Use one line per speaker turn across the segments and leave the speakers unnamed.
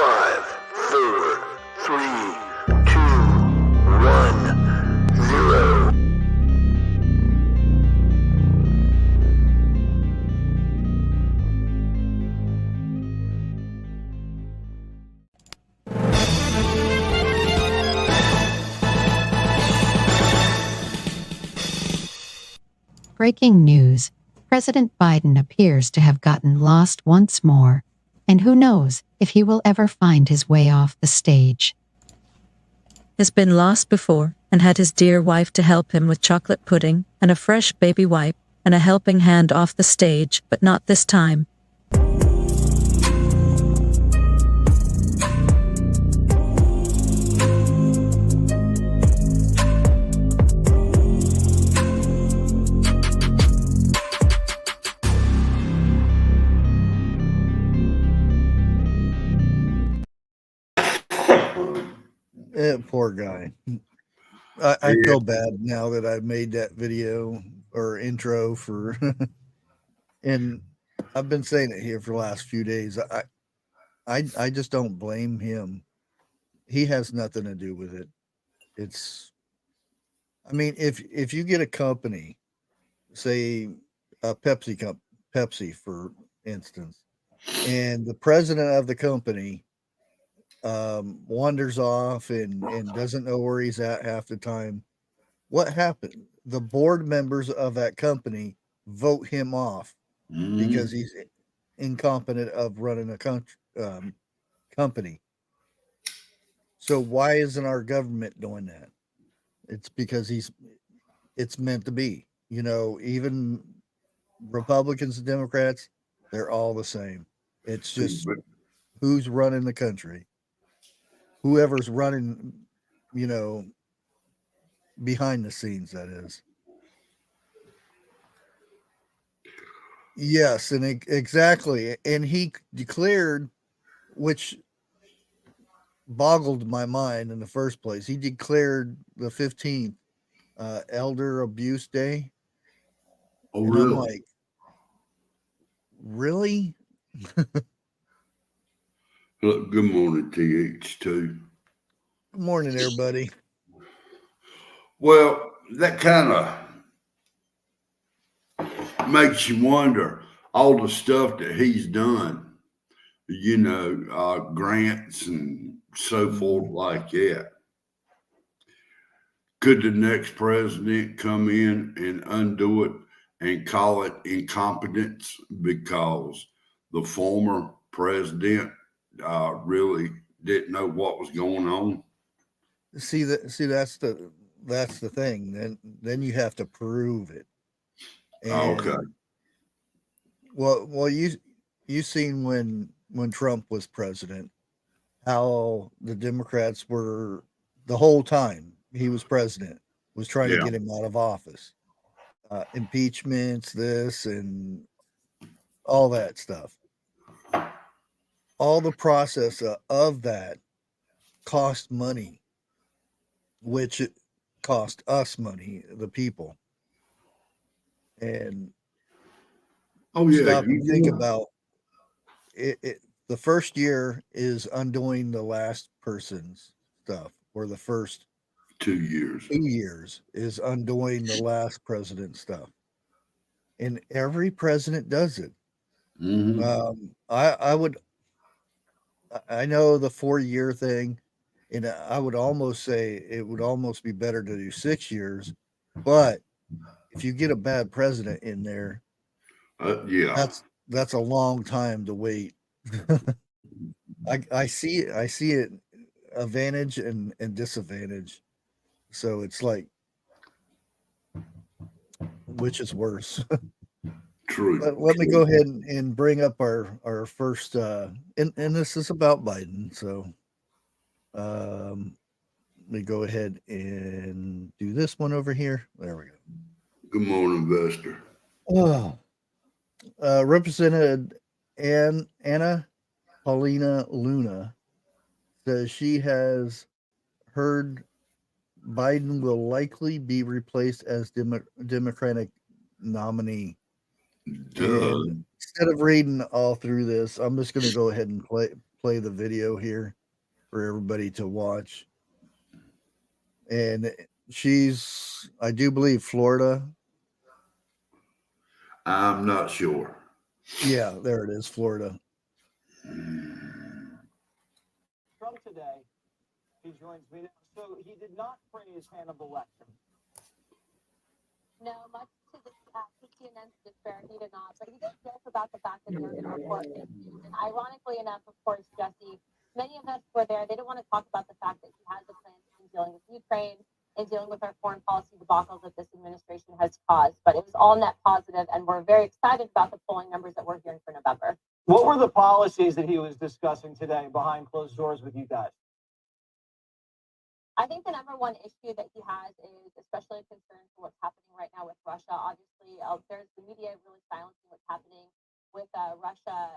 5, 4, 3, 2, 1, 0.
Breaking news. President Biden appears to have gotten lost once more, and who knows if he will ever find his way off the stage.
Has been lost before and had his dear wife to help him with chocolate pudding and a fresh baby wipe and a helping hand off the stage, but not this time.
Poor guy. I feel bad now that I made that video or intro for, and I've been saying it here for the last few days. I just don't blame him. He has nothing to do with it. I mean, if you get a company, say a Pepsi, for instance, and the president of the company wanders off and doesn't know where he's at half the time, what happened? The board members of that company vote him off because he's incompetent of running a company. So why isn't our government doing that? It's because it's meant to be. You know, even Republicans and Democrats, they're all the same. It's just who's running the country. Whoever's running, you know, behind the scenes, that is. Yes, and exactly. And he declared, which boggled my mind in the first place. He declared the 15th Elder Abuse Day.
Oh,
and
really?
I'm like, really?
Look, good morning, TH2.
Good morning, everybody.
Well, that kind of makes you wonder all the stuff that he's done, you know, grants and so forth like that. Could the next president come in and undo it and call it incompetence because the former president really didn't know what was going on?
See that's the thing. Then you have to prove it. And,
okay.
Well, you seen when Trump was president, how the Democrats were the whole time he was president was trying to get him out of office, impeachments, this and all that stuff. All the process of that cost money, which it cost us money, the people. And stop and think about it. The first year is undoing the last person's stuff, or the first
2 years.
2 years is undoing the last president's stuff. And every president does it. I know the 4-year thing, and I would almost say it would almost be better to do 6 years. But if you get a bad president in there, that's a long time to wait. I see it advantage and disadvantage. So it's like, which is worse?
True.
But let me go ahead and bring up our first and this is about Biden. So let me go ahead and do this one over here. There we go.
Good morning, investor.
Oh, Represented Anna Paulina Luna says she has heard Biden will likely be replaced as Democratic nominee. Instead of reading all through this, I'm just going to go ahead and play the video here for everybody to watch. And she's, I do believe, Florida.
I'm not sure.
Yeah, there it is, Florida.
Trump today, he joins me now. So he did not praise Hannibal Lecter.
No, much to the CNN's despair, he did not. But he did joke about the fact that they were going to report it. And ironically enough, of course, Jesse, many of us were there. They didn't want to talk about the fact that he has a plan in dealing with Ukraine and dealing with our foreign policy debacles that this administration has caused. But it was all net positive, and we're very excited about the polling numbers that we're hearing for November.
What were the policies that he was discussing today behind closed doors with you guys?
I think the number one issue that he has is especially a concern for what's happening right now with Russia. Obviously, there's the media really silencing what's happening with Russia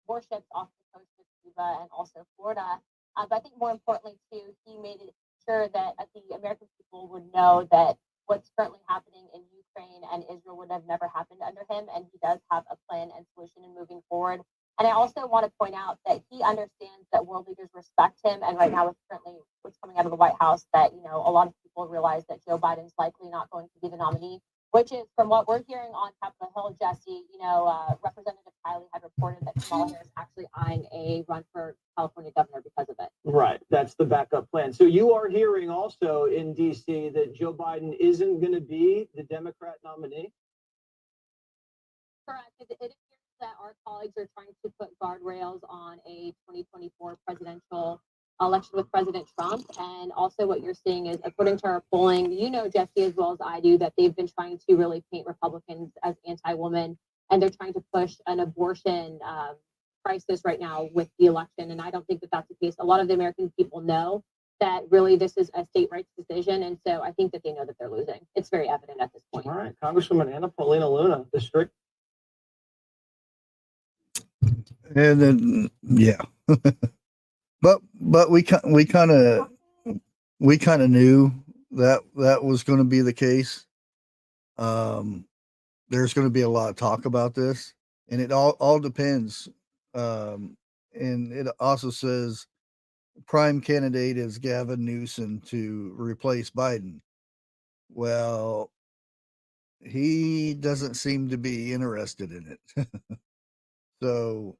warships off the coast of Cuba and also Florida. But I think more importantly, too, he made it sure that the American people would know that what's currently happening in Ukraine and Israel would have never happened under him. And he does have a plan and solution in moving forward. And I also want to point out that he understands that world leaders respect him. And right now, it's currently what's coming out of the White House that, you know, a lot of people realize that Joe Biden's likely not going to be the nominee, which is from what we're hearing on Capitol Hill, Jesse, you know, Representative Kiley had reported that Kamala Harris actually eyeing a run for California governor because of it.
Right. That's the backup plan. So you are hearing also in D.C. that Joe Biden isn't going to be the Democrat nominee?
Correct. It appears that our colleagues are trying to put guardrails on a 2024 presidential election with President Trump. And also what you're seeing is, according to our polling, you know, Jesse, as well as I do, that they've been trying to really paint Republicans as anti-woman, and they're trying to push an abortion crisis right now with the election. And I don't think that that's the case. A lot of the American people know that really this is a state rights decision. And so I think that they know that they're losing. It's very evident at this point.
All right. Congresswoman Anna Paulina Luna, District.
And then, yeah. but we kind of knew that was going to be the case. There's going to be a lot of talk about this, and it all depends. And it also says prime candidate is Gavin Newsom to replace Biden. Well, he doesn't seem to be interested in it. So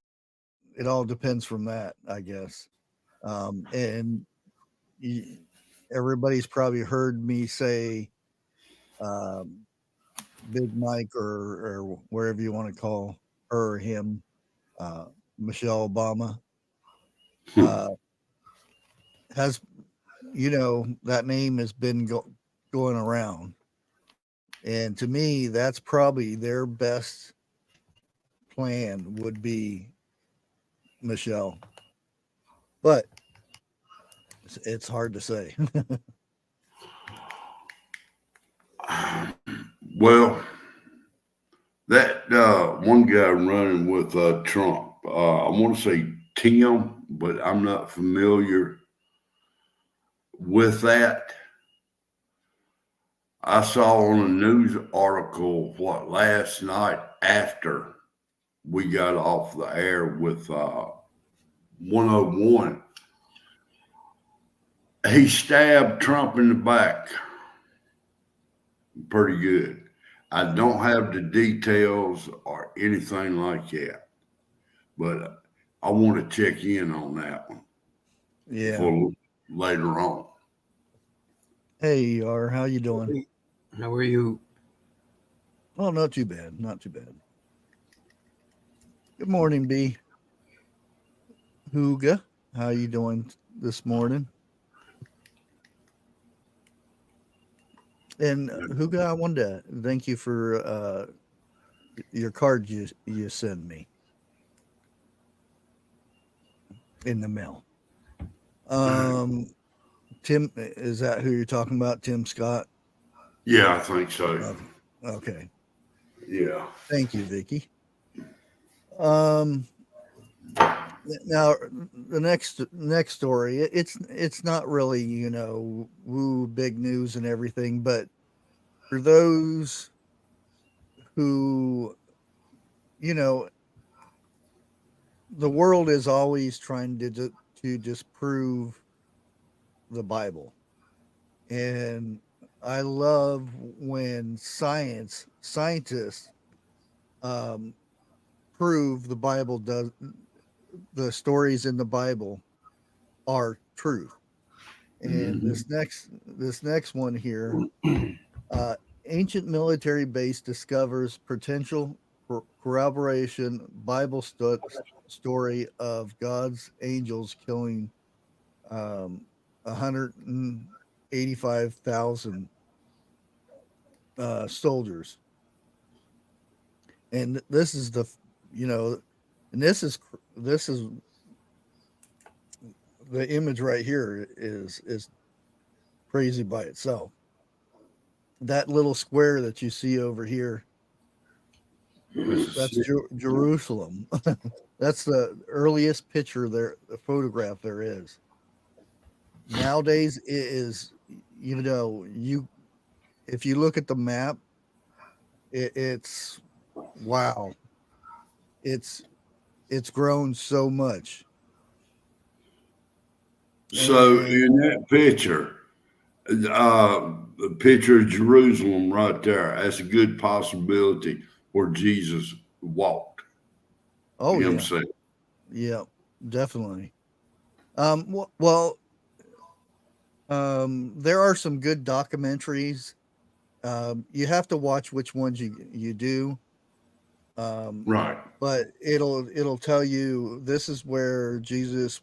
it all depends from that, I guess. And everybody's probably heard me say Big Mike or wherever you want to call her or him, Michelle Obama, has, you know, that name has been going around. And to me, that's probably their best plan would be Michelle. But it's hard to say.
Well, that one guy running with Trump, I want to say Tim, but I'm not familiar with that. I saw on a news article last night after we got off the air with 101. He stabbed Trump in the back. Pretty good. I don't have the details or anything like that, but I want to check in on that one.
Yeah.
For later on.
Hey, you are. How you doing?
How are you?
Oh, not too bad. Not too bad. Good morning, B. Hooga. How you doing this morning? And Hooga, I wanted to thank you for your card you sent me in the mail. Tim, is that who you're talking about? Tim Scott?
Yeah, I think so.
Okay.
Yeah.
Thank you, Vicky. Now the next story, it's not really, you know, woo big news and everything, but for those who, you know, the world is always trying to disprove the Bible. And I love when scientists um, prove the stories in the Bible are truth. And this next one here, uh, ancient military base discovers potential corroboration story of God's angels killing 185,000 soldiers. And this is you know, and this is the image right here is crazy by itself. That little square that you see over here, that's Jerusalem. That's the earliest picture there, the photograph there is. Nowadays, it is, you if you look at the map, it's wow. It's it's grown so much.
So
And
in that picture, the picture of Jerusalem right there, that's a good possibility where Jesus walked
oh yeah,
himself.
yeah, definitely. Well, there are some good documentaries. You have to watch which ones you do. Um,
Right.
but it'll tell you this is where Jesus,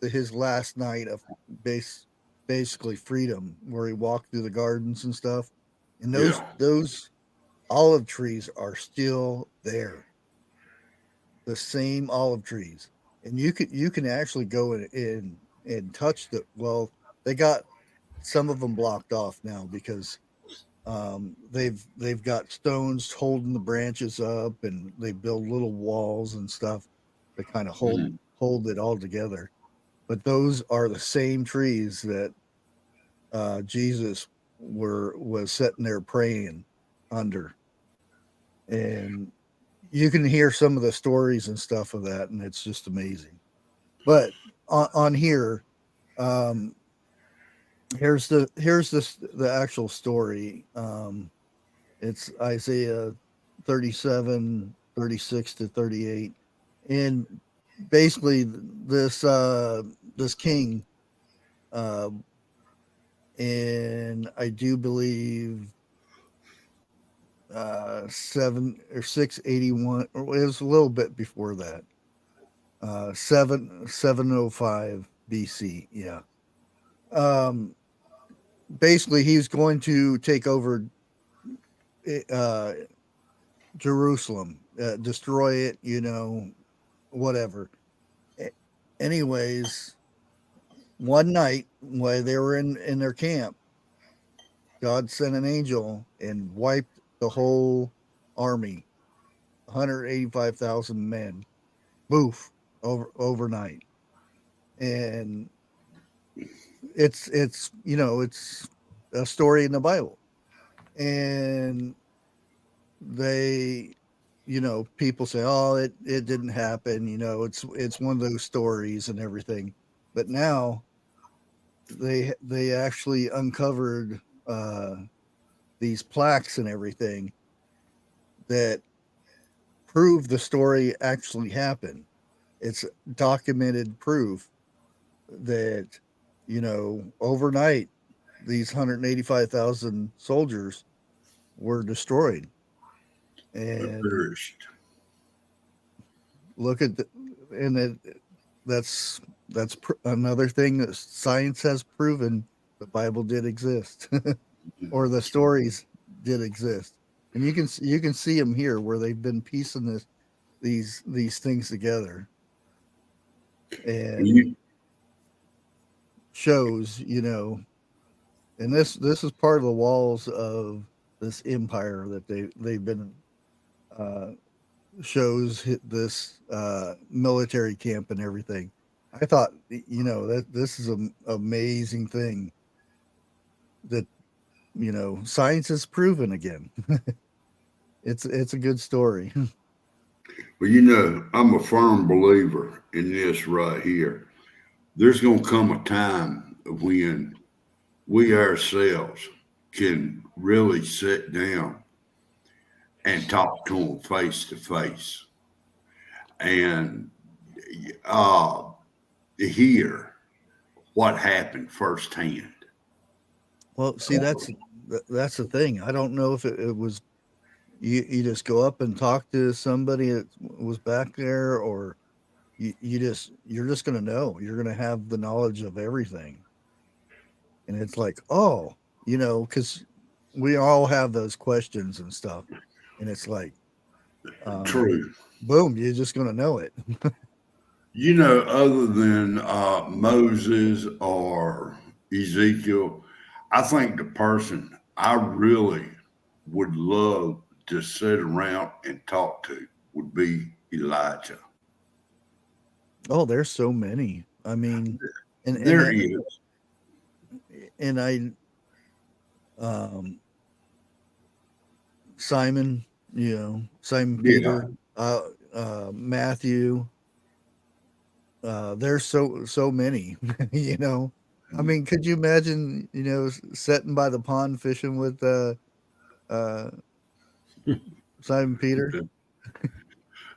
his last night of base basically freedom, where he walked through the gardens and stuff. And
Yeah.
those olive trees are still there, the same olive trees, and you can actually go in and touch the well. They got some of them blocked off now because they've got stones holding the branches up, and they build little walls and stuff to kind of hold it all together. But those are the same trees that Jesus was sitting there praying under, and you can hear some of the stories and stuff of that, and it's just amazing. But on here, um, here's the actual story. It's Isaiah 37:36 to 38, and basically this king, uh, and I do believe 681, or it was a little bit before that. 705 BC. Yeah. Um, Basically, he's going to take over uh, Jerusalem, destroy it. Whatever. Anyways, one night while they were in their camp, God sent an angel and wiped the whole army, 185,000 men, boof, overnight. And it's a story in the Bible. And they, people say, oh, it didn't happen. It's one of those stories and everything. But now they actually uncovered these plaques and everything that prove the story actually happened. It's documented proof that, overnight, these 185,000 soldiers were destroyed. And
Perished.
look at and that's another thing that science has proven the Bible did exist, or the stories did exist. And you can see them here where they've been piecing these things together, and
You,
shows, and this is part of the walls of this empire that they've been uh shows this military camp and everything. I thought, that this is an amazing thing that, science has proven again. It's a good story.
Well, you know, I'm a firm believer in this right here. There's going to come a time when we ourselves can really sit down and talk to them face to face and uh, hear what happened firsthand.
Well, see, that's the thing. I don't know if it was you just go up and talk to somebody that was back there, or you're just gonna know. You're gonna have the knowledge of everything, and it's like, oh, because we all have those questions and stuff, and it's like,
True.
boom, you're just gonna know it.
You know, other than Moses or Ezekiel, I think the person I really would love to sit around and talk to would be Elijah.
Oh, there's so many. I mean, and
There he is.
and I, um, Simon, Simon
Yeah.
Peter, Matthew. There's so many, I mean, could you imagine, sitting by the pond fishing with uh, Simon Peter?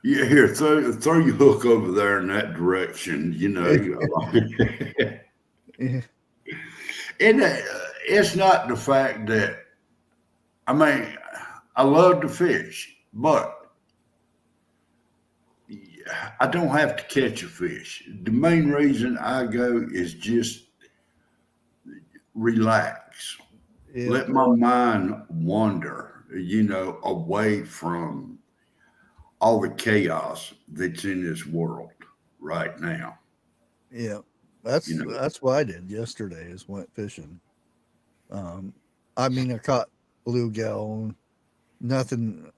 Yeah, here, throw your hook over there in that direction, you know.
Yeah.
And it's not the fact that, I mean, I love to fish, but I don't have to catch a fish. The main reason I go is just relax,
Yeah.
let my mind wander, away from all the chaos that's in this world right now.
Yeah. That's
You know,
that's what I did yesterday, is went fishing. I mean, I caught bluegill, nothing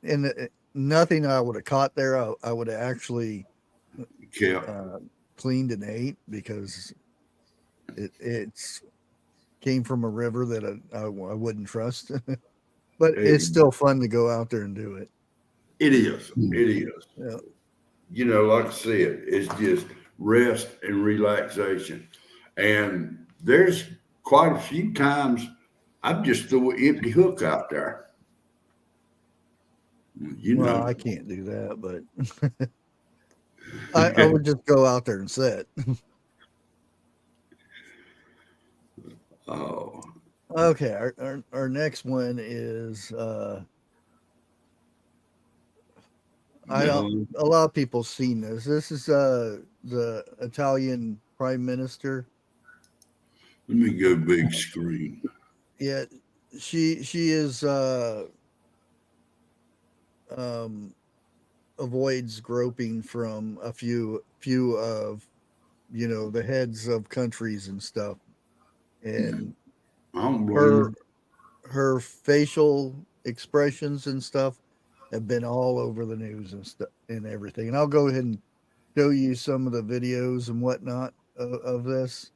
I would have caught there. I would have actually
kept
cleaned and ate, because it's came from a river that I wouldn't trust. But it's still fun to go out there and do it.
It is. It is.
Yeah.
You know, like I said, it's just rest and relaxation. And there's quite a few times I've just threw an empty hook out there.
Well, I can't do that, but I would just go out there and sit.
Oh.
Okay, our next one is I don't. A lot of people seen this. This is the Italian Prime Minister.
Let me go big screen.
Yeah, she is avoids groping from a few of the heads of countries and stuff, and
I don't blame
her facial expressions and stuff have been all over the news and stuff and everything. And I'll go ahead and show you some of the videos and whatnot of this.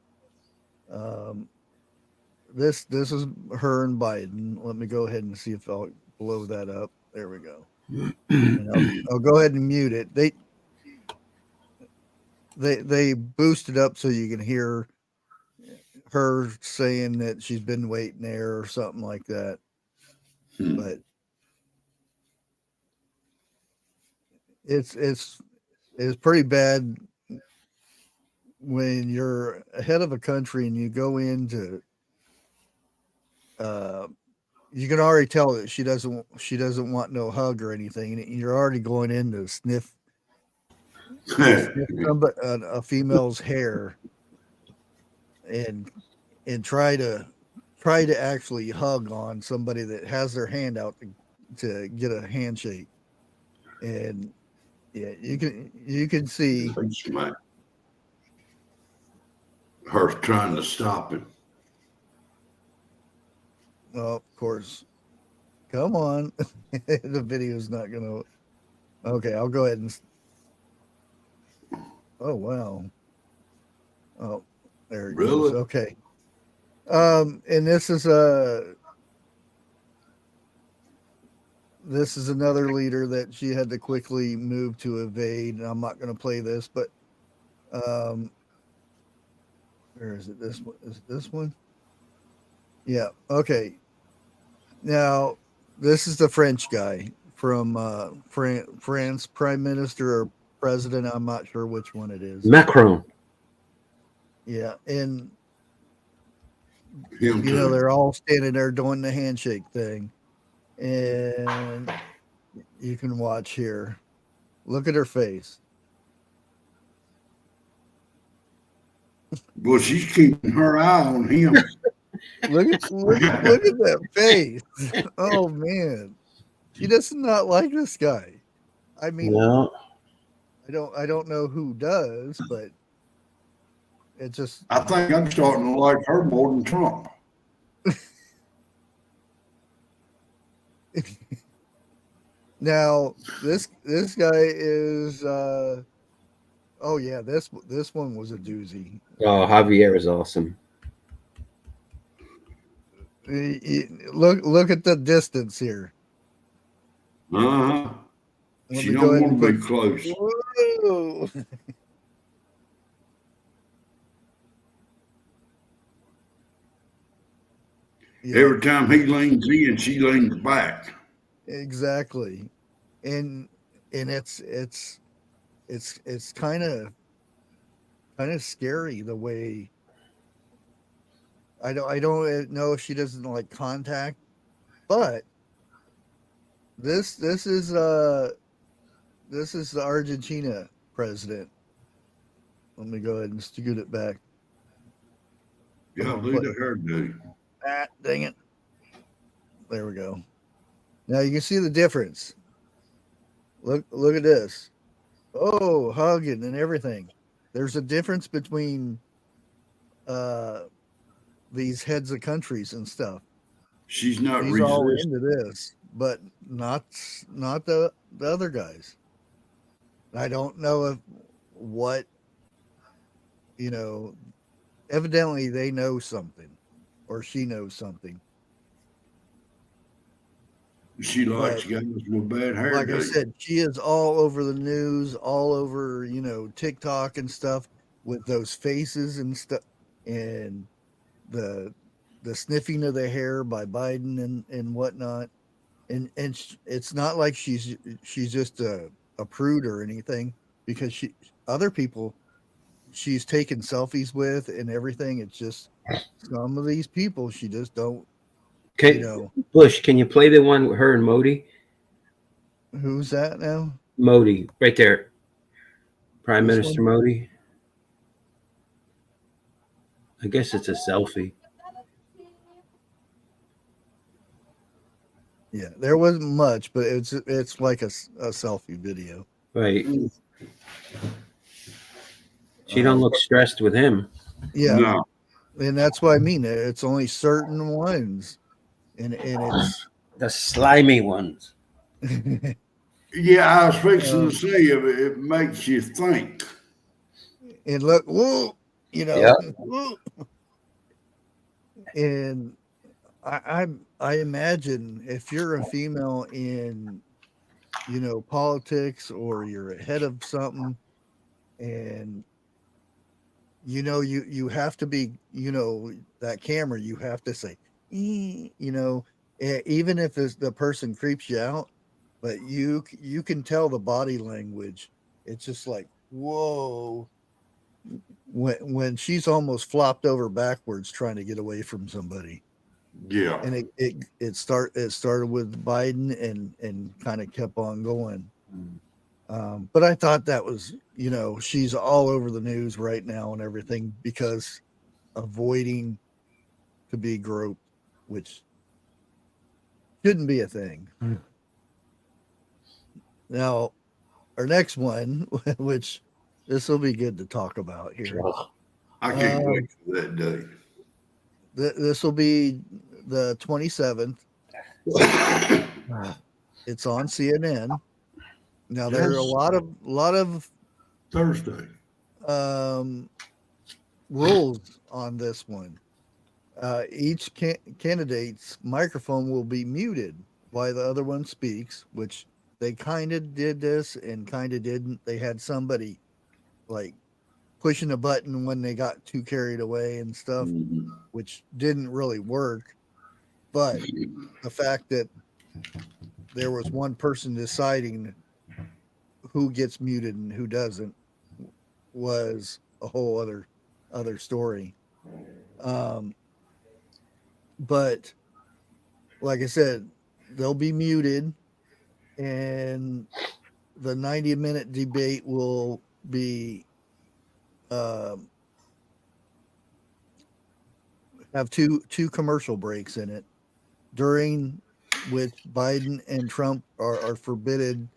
This is her and Biden. Let me go ahead and see if I'll blow that up. There we go. And I'll go ahead and mute it. They boost it up so you can hear her saying that she's been waiting there or something like that. But it's pretty bad when you're ahead of a country and you go into you can already tell that she doesn't want no hug or anything, and you're already going in to sniff a female's hair and try to actually hug on somebody that has their hand out to get a handshake. And yeah, you can see
her trying to stop him.
Well, of course. Come on. The video's not gonna. Okay, I'll go ahead and. Oh wow. Oh, there it
Really?
goes. Okay. And this is this is another leader that she had to quickly move to evade. And I'm not going to play this, but where is it? This one? Is it this one? Yeah. Okay. Now, this is the French guy from France, prime minister or president. I'm not sure which one it is.
Macron.
Yeah. And,
Him
you know,
too.
they're all standing there doing the handshake thing. And you can watch here. Look at her face.
Well, she's keeping her eye on him.
Look at that face. Oh man. She does not like this guy. I mean,
No.
I don't know who does, but it just
I think I'm starting to like her more than Trump.
now this guy is oh yeah, this one was a doozy.
Oh, Javier is awesome.
Look at the distance here.
Uh-huh.
Let
She
me go
don't
ahead
want to
and
be close.
Whoa. Yeah,
Every time he leans in, she leans back.
exactly. And it's kind of scary the way I don't know if she doesn't like contact, but this is the Argentina president. Let me go ahead and scoot it back.
Yeah, look at her, dude.
Ah, dang it. There we go. Now you can see the difference. Look at this. Oh, hugging and everything. There's a difference between these heads of countries and stuff.
She's not
He's all
resisting.
into this, but not the other guys. I don't know if what you know. Evidently, they know something, or she knows something.
She likes
But
guys with bad hair.
like I said, she is all over the news, all over TikTok and stuff with those faces and stuff, and the sniffing of the hair by Biden and whatnot. And it's not like she's just a prude or anything, because other people she's taken selfies with and everything. It's just some of these people she just don't.
Okay, Bush, can you play the one with her and Modi?
Who's that now?
Modi, right there. Prime
This
Minister
one?
Modi. I guess it's a selfie.
Yeah, there wasn't much, but it's like a selfie video.
Right. She don't look stressed with him.
Yeah,
No.
and that's what I mean. It's only certain ones, and it's
The slimy ones.
Yeah, I was fixing to say it makes you think.
and look, whoa,
Yeah.
whoa. And I imagine if you're a female in politics, or you're ahead of something, and you have to be that camera, you have to say even if the person creeps you out, but you can tell the body language. It's just like, whoa, when she's almost flopped over backwards trying to get away from somebody.
Yeah.
And it started with Biden and kind of kept on going. But I thought that was, she's all over the news right now and everything because avoiding to be groped, which shouldn't be a thing. Now, our next one, which this will be good to talk about here.
I can't wait for that day.
This will be the 27th. It's on CNN. Now there are a lot of
Thursday.
rules on this one. Each candidate's microphone will be muted why the other one speaks, which they kind of did this and kind of didn't. They had somebody like pushing a button when they got too carried away and stuff, which didn't really work. But the fact that there was one person deciding who gets muted and who doesn't was a whole other story. But like I said, they'll be muted, and the 90-minute debate will be have two commercial breaks in it, during which Biden and Trump are forbidden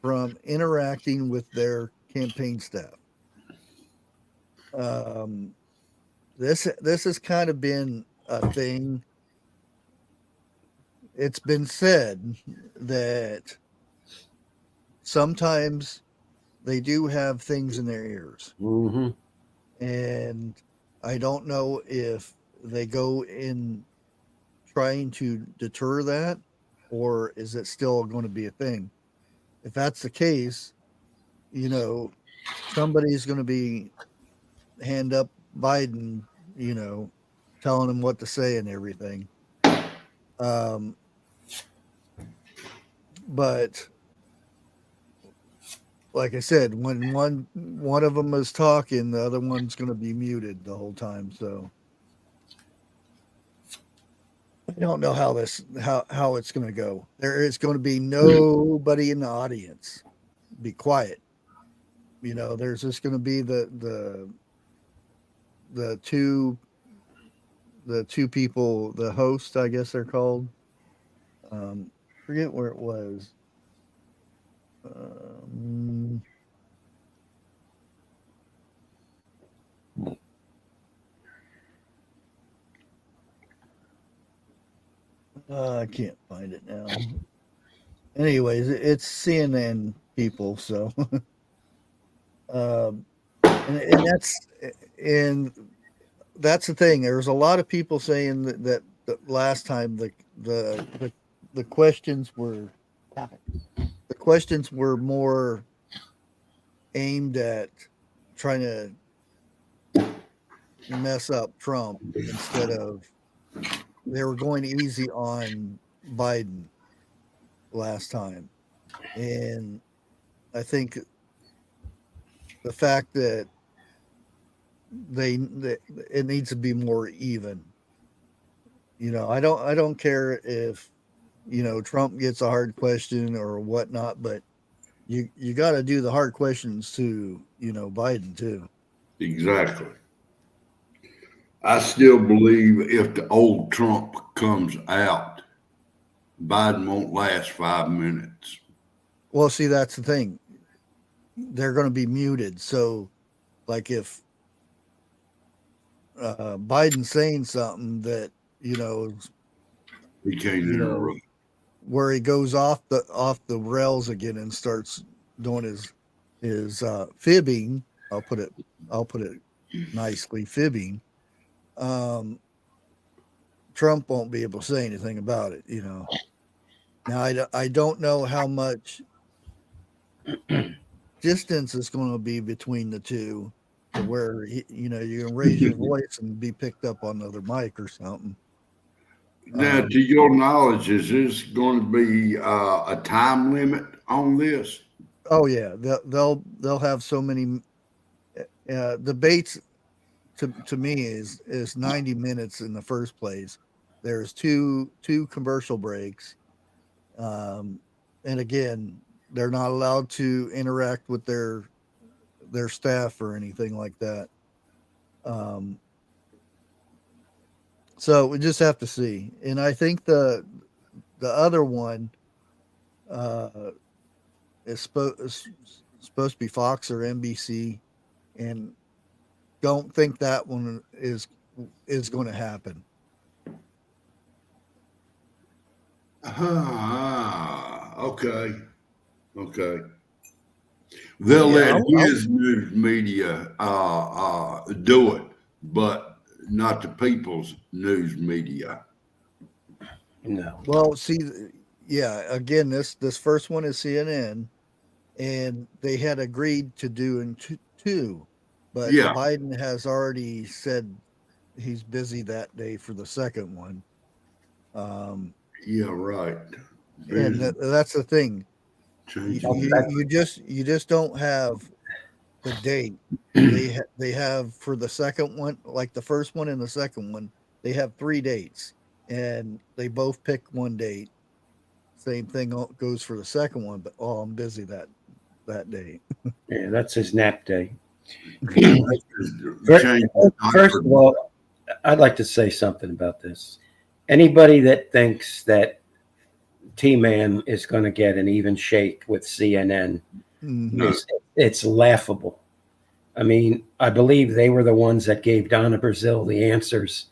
from interacting with their campaign staff. This has kind of been a thing. It's been said that sometimes they do have things in their ears.
Mm-hmm.
And I don't know if they go in trying to deter that, or is it still going to be a thing? If that's the case, you know, somebody's going to be hand up Biden, you know, telling him what to say and everything. But like I said, when one of them is talking, the other one's going to be muted the whole time. So I don't know how it's going to go. There is going to be nobody in the audience. Be quiet. You know, there's just going to be the two people, the host, I guess they're called. Forget where it was. I can't find it now. Anyways, it's CNN people, so and that's the thing. There's a lot of people saying that last time the questions were more aimed at trying to mess up Trump instead of they were going easy on Biden last time. And I think the fact that it needs to be more even. You know, I don't care if, you know, Trump gets a hard question or whatnot, but you got to do the hard questions to, you know, Biden too.
Exactly. I still believe if the old Trump comes out, Biden won't last 5 minutes.
Well, see, that's the thing. They're going to be muted. So, like, if Biden's saying something that, you know,
He can't interrupt.
Where he goes off the rails again and starts doing his fibbing. I'll put it nicely, fibbing. Trump won't be able to say anything about it, you know. Now I don't know how much distance is going to be between the two, to where you know you can raise your voice and be picked up on another mic or something.
Now, to your knowledge, is this going to be a time limit on this?
Oh yeah, they'll have so many debates. To me is 90 minutes in the first place. There's two commercial breaks, and again, they're not allowed to interact with their staff or anything like that. So we just have to see. And I think the other one is supposed to be Fox or NBC, and don't think that one is going to happen.
Okay. They'll let his news media do it, but not the people's news media.
No.
Well, see, Yeah, again, this first one is CNN, and they had agreed to do in two, but
Yeah,
Biden has already said he's busy that day for the second one. Um,
yeah, right.
and
Busy
that's the thing. You,
changing
you
the
you just don't have the date. They have for the second one, like the first one and the second one, they have 3 dates, and they both pick one date. Same thing goes for the second one, but I'm busy that day.
Yeah, that's his nap day.
change the
First of all, I'd like to say something about this. Anybody that thinks that T-Man is going to get an even shake with CNN
No.
it's laughable. I mean, I believe they were the ones that gave Donna Brazil the answers,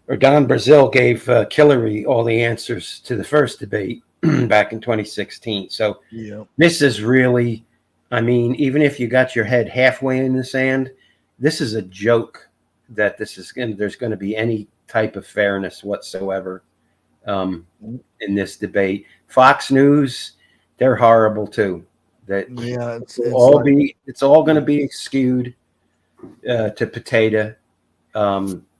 or Don Brazil gave Hillary all the answers to the first debate back in 2016. So
Yeah.
this is really, I mean, even if you got your head halfway in the sand, this is a joke that there's going to be any type of fairness whatsoever in this debate. Fox News, they're horrible too. That
Yeah, it's
it's all going to be skewed to potato.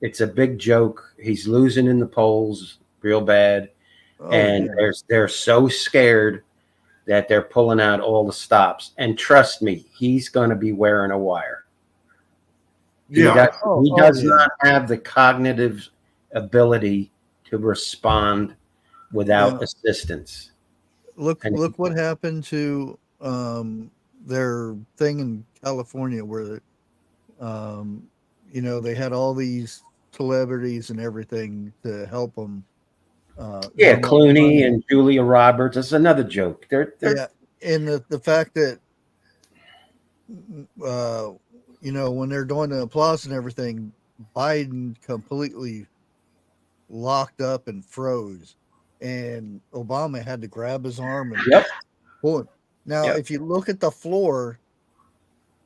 It's a big joke. He's losing in the polls real bad, and
yeah.
they're so scared that they're pulling out all the stops. And trust me, he's going to be wearing a wire.
Yeah.
He does not have the cognitive ability to respond without assistance.
Look
And
what happened to their thing in California where um they had all these celebrities and everything to help them
yeah,
drum up
Clooney
money.
and Julia Roberts. That's another joke. They're
Yeah, and the fact that uh when they're doing the applause and everything, Biden completely locked up and froze, and Obama had to grab his arm and
yep.
pull him. Now,
Yep.
if you look at the floor,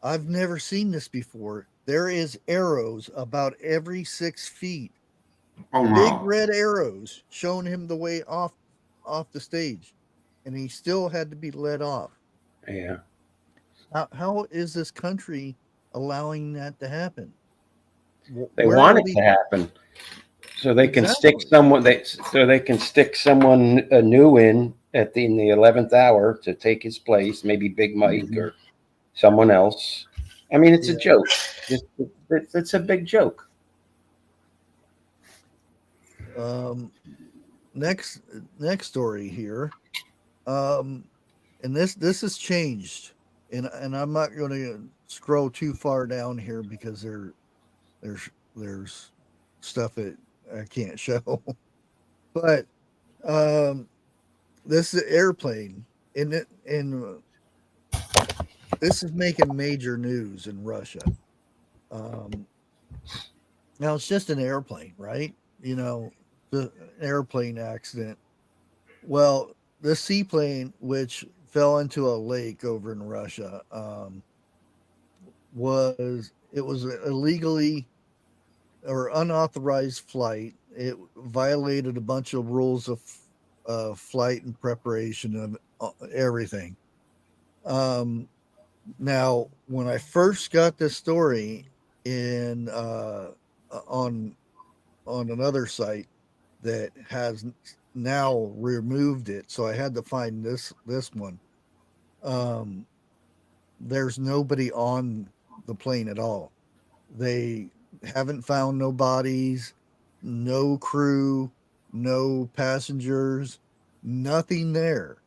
I've never seen this before. There is arrows about every 6 feet,
Oh
big
no.
red arrows showing him the way off the stage, and he still had to be let off.
Yeah.
How is this country allowing that to happen?
They
Where are
want it
we
to happen so they can stick
exactly?
someone. They can stick someone new in the 11th hour to take his place. Maybe Big Mike or someone else. I mean, it's a
Yeah.
joke. It's a big joke.
Um, next story here. Um, and this has changed, and I'm not going to scroll too far down here because there's stuff that I can't show. But um, this is airplane, and this is making major news in Russia. Um, Now it's just an airplane, right? The airplane accident. Well, the seaplane, which fell into a lake over in Russia, was illegally or unauthorized flight. It violated a bunch of rules of flight and preparation of everything. Um, Now, when I first got this story in on another site that has now removed it, so I had to find this one. Um, there's nobody on the plane at all. They haven't found no bodies, no crew, no passengers, nothing there,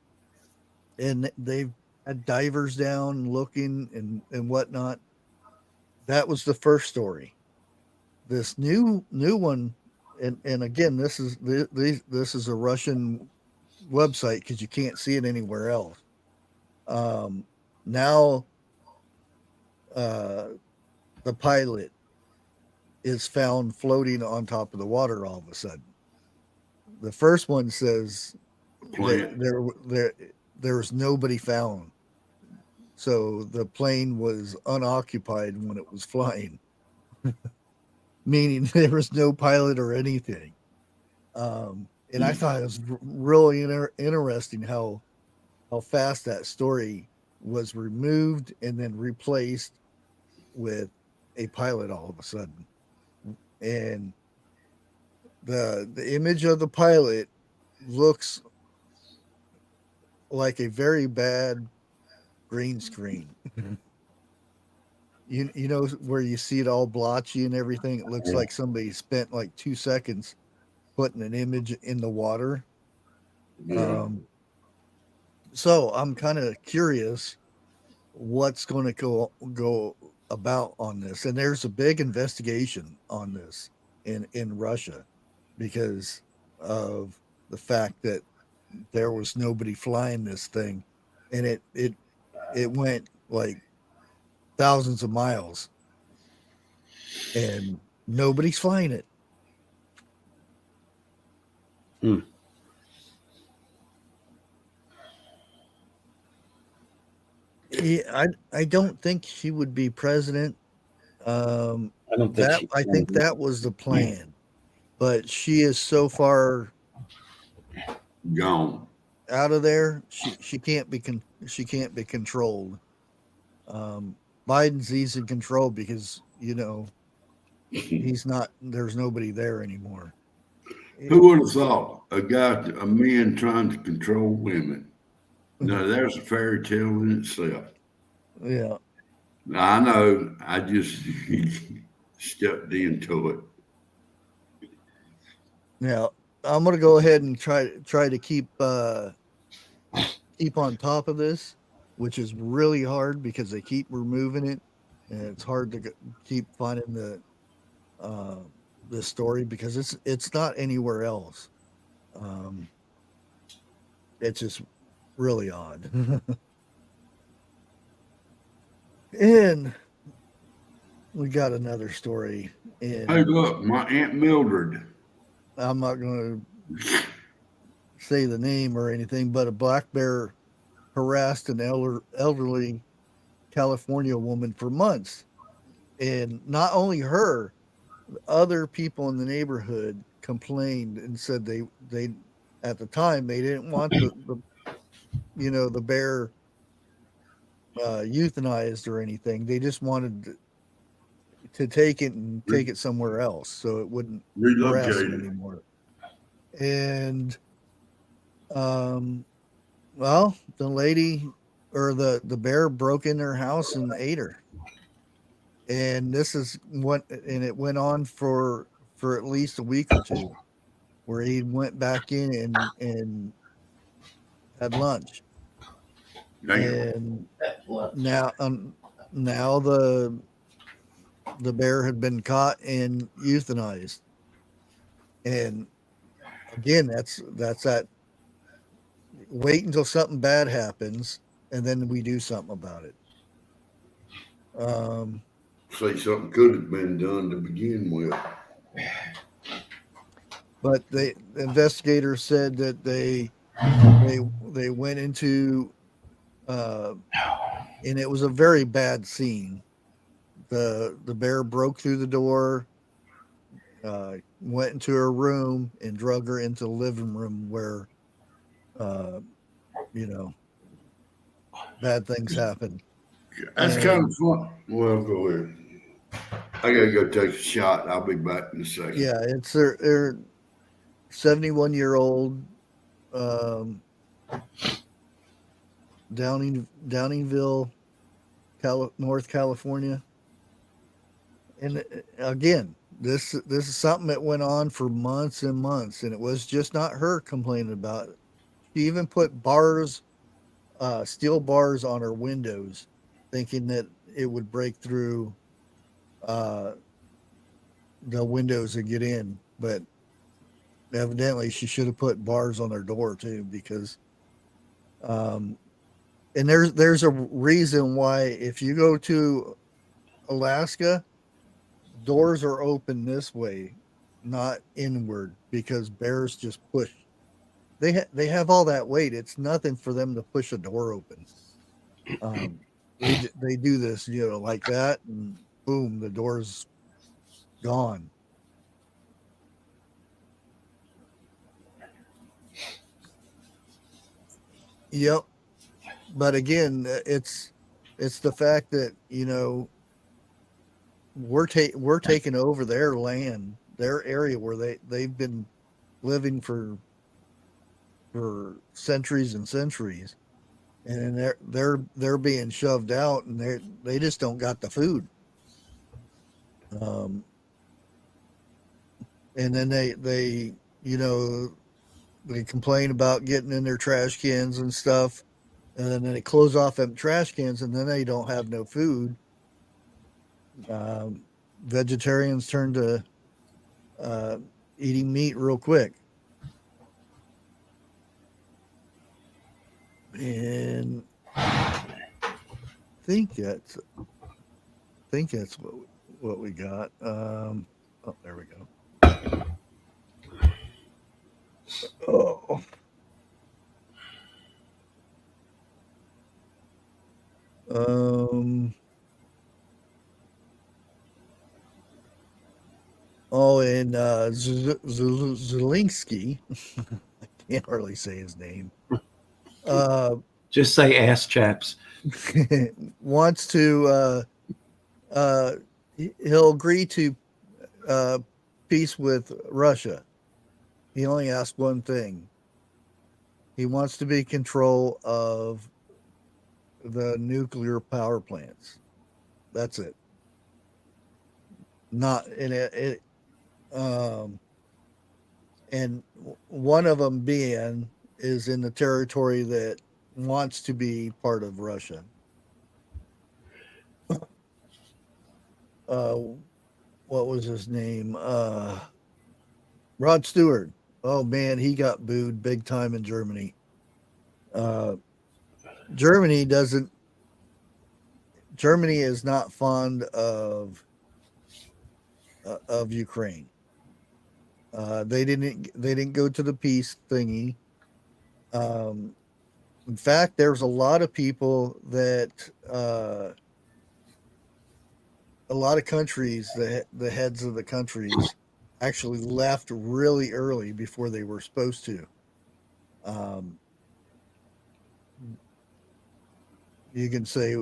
and they've had divers down looking and whatnot. That was the first story. This new one, and again, this is a Russian website because you can't see it anywhere else. Um, Now, uh, the pilot is found floating on top of the water all of a sudden. The first one says that
Plant.
there was nobody found, so the plane was unoccupied when it was flying, meaning there was no pilot or anything. And I thought it was really interesting how fast that story was removed and then replaced with a pilot all of a sudden. And the image of the pilot looks like a very bad green screen. You know where you see it all blotchy and everything? It looks like somebody spent like 2 seconds putting an image in the water.
Yeah.
So I'm kind of curious what's going to go about on this. And there's a big investigation on this in Russia because of the fact that there was nobody flying this thing, and it went like thousands of miles, and nobody's flying it.
Hmm.
Yeah, I don't think she would be president.
I don't think she
I think
can.
that was the plan, but she is so far
Gone.
out of there. She can't be she can't be controlled. Um, Biden's easy in control because he's not. There's nobody there anymore.
Who would have thought a man trying to control women? No, there's a fairy tale in itself.
Yeah.
I know. I just stepped into it.
Now I'm gonna go ahead and try to keep on top of this, which is really hard because they keep removing it, and it's hard to keep finding the story because it's not anywhere else. Um, it's just really odd. And we got another story,
Hey,
and
look, my Aunt Mildred.
I'm not going to say the name or anything, but a black bear harassed an elderly California woman for months. And not only her, other people in the neighborhood complained and said they at the time they didn't want the bear euthanized or anything. They just wanted to take it and take it somewhere else so it wouldn't harass them
Relocated.
anymore. And well, the lady or the bear broke in their house and ate her. And this is and it went on for at least a week or two, where he went back in and had lunch.
Damn.
And now now the bear had been caught and euthanized. And again, that's that. Wait until something bad happens, and then we do something about it.
Say something could have been done to begin with.
But the investigators said that they went into and it was a very bad scene. The bear broke through the door, went into her room, and drug her into the living room where uh, you know bad things happen.
That's kind
And
of fun. Well, go ahead. I gotta go take a shot. I'll be back in a second.
yeah, it's her 71-year-old Downingville, North California. And again, this is something that went on for months and months, and it was just not her complaining about it. She even put bars, steel bars on her windows, thinking that it would break through uh, the windows and get in. But evidently, she should have put bars on her door too, because and there's a reason why if you go to Alaska, doors are open this way, not inward, because bears just push. They have all that weight. It's nothing for them to push a door open. They do this, like that, and boom, the door's gone. Yep. But again, it's the fact that we're taking over their land, their area where they've been living for centuries and centuries, and then they're being shoved out, and they just don't got the food. Um, and then they they complain about getting in their trash cans and stuff, and then they close off them trash cans, and then they don't have no food. Um, Vegetarians turn to uh, eating meat real quick, and think that's think that's what we got. Oh, there we go. Oh, um, and Zelensky, I can't hardly say his name. Uh,
Just say ass chaps.
wants to uh, he'll agree to uh, peace with Russia. He only asked one thing. He wants to be in control of the nuclear power plants. That's it. Not in it. Um, and one of them being is in the territory that wants to be part of Russia. Uh, what was his name? Rod Stewart. Oh man, he got booed big time in Germany. Uh, Germany doesn't. Germany is not fond of Ukraine. They didn't go to the peace thingy. Um, in fact, there's a lot of people that a lot of countries, the heads of the countries actually left really early before they were supposed to. Um, you can say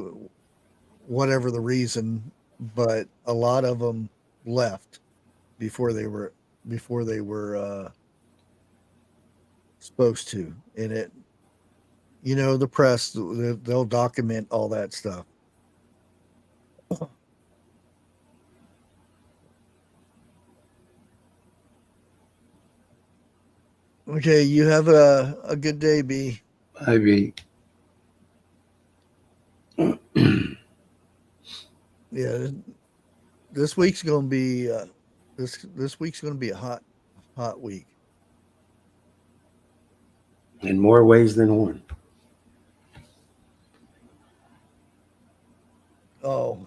whatever the reason, but a lot of them left before they were supposed to. And the press, they'll document all that stuff. Okay, you have a good day, B.
I mean,
Yeah, this week's going to be this week's going to be a hot week.
in more ways than one.
Oh,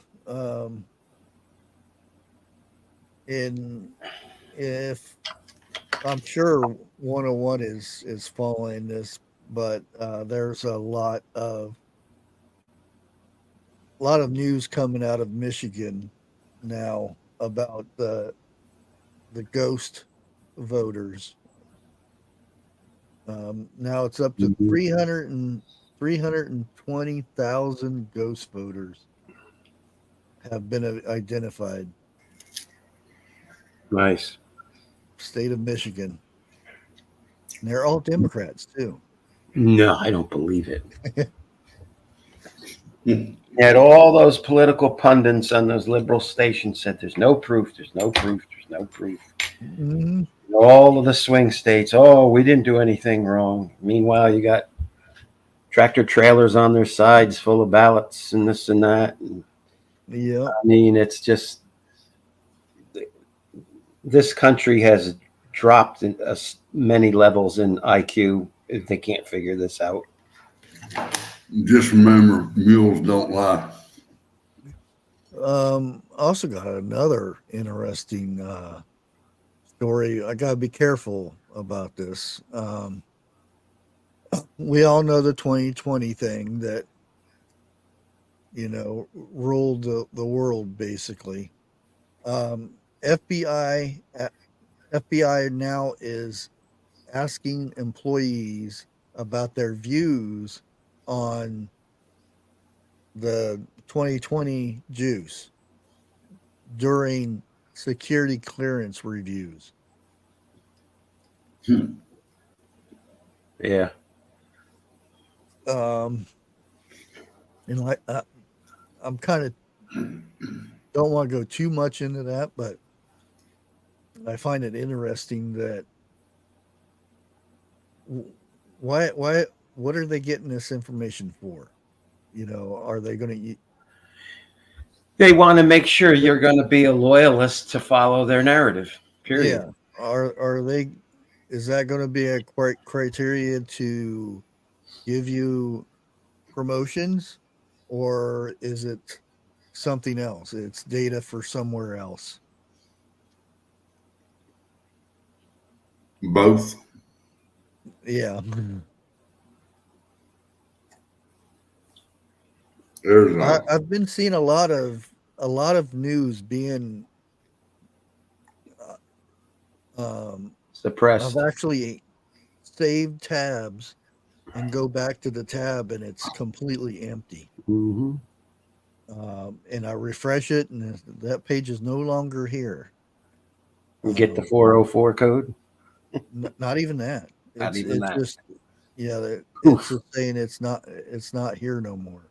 and if I'm sure 101 is following this, but there's a lot of news coming out of Michigan now about the ghost voters. Now it's up to
Mhm.
320,000 ghost voters have been identified.
Nice.
State of Michigan. And they're all Democrats too.
No, I don't believe it. Yet all those political pundits on those liberal stations said there's no proof, there's no proof, there's no proof.
Mm-hmm.
All of the swing states, oh, we didn't do anything wrong. Meanwhile, you got tractor trailers on their sides full of ballots and this and that. And,
Yeah.
I mean, it's just this country has dropped in many levels in IQ. They can't figure this out.
Just remember, mules don't lie.
Also got another interesting story. I gotta be careful about this. We all know the 2020 thing that ruled the world basically. Um, FBI FBI now is asking employees about their views on the 2020 juice during security clearance reviews.
Yeah.
And like I'm kind of don't want to go too much into that, but I find it interesting that why what are they getting this information for? You know, are they going to?
They want to make sure you're going to be a loyalist to follow their narrative. Period.
Yeah, are they? Is that going to be a criteria to give you promotions, or is it something else? It's data for somewhere else.
Both.
Yeah. I've been seeing a lot of news being
Suppressed.
I've actually saved tabs and go back to the tab and it's completely empty.
Mm-hmm.
And I refresh it and that page is no longer here.
You get the 404 code?
Not even that.
Not even that.
Just it's just saying it's not here no more,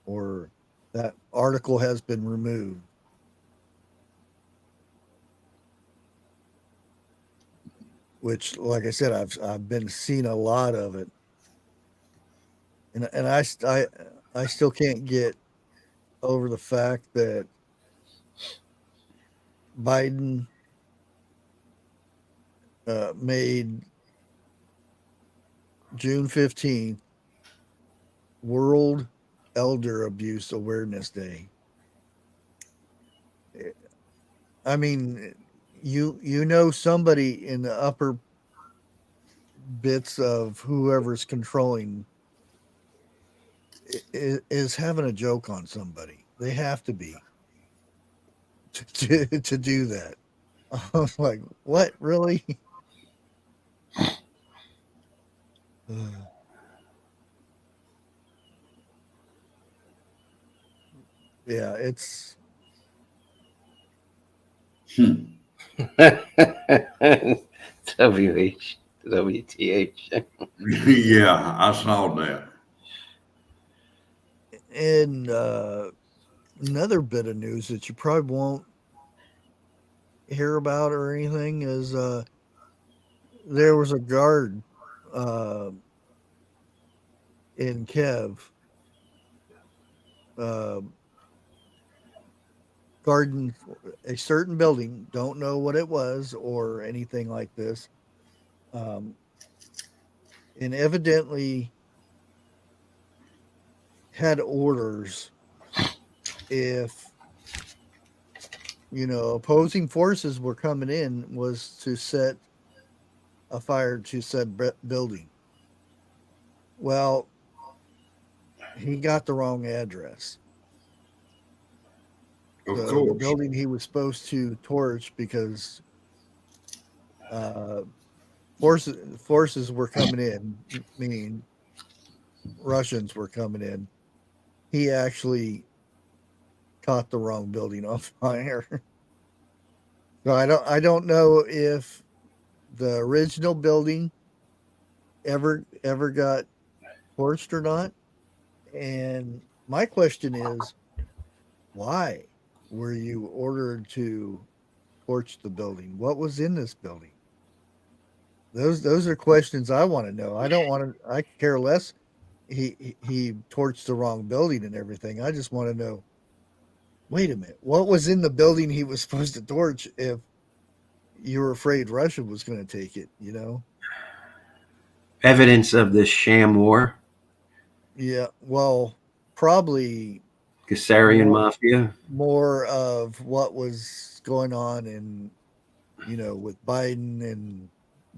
or that article has been removed. Which, like I said, I've been seeing a lot of it, and I still can't get over the fact that Biden made June 15th World Elder Abuse Awareness Day. I mean, you know somebody in the upper bits of whoever's controlling is having a joke on somebody. They have to be to do that. I was like, what, really? Yeah, it's
WTH.
Yeah, I saw that.
And another bit of news that you probably won't hear about or anything is there was a guard in Kiev guarding a certain building. Don't know what it was or anything like this. And evidently had orders if opposing forces were coming in was to set a fire to said building. Well, he got the wrong address.
Of
The
course.
building he was supposed to torch because forces were coming in, meaning Russians were coming in. He actually caught the wrong building on fire. So I don't know if the original building ever got torched or not. And my question is, why were you ordered to torch the building? What was in this building? Those are questions I want to know. I don't want to. I care less. He torched the wrong building and everything. I just want to know. Wait a minute. What was in the building he was supposed to torch? If you were afraid Russia was going to take it,
Evidence of this sham war.
Yeah. Well, probably
Kasarian Mafia.
More of what was going on in, with Biden and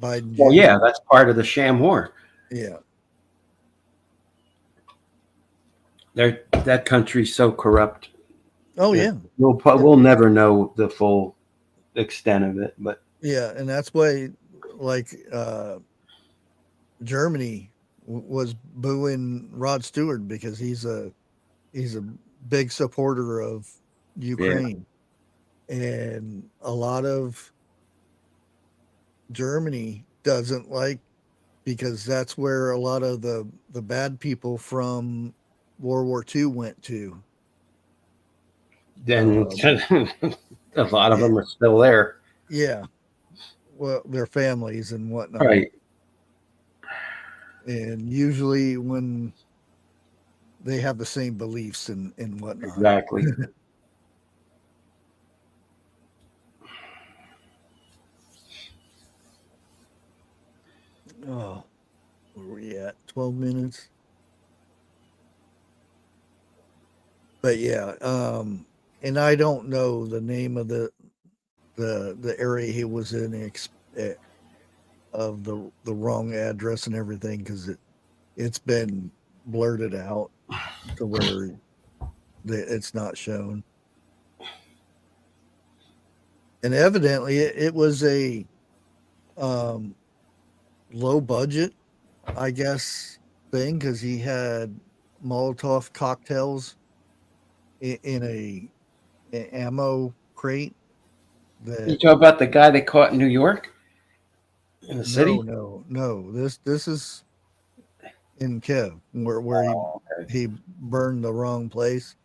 Biden.
Well, yeah, that's part of the sham war.
Yeah.
That country's so corrupt.
Oh, yeah.
We'll never know the full extent of it, but
yeah, and that's why, like, Germany was booing Rod Stewart because he's a big supporter of Ukraine, and a lot of Germany doesn't like, because that's where a lot of the bad people from World War II went to.
Then a lot of them are still there.
Yeah, well, their families and whatnot.
Right.
And usually when they have the same beliefs and whatnot.
Exactly.
Oh, where are we at? 12 minutes. But yeah, and I don't know the name of the area he was in, of the wrong address and everything, because it's been blurted out to where it's not shown. And evidently it was a low budget, I guess, thing, because he had Molotov cocktails in a ammo crate.
You talk about the guy they caught in New York, in the city.
No. This is in Kiev, where he burned the wrong place.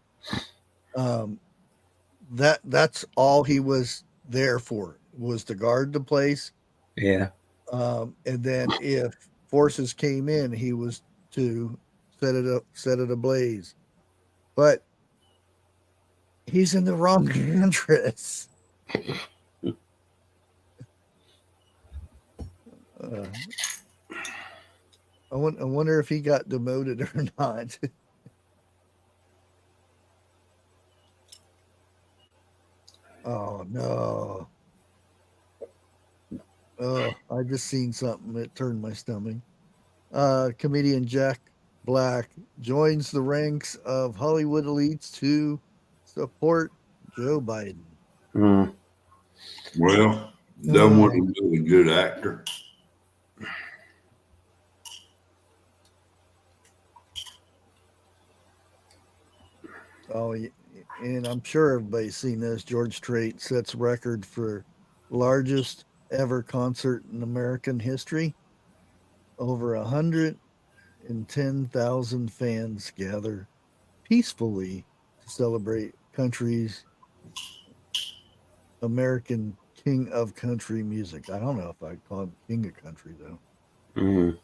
That's all he was there for, was to guard the place.
Yeah.
And then if forces came in, he was to set it ablaze. But he's in the wrong address. I wonder if he got demoted or not. Oh no. Oh, I just seen something that turned my stomach. Comedian Jack Black joins the ranks of Hollywood elites to support Joe Biden.
Mm.
Well, that was a really good actor.
Oh, and I'm sure everybody's seen this. George Strait sets record for largest ever concert in American history. Over 110,000 fans gather peacefully to celebrate country's American king of country music. I don't know if I'd call him king of country, though.
Mm.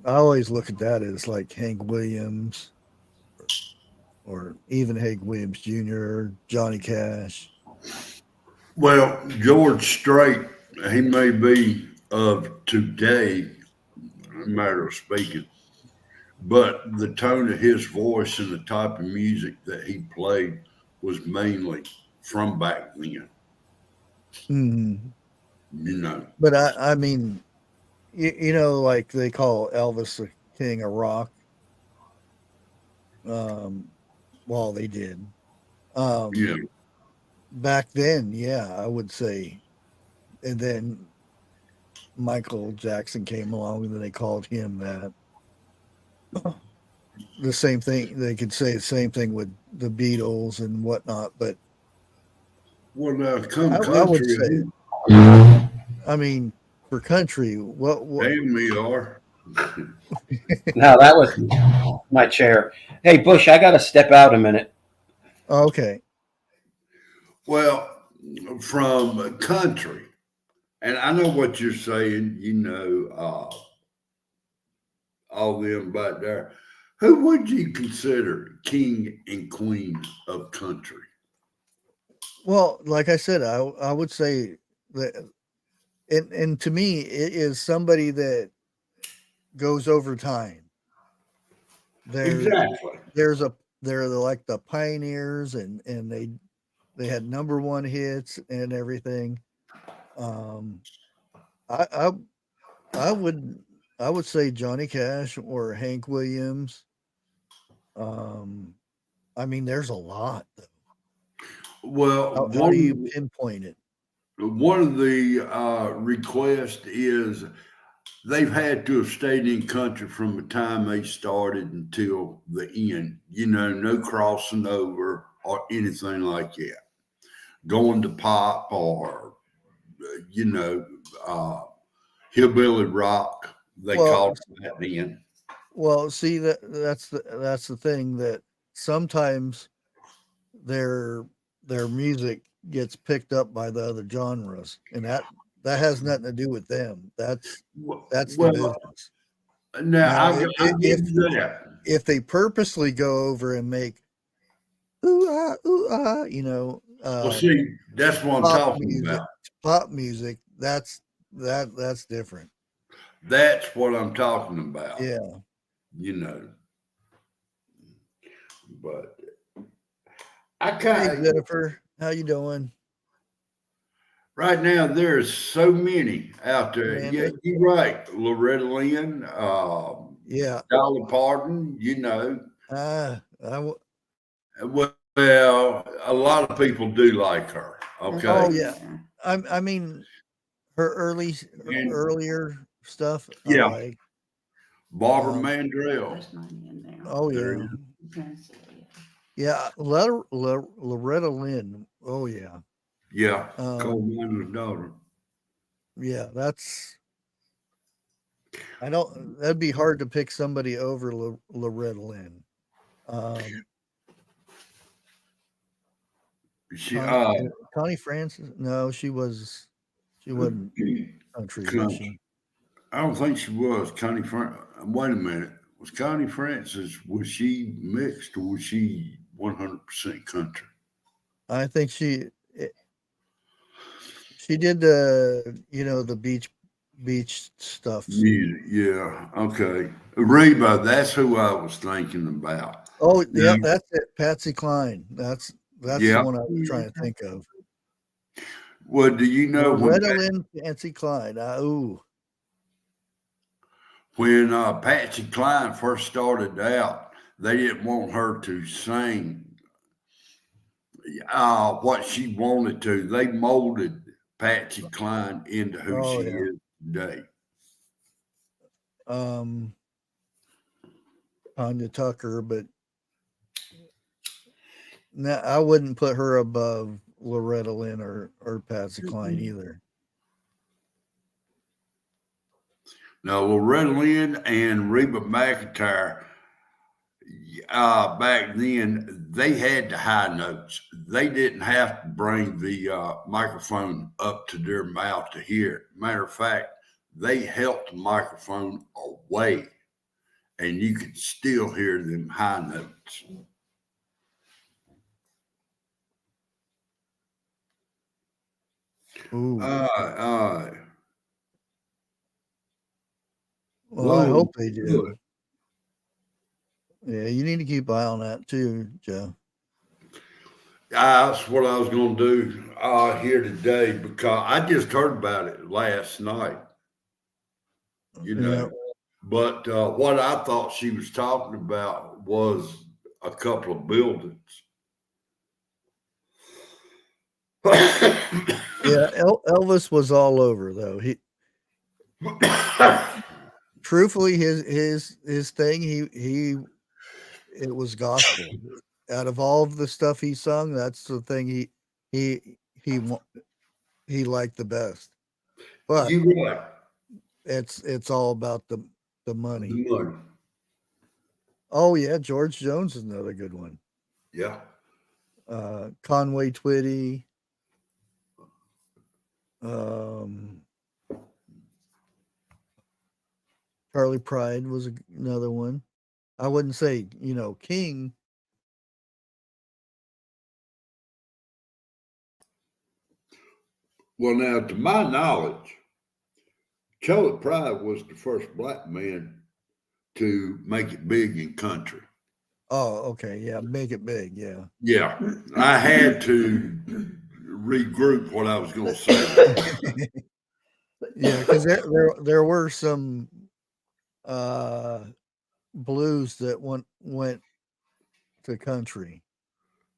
I always look at that as like Hank Williams, or even Hank Williams Jr., Johnny Cash.
Well, George Strait, he may be of today, a matter of speaking, but the tone of his voice and the type of music that he played was mainly from back then.
Mm-hmm.
You know.
But I mean, you know, like they call Elvis the king of rock. Well, they did.
Yeah.
Back then, yeah, I would say. And then Michael Jackson came along, and then they called him that. The same thing, they could say the same thing with the Beatles and whatnot, but
Well, now, come
I would
country,
say, I mean, for country, what
damn me are.
No, that was my chair. Hey, Bush, I got to step out a minute.
Okay.
Well, from country, and I know what you're saying, you know, all them back there. Who would you consider king and queen of country?
Well, like I said, I would say that, and to me, it is somebody that goes over time.
Exactly.
They're like the pioneers, and they had number one hits and everything. I I would say Johnny Cash or Hank Williams. Um, I mean, there's a lot though.
Well,
How do you pinpoint it?
one of the requests is they've had to have stayed in country from the time they started until the end. You know, no crossing over or anything like that. Going to pop or, you know, hillbilly rock, they call it that then.
Well, see that's the thing that sometimes their music gets picked up by the other genres, and that has nothing to do with them. That's the business.
Now,
Now,
I'll give you that.
if they purposely go over and make ooh ah, you know,
Well, see, that's what I'm talking about.
Pop music, that's different.
That's what I'm talking about.
Yeah.
You know, but I kind of,
Hey, Jennifer, how you doing?
right now, there's so many out there.
Man,
Yeah, you're right. Loretta Lynn,
yeah.
Dolly Parton, you know. Well, a lot of people do like her. Okay.
Oh yeah. I mean, her earlier stuff I
Yeah.
like.
Barbara Mandrell.
Oh yeah. Yeah, Loretta Lynn. Oh yeah.
Yeah. Coal miner's daughter.
Yeah, that'd be hard to pick somebody over Loretta Lynn. Connie Francis? No, she wasn't country, was she?
I don't think she was. Connie wait a minute. Was Connie Francis, was she mixed or was she 100% country?
I think she did the beach stuff.
Yeah. Okay. Reba, that's who I was thinking about.
Oh, yeah, that's it. Patsy Cline. That's the one I was trying to think of.
Well, do you know
Loretta Lynn, Patsy Cline?
When Patsy Cline first started out, they didn't want her to sing what she wanted to. They molded Patsy Cline into who she is today.
Tanya Tucker, but no, I wouldn't put her above Loretta Lynn or Patsy Cline either.
Now, Loretta Lynn and Reba McEntire, back then, they had the high notes. They didn't have to bring the microphone up to their mouth to hear it. Matter of fact, they held the microphone away, and you could still hear them high notes.
Ooh. Well,
Whoa,
I hope they do.
good.
Yeah, you need to keep an eye on that too, Joe.
That's what I was going to do here today because I just heard about it last night. You know, but what I thought she was talking about was a couple of buildings.
Yeah, Elvis was all over though. He truthfully his thing it was gospel. Out of all of the stuff he sung, that's the thing he liked the best. But it's all about the money.
The money.
Oh yeah, George Jones is another good one.
Yeah.
Conway Twitty. Charlie Pride was another one. I wouldn't say, King.
Well, now, to my knowledge, Charlie Pride was the first black man to make it big in country.
Oh, okay. Yeah, make it big. Yeah.
Yeah. I had to regroup what I was going to say.
Yeah, because there were some blues that went to country.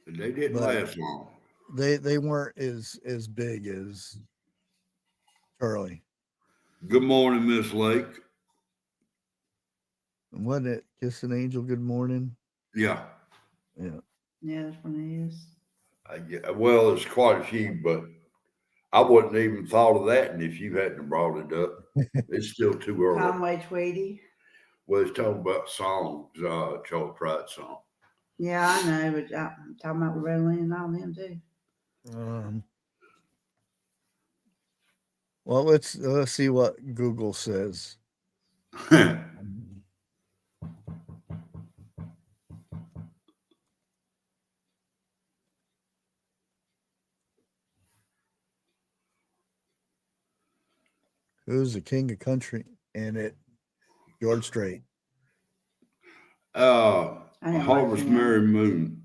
They didn't last long.
They weren't as big as Charlie.
Good morning, Miss Lake.
Wasn't it Kiss an Angel? Good morning.
Yeah.
Yeah.
Yeah, that's what it is.
Yeah. Well, there's quite a few, but I wouldn't even thought of that. And if you hadn't brought it up, it's still too early.
Conway Tweedy.
Well, it's talking about songs, Charlie Pride song.
Yeah, I know, but I'm talking about Loretta Lynn and all them too.
Well, let's see what Google says. Who's the king of country? And it George Strait.
Harvest Mary Moon.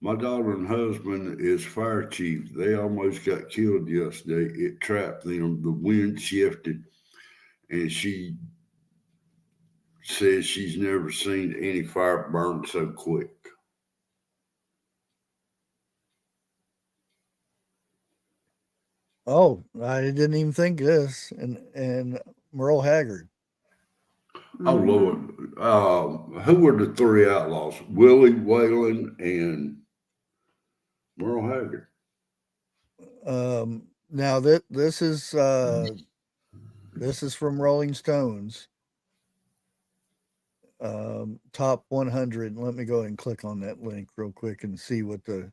My daughter and husband is fire chief. They almost got killed yesterday. It trapped them. The wind shifted, and she says she's never seen any fire burn so quick.
Oh, I didn't even think of this. And Merle Haggard.
Oh, Lord. Who were the three outlaws? Willie Whalen and Merle Haggard.
Now this is from Rolling Stones. Top 100. Let me go ahead and click on that link real quick and see what the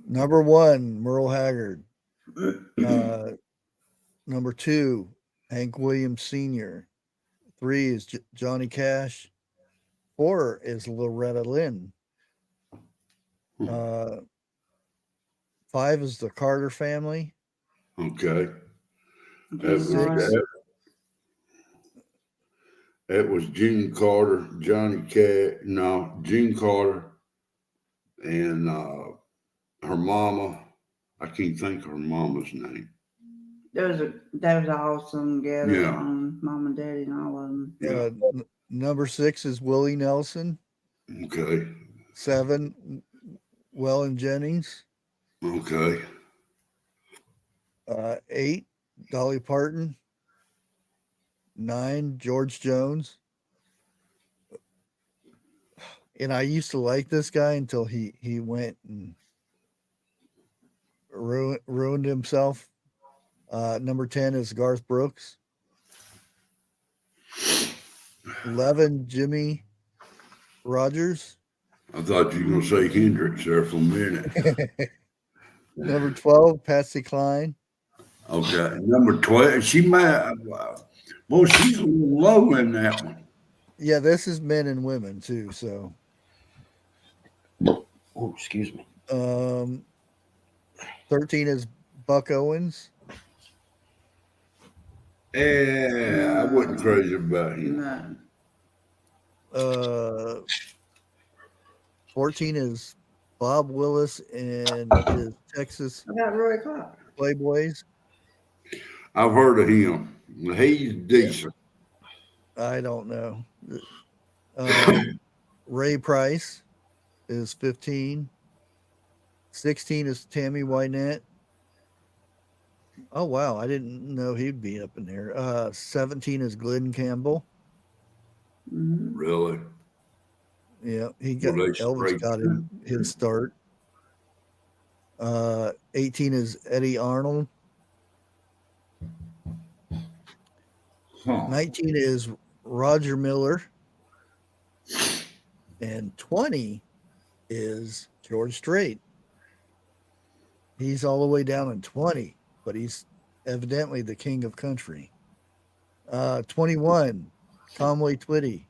number one, Merle Haggard. Number two, Hank Williams Sr. 3 is Johnny Cash. 4 is Loretta Lynn. 5 is the Carter family.
Okay.
That
was Gene Carter, Johnny Cash. No, Gene Carter and her mama. I can't think of her mama's name.
That was awesome. Together
Yeah.
on Mom and Daddy and all of them.
Yeah.
Number 6 is Willie Nelson.
Okay.
7, Waylon Jennings.
Okay.
8, Dolly Parton. 9, George Jones. And I used to like this guy until he went and ruined himself. Number 10 is Garth Brooks. 11, Jimmy Rogers.
I thought you were going to say Hendrix there for a minute.
Number 12, Patsy Cline.
Okay. Number 12. She might. Well, she's a little low in that one.
Yeah, this is men and women too. So.
Oh, excuse me.
13 is Buck Owens.
Yeah, I wasn't crazy about him.
No.
14 is Bob Willis and his Texas
About Roy Clark.
Playboys.
I've heard of him. He's decent.
I don't know. Ray Price is 15. 16 is Tammy Wynette. Oh, wow. I didn't know he'd be up in there. 17 is Glenn Campbell.
Mm-hmm.
Really?
Yeah, Elvis got his start. 18 is Eddie Arnold. 19 is Roger Miller. And 20 is George Strait. He's all the way down in 20, but he's evidently the king of country. 21, Conway Twitty.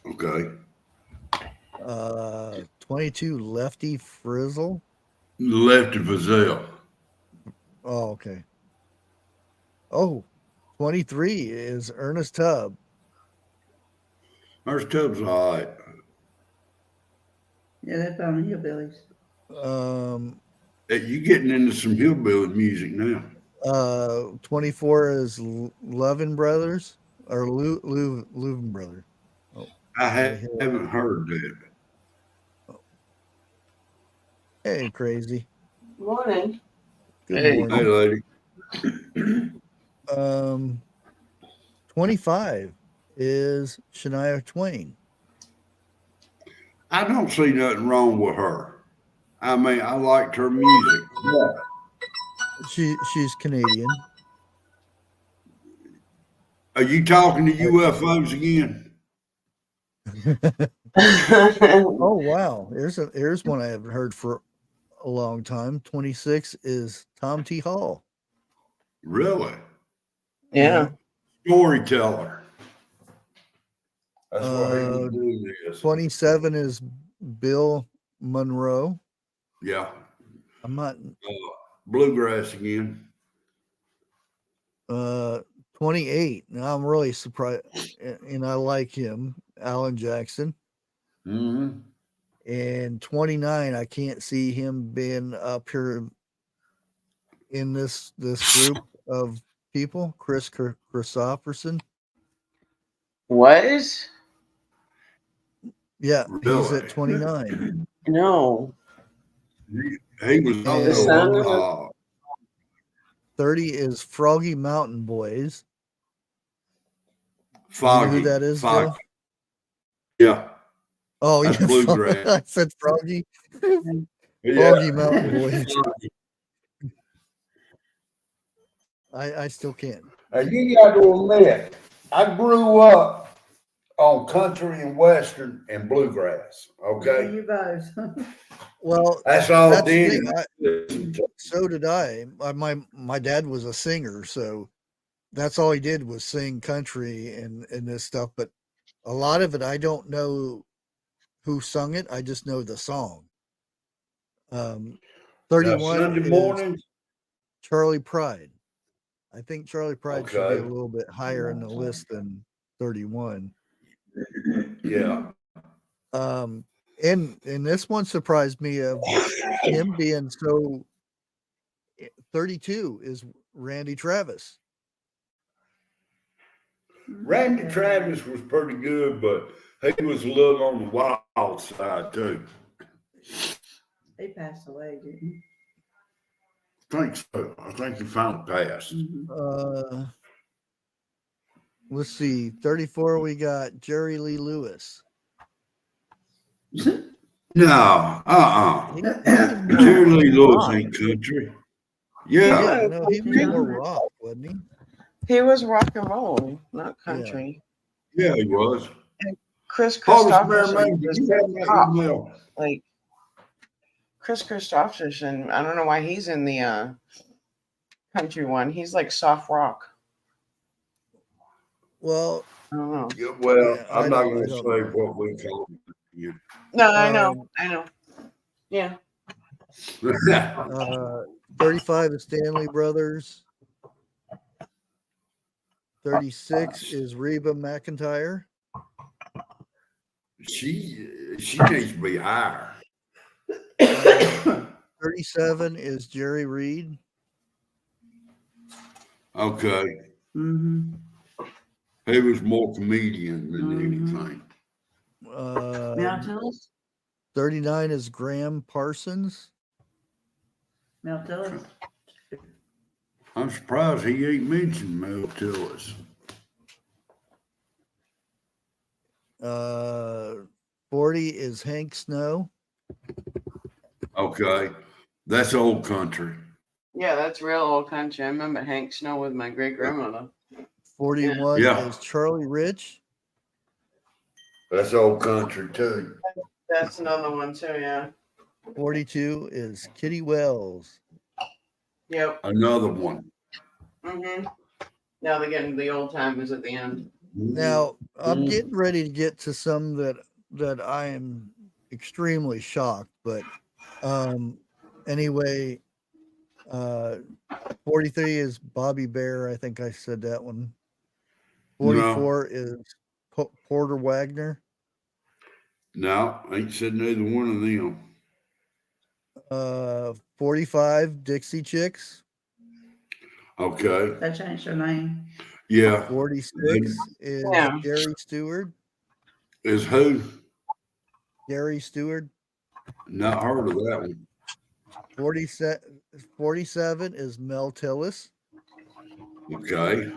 Okay.
22, Lefty Frizzle.
Lefty Frizzle.
Oh, okay. Oh, 23 is Ernest Tubb.
Ernest Tubb's all right.
Yeah, that's on the Hillbillies.
You're getting into some hillbilly music now.
24 is Louvin Brothers or Louvin Brothers. Oh,
I haven't heard that.
Hey, crazy.
Morning.
Good morning.
Hey, lady.
25 is Shania Twain.
I don't see nothing wrong with her. I mean, I liked her music. Yeah.
She's Canadian.
Are you talking to UFOs again?
Oh wow, here's one I haven't heard for a long time. 26 is Tom T. Hall.
Really?
Yeah.
Storyteller. That's what he was doing this.
27 is Bill Monroe.
Yeah.
I'm not.
Bluegrass again.
28. Now I'm really surprised, and I like him, Alan Jackson.
Mm-hmm.
And 29, I can't see him being up here in this group of people. Chris Christopherson.
Was?
Yeah,
Really?
he's at 29.
No.
He was
The son of
on
30 is Froggy Mountain Boys.
Foggy.
You know who that is,
Foggy.
Jeff?
Yeah.
Oh,
That's
yeah.
bluegrass.
I said Froggy.
Yeah.
Foggy Mountain Boys. I still can't.
You got to admit, I grew up on country and western and bluegrass. Okay,
You both.
Well,
that's all.
that's the
Danny.
thing. So did I. My dad was a singer, so that's all he did was sing country and this stuff. But a lot of it, I don't know who sung it. I just know the song. 31
Sunday
is
morning.
Charlie Pride. I think Charlie Pride should be a
Okay.
little bit higher in the list than 31.
Yeah.
And this one surprised me of him being so. 32 is Randy Travis.
Randy Travis was pretty good, but he was a little on the wild side too.
He passed away, didn't he?
I think so. I think he finally passed.
Let's see. 34, we got Jerry Lee Lewis.
No, Jerry Lee Lewis ain't country. Yeah.
No, he was more rock, wasn't he?
He was rock and roll, not country.
Yeah, he was.
And Chris
Paulus
Christopherson
Merriman,
was
you have that
pop.
email.
Like Chris Christopherson, I don't know why he's in the country one. He's like soft rock.
Well,
I don't know.
Yeah, well,
Yeah,
I'm not going to
I
say
don't
what we call it.
No, I know. Yeah.
35 is Stanley Brothers. 36 is Reba McEntire.
She needs to be higher.
37 is Jerry Reed.
Okay.
Mm-hmm.
He was more comedian than anything.
Now tell us.
39 is Graham Parsons.
Now tell us.
I'm surprised he ain't mentioned Mel Tillis.
40 is Hank Snow.
Okay. That's old country.
Yeah, that's real old country. I remember Hank Snow with my great grandmother.
41
Yeah.
is Charlie Rich.
That's old country too.
That's another one too, yeah.
42 is Kitty Wells.
Yep.
Another one.
Mm-hmm. Now they're getting the old timers at the end.
Now, I'm getting ready to get to some that I am extremely shocked, but anyway, 43 is Bobby Bear. I think I said that one. 44 is Porter Wagner.
No, ain't said neither one of them.
45 Dixie Chicks.
Okay.
They changed their name.
Yeah.
46 is Gary Stewart.
Is who?
Gary Stewart.
Not heard of that one.
47 is Mel Tillis.
Okay.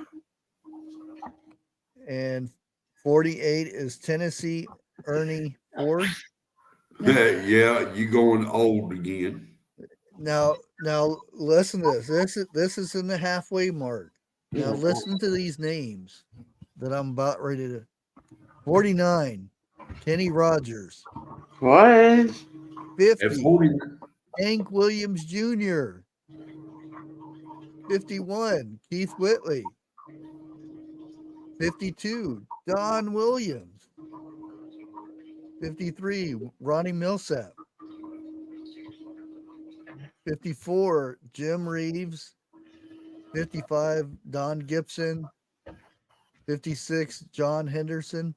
And 48 is Tennessee Ernie Ford.
Yeah, you going old again.
Now listen to this. This is in the halfway mark. Now listen to these names that I'm about ready to. 49, Kenny Rogers.
What?
At
50,
40,
Hank Williams Jr. 51, Keith Whitley. 52, Don Williams. 53, Ronnie Millsap. 54, Jim Reeves. 55, Don Gibson. 56, John Henderson.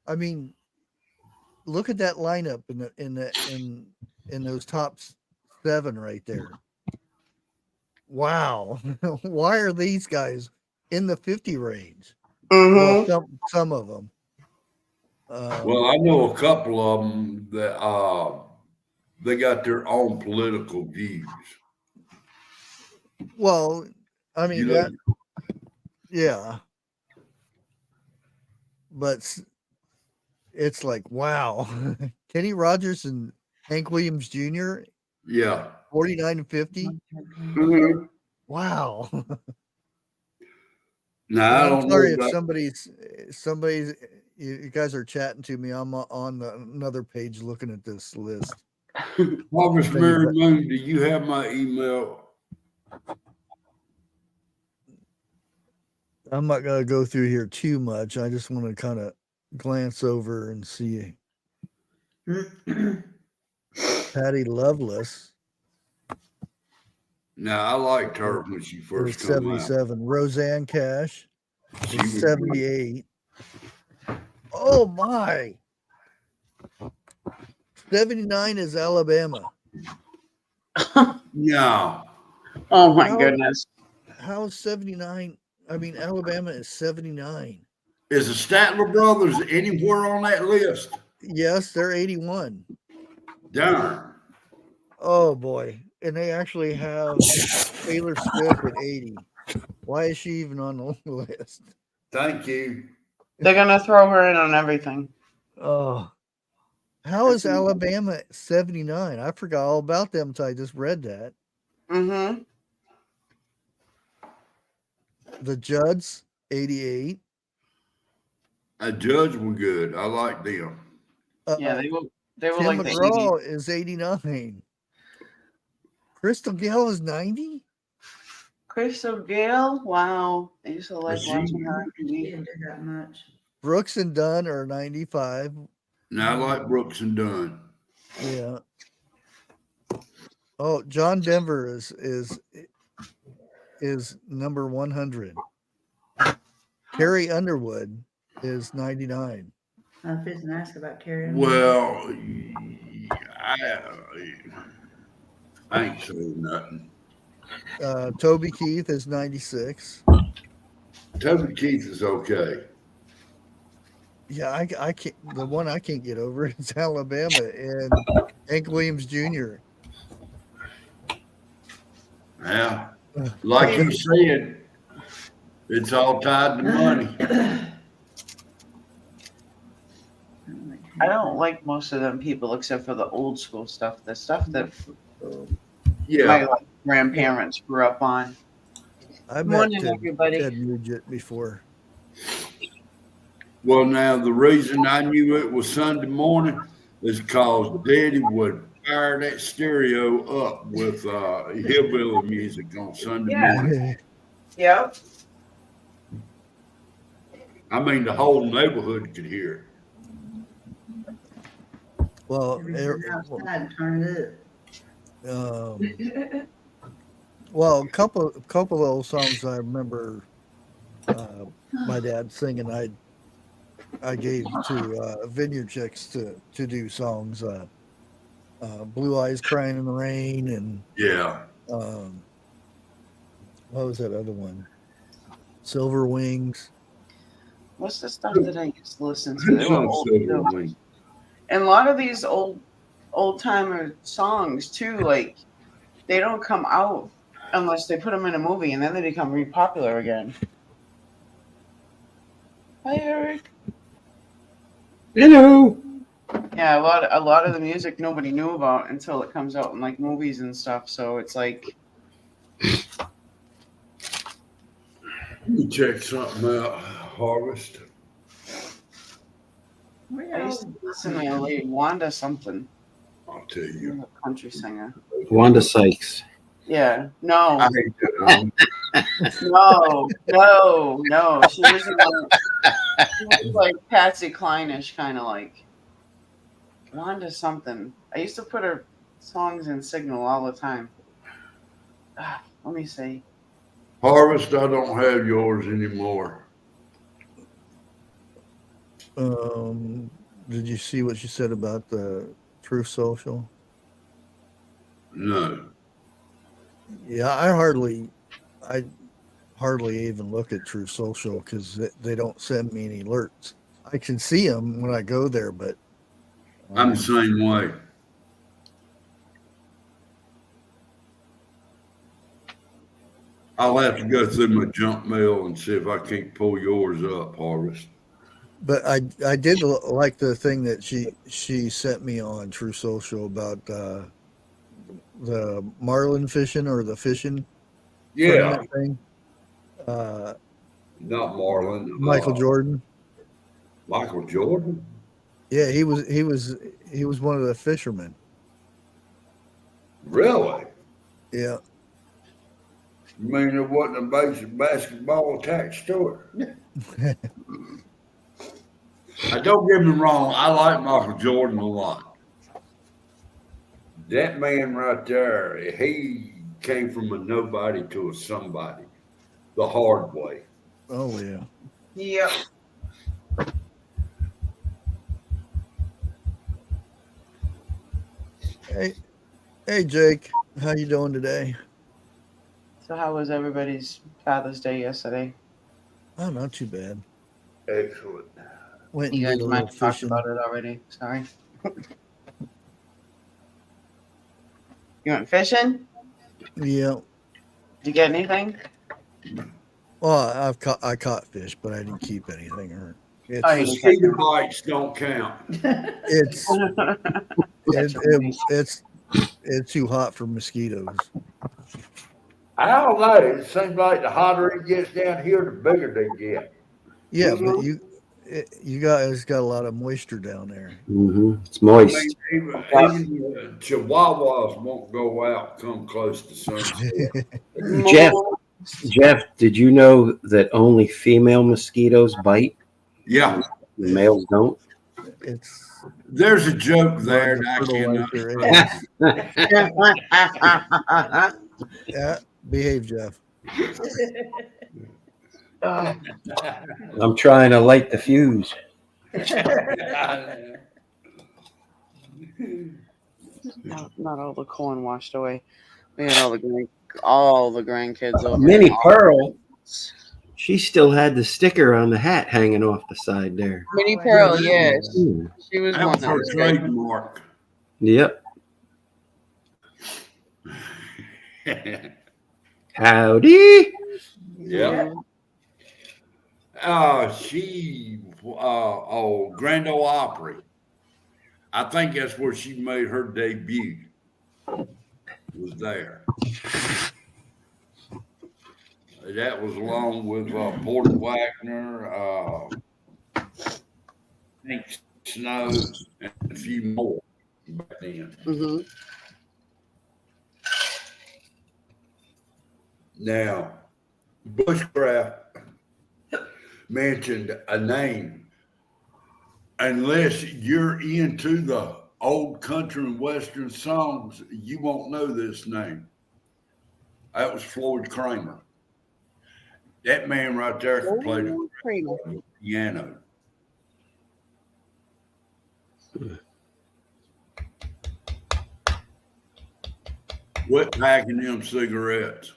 I mean, look at that lineup in those top 7 right there. Wow. Why are these guys in the 50 range?
Mm-hmm.
Well, some of them.
well, I know a couple of them that they got their own political views.
Well, I mean
You
that,
know,
yeah. But it's like, wow. Kenny Rogers and Hank Williams Jr.
yeah.
49 and 50.
Mm-hmm.
Wow.
Now I
And I'm
don't
sorry
know
if
about,
somebody's you guys are chatting to me. I'm on another page looking at this list.
Harvest Mary Moon. Do you have my email?
I'm not going to go through here too much. I just want to kind of glance over and see. Patty Loveless
Now I liked her when she
is
first came out.
77. Roseanne Cash
She
is
was
78. Oh my. 79 is Alabama.
No.
Oh my goodness.
How is 79? I mean, Alabama is 79.
Is the Statler Brothers anywhere on that list?
Yes, they're 81.
Darn.
Oh boy. And they actually have Taylor Swift at 80. Why is she even on the list?
Thank you.
They're gonna throw her in on everything.
Oh. How is Alabama at 79? I forgot all about them until I just read that.
Mm-hmm.
The Judds, 88.
A Judge were good. I like them.
Yeah, they were
Tim
like the 80s.
McGraw is 89. Crystal Gale is 90.
Crystal Gale, wow. I used to like
Is she-
watching her.
She didn't do that much.
Brooks and Dunn are 95.
Now I like Brooks and Dunn.
Yeah. Oh, John Denver is number 100. Carrie Underwood is 99.
I was just ask about Carrie.
Well, I ain't saying nothing.
Toby Keith is 96.
Toby Keith is okay.
Yeah, I can't. The one I can't get over is Alabama and Hank Williams Jr.
Yeah. Like you said, it's all tied to money.
I don't like most of them people except for the old school stuff. The stuff that
Yeah.
my like, grandparents grew up on.
I met
Morning, everybody.
Ted Nugent before.
Well, now the reason I knew it was Sunday morning is because Daddy would fire that stereo up with hillbilly music on Sunday morning.
Yep.
I mean, the whole neighborhood could hear
Well,
Outside, turn it
well, a couple of those songs I remember my dad singing. I gave to Vineyard Chicks to do songs. Blue Eyes Crying in the Rain and
Yeah.
what was that other one? Silver Wings.
What's the stuff that I used to listen to? They were old too. And a lot of these old timer songs too, like they don't come out unless they put them in a movie and then they become really popular again. Hi, Eric.
Hello.
Yeah, a lot of the music nobody knew about until it comes out in like movies and stuff. So it's like,
Let me check something out. Harvest.
I used to listen to a lady, Wanda something,
I'll tell you.
a country singer.
Wanda Sykes.
Yeah, no,
I hate that.
no. She was like Patsy Cline-ish, kind of like Wanda something. I used to put her songs in Signal all the time. Let me see.
Harvest, I don't have yours anymore.
Did you see what she said about the Truth Social?
No.
Yeah, I hardly even look at Truth Social because they don't send me any alerts. I can see them when I go there, but
I'm the same way. I'll have to go through my junk mail and see if I can't pull yours up, Harvest.
But I did like the thing that she sent me on True Social about the marlin fishing or the fishing
Yeah.
tournament thing.
Not Marlin.
Michael Jordan.
Michael Jordan?
Yeah, he was one of the fishermen.
Really?
Yeah.
You mean there wasn't a basic basketball attached to it? Don't get me wrong, I like Michael Jordan a lot. That man right there, he came from a nobody to a somebody the hard way.
Oh yeah.
Yep.
Hey Jake, how you doing today?
So how was everybody's Father's Day yesterday?
Oh, not too bad.
Excellent.
Went
You
and
guys
did a
might
little
have talked
fishing.
about it already. Sorry. You went fishing?
Yeah.
Did you get anything?
Well, I caught fish, but I didn't keep anything. Or it's
Oh, you didn't catch
Mosquito bites don't count.
it's too hot for mosquitoes.
I don't know. It seems like the hotter it gets down here, the bigger they get.
Yeah, but you guys got a lot of moisture down there.
Mm-hmm. It's
I
moist.
mean, even chihuahuas won't go out come close to sunset.
Jeff, did you know that only female mosquitoes bite?
Yeah.
The males don't?
There's a joke there that I cannot.
Yeah, behave, Jeff.
I'm trying to light the fuse.
Not all the corn washed away. We had all the grandkids over.
Minnie Pearl, she still had the sticker on the hat hanging off the side there.
Minnie Pearl, yes. She was
That
one
was her trademark.
Yep. Howdy.
Yep. Grand Ole Opry. I think that's where she made her debut. Was there. That was along with Porter Wagner, Hank Snow, and a few more back then.
Mm-hmm.
Now, Bushcraft mentioned a name. Unless you're into the old country and western songs, you won't know this name. That was Floyd Kramer. That man right there could play the piano. Quit packing them cigarettes.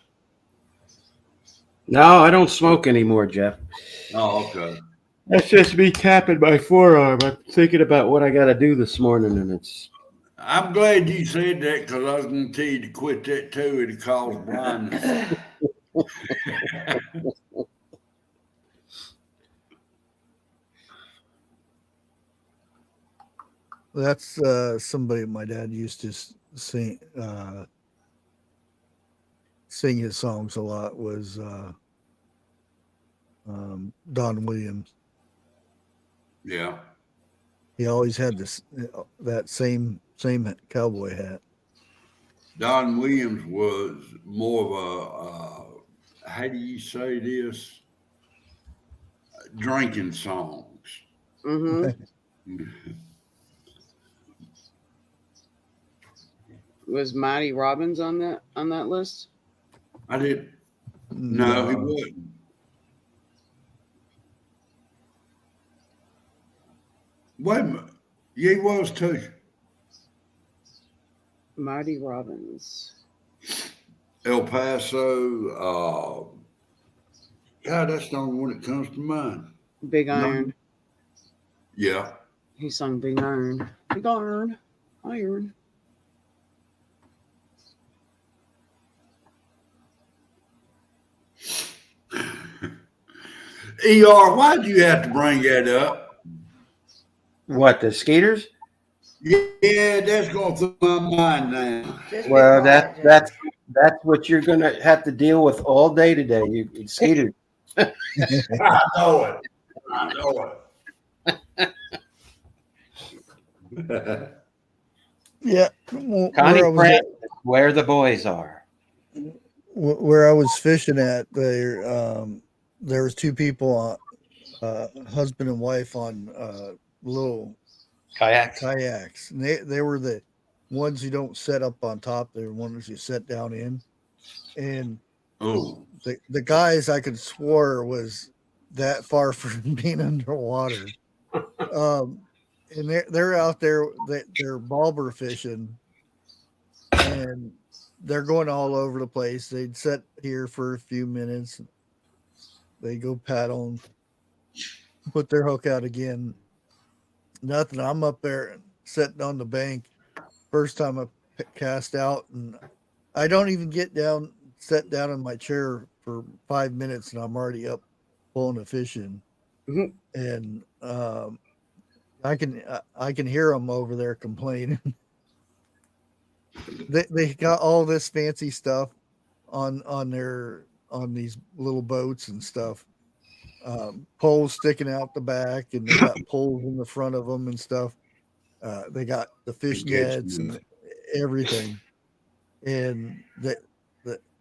No, I don't smoke anymore, Jeff.
Oh, okay.
That's just me tapping my forearm. I'm thinking about what I got to do this morning, and it's
I'm glad you said that because I was going to tell you to quit that too. It'll cause blindness.
That's somebody my dad used to sing his songs a lot was Don Williams.
Yeah.
He always had that same cowboy hat.
Don Williams was more of a how do you say this? Drinking songs.
Was Marty Robbins on that list?
I did. No, he wasn't. Wait a minute. Yeah, he was too.
Marty Robbins.
El Paso. God, that's the only one that comes to mind.
Big Iron.
Yeah.
He sung Big Iron. Big Iron. Iron.
ER, why'd you have to bring that up?
What, the skaters?
Yeah, that's going through my mind now.
Well, that's what you're gonna have to deal with all day today. You skaters.
I know it. I know it.
Yeah.
Connie Pratt, where the boys are.
Where I was fishing at, there was two people, husband and wife, on little kayaks. And they were the ones you don't set up on top. They're the ones you set down in. And the guys, I could swore was that far from being underwater. And they're out there, they're bobber fishing, and they're going all over the place. They'd sit here for a few minutes. They go paddle and put their hook out again. Nothing. I'm up there sitting on the bank. First time I cast out, and I don't even get down, sit down in my chair for 5 minutes, and I'm already up pulling a fish in. And I can hear them over there complaining. They got all this fancy stuff on these little boats and stuff. Poles sticking out the back, and they got poles in the front of them and stuff. They got the fish nets and everything, and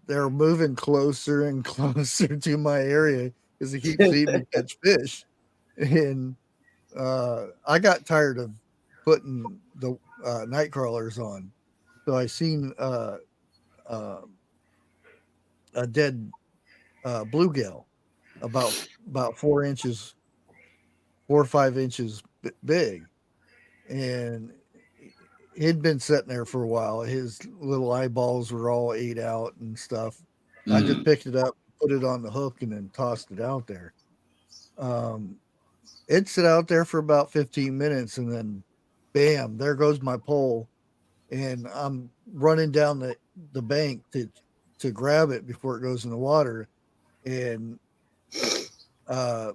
they're moving closer and closer to my area because they keep seeing me catch fish. And I got tired of putting the night crawlers on, so I seen a dead bluegill about 4 or 5 inches big, and he'd been sitting there for a while. His little eyeballs were all ate out and stuff. I just picked it up, put it on the hook, and then tossed it out there. It sit out there for about 15 minutes, and then bam, there goes my pole, and I'm running down the bank to grab it before it goes in the water. And the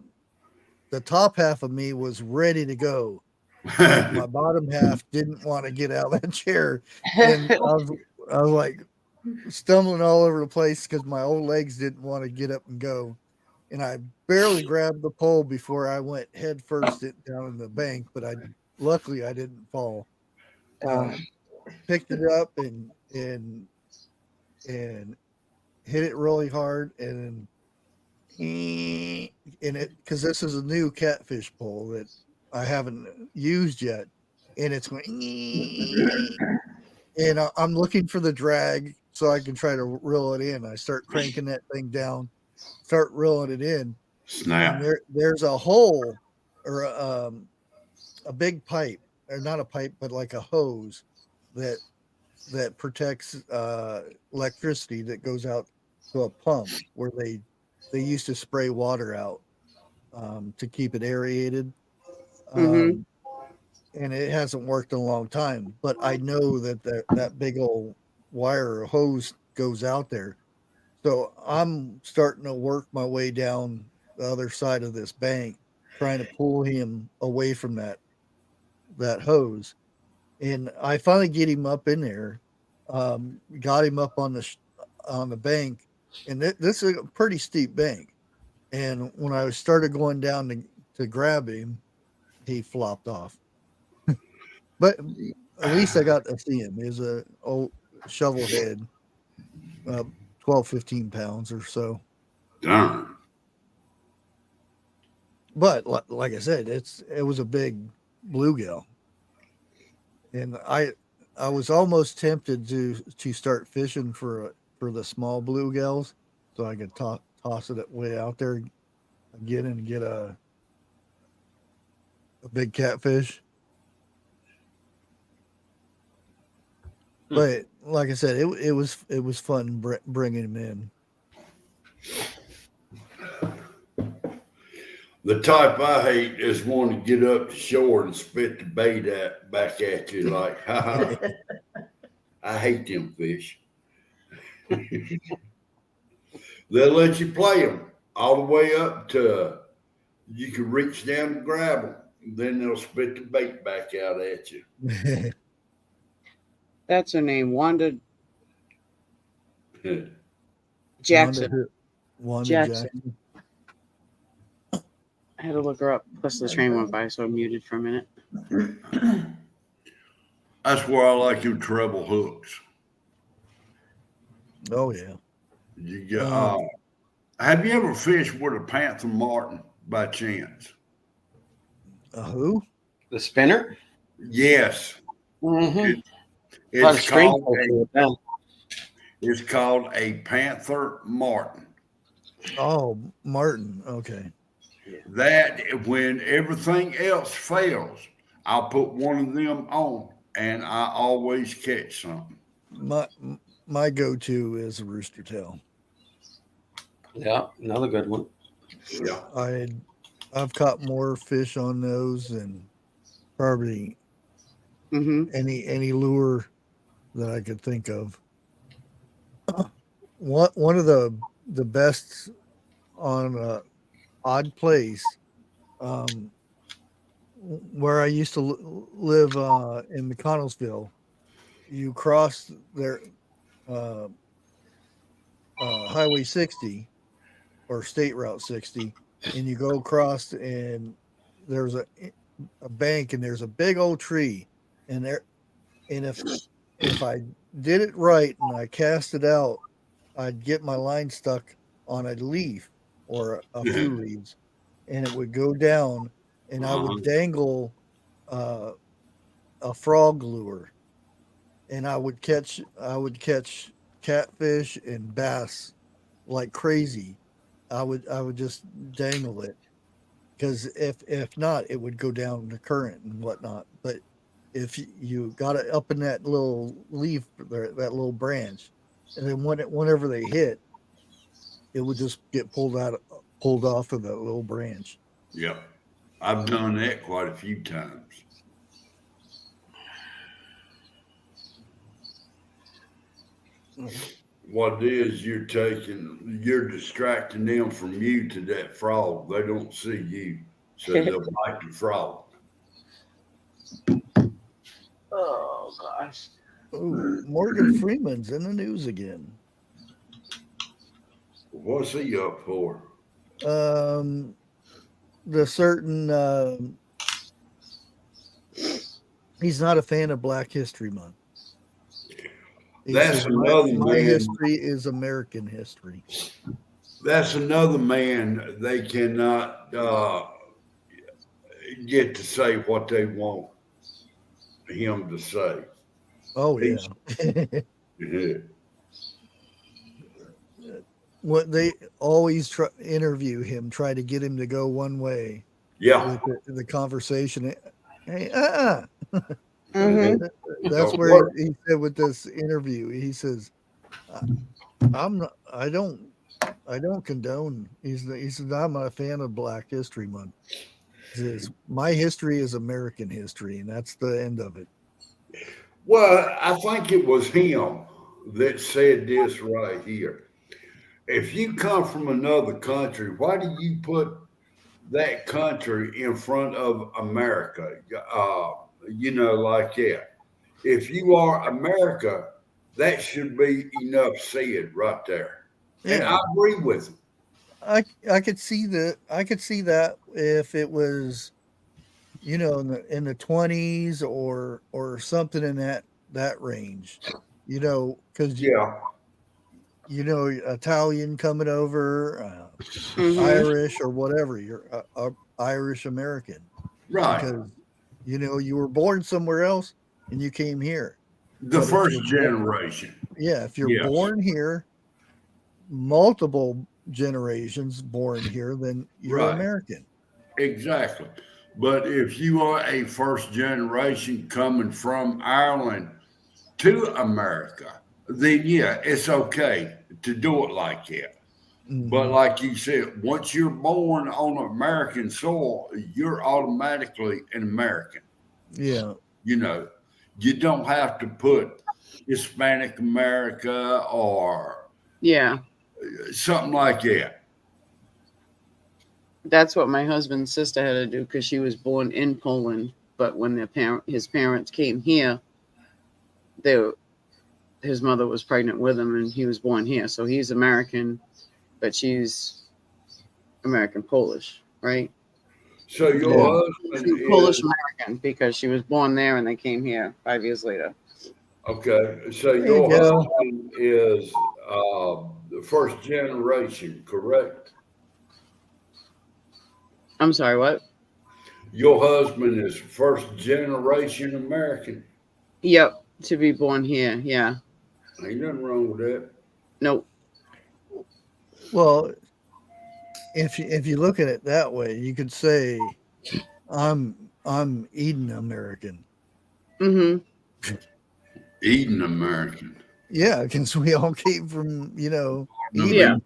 top half of me was ready to go. My bottom half didn't want to get out of that chair, and I was like stumbling all over the place because my old legs didn't want to get up and go. And I barely grabbed the pole before I went head first down in the bank, but luckily I didn't fall. Picked it up and hit it really hard, and it, because this is a new catfish pole that I haven't used yet, and it's going, and I'm looking for the drag so I can try to reel it in. I start cranking that thing down, start reeling it in.
Snap.
And there's a hole or a big pipe, or not a pipe, but like a hose that protects electricity that goes out to a pump where they used to spray water out to keep it aerated. and it hasn't worked in a long time. But I know that big old wire or hose goes out there. So I'm starting to work my way down the other side of this bank, trying to pull him away from that hose. And I finally get him up in there, got him up on the bank, and this is a pretty steep bank. And when I started going down to grab him, he flopped off. But at least I got to see him. He was a old shovel head, 12, 15 pounds or so.
Darn.
But like I said, it was a big bluegill, and I was almost tempted to start fishing for the small bluegills, so I could toss it way out there again and get a big catfish. But like I said, it was fun bringing him in.
The type I hate is one to get up to shore and spit the bait back at you like, ha ha. I hate them fish. They'll let you play them all the way up to you can reach down and grab them. Then they'll spit the bait back out at you.
That's her name, Wanda Jackson.
Wanda Jackson.
I had to look her up. Plus, the train went by, so I muted for a minute.
That's where I like your treble hooks.
Oh yeah.
You get. Have you ever fished with a panther martin by chance?
Who?
The spinner?
Yes.
Mm-hmm.
It's called a panther martin.
Oh, Martin. Okay.
That when everything else fails, I'll put one of them on, and I always catch something.
My go-to is a rooster tail.
Yeah, another good one.
Yeah,
I've caught more fish on those than probably any lure that I could think of. One of the best on Odd Place, where I used to live in McConnellsville. You cross there, Highway 60 or State Route 60, and you go across, and there's a bank, and there's a big old tree, and if I did it right and I cast it out, I'd get my line stuck on a leaf or a few leaves, and it would go down, and I would dangle a frog lure, and I would catch catfish and bass like crazy. I would just dangle it, because if not, it would go down the current and whatnot. But if you got it up in that little leaf, that little branch, and then whenever they hit, it would just get pulled off of that little branch.
Yeah, I've done that quite a few times. What it is, you're distracting them from you to that frog. They don't see you, so they'll bite the frog.
Oh gosh.
Ooh, Morgan Freeman's in the news again.
What's he up for?
The certain he's not a fan of Black History Month.
That's another man.
My history is American history.
That's another man they cannot get to say what they want him to say.
Oh yeah.
Yeah.
What they always interview him, try to get him to go one way.
Yeah.
With the conversation. Hey, That's where he said with this interview, he says, I don't condone. He said, I'm not a fan of Black History Month. My history is American history, and that's the end of it.
Well, I think it was him that said this right here. If you come from another country, why do you put that country in front of America? Like that. If you are America, that should be enough said right there. And I
Yeah,
agree with him.
I could see that. I could see that if it was, in the 20s or something in that range, because
Yeah,
Italian coming over,
Hmm.
Irish or whatever, you're Irish American
right.
because you were born somewhere else and you came here.
The
But if
first
you're
generation.
if you're
Yes,
born here, multiple generations born here, then you're
right.
American.
Exactly. But if you are a first generation coming from Ireland to America, then yeah, it's okay to do it like that. But
Hmm.
like you said, once you're born on American soil, you're automatically an American.
Yeah.
You know, you don't have to put Hispanic America or
Yeah,
something like that.
that's what my husband's sister had to do because she was born in Poland. But when his parents came here, they were, his mother was pregnant with him, and he was born here. So he's American, but she's American Polish, right?
So
Yeah.
your husband
Polish
is
American because she was born there and they came here 5 years later.
okay. So
There you
your
go.
husband is the first generation, correct?
I'm sorry, what?
Your husband is first generation American.
Yep, to be born here. Yeah.
Ain't nothing wrong with that.
Nope.
Well, if you look at it that way, you could say I'm Eden American.
Mm-hmm.
Eden American.
Yeah, because we all came from
Yeah.
Eden.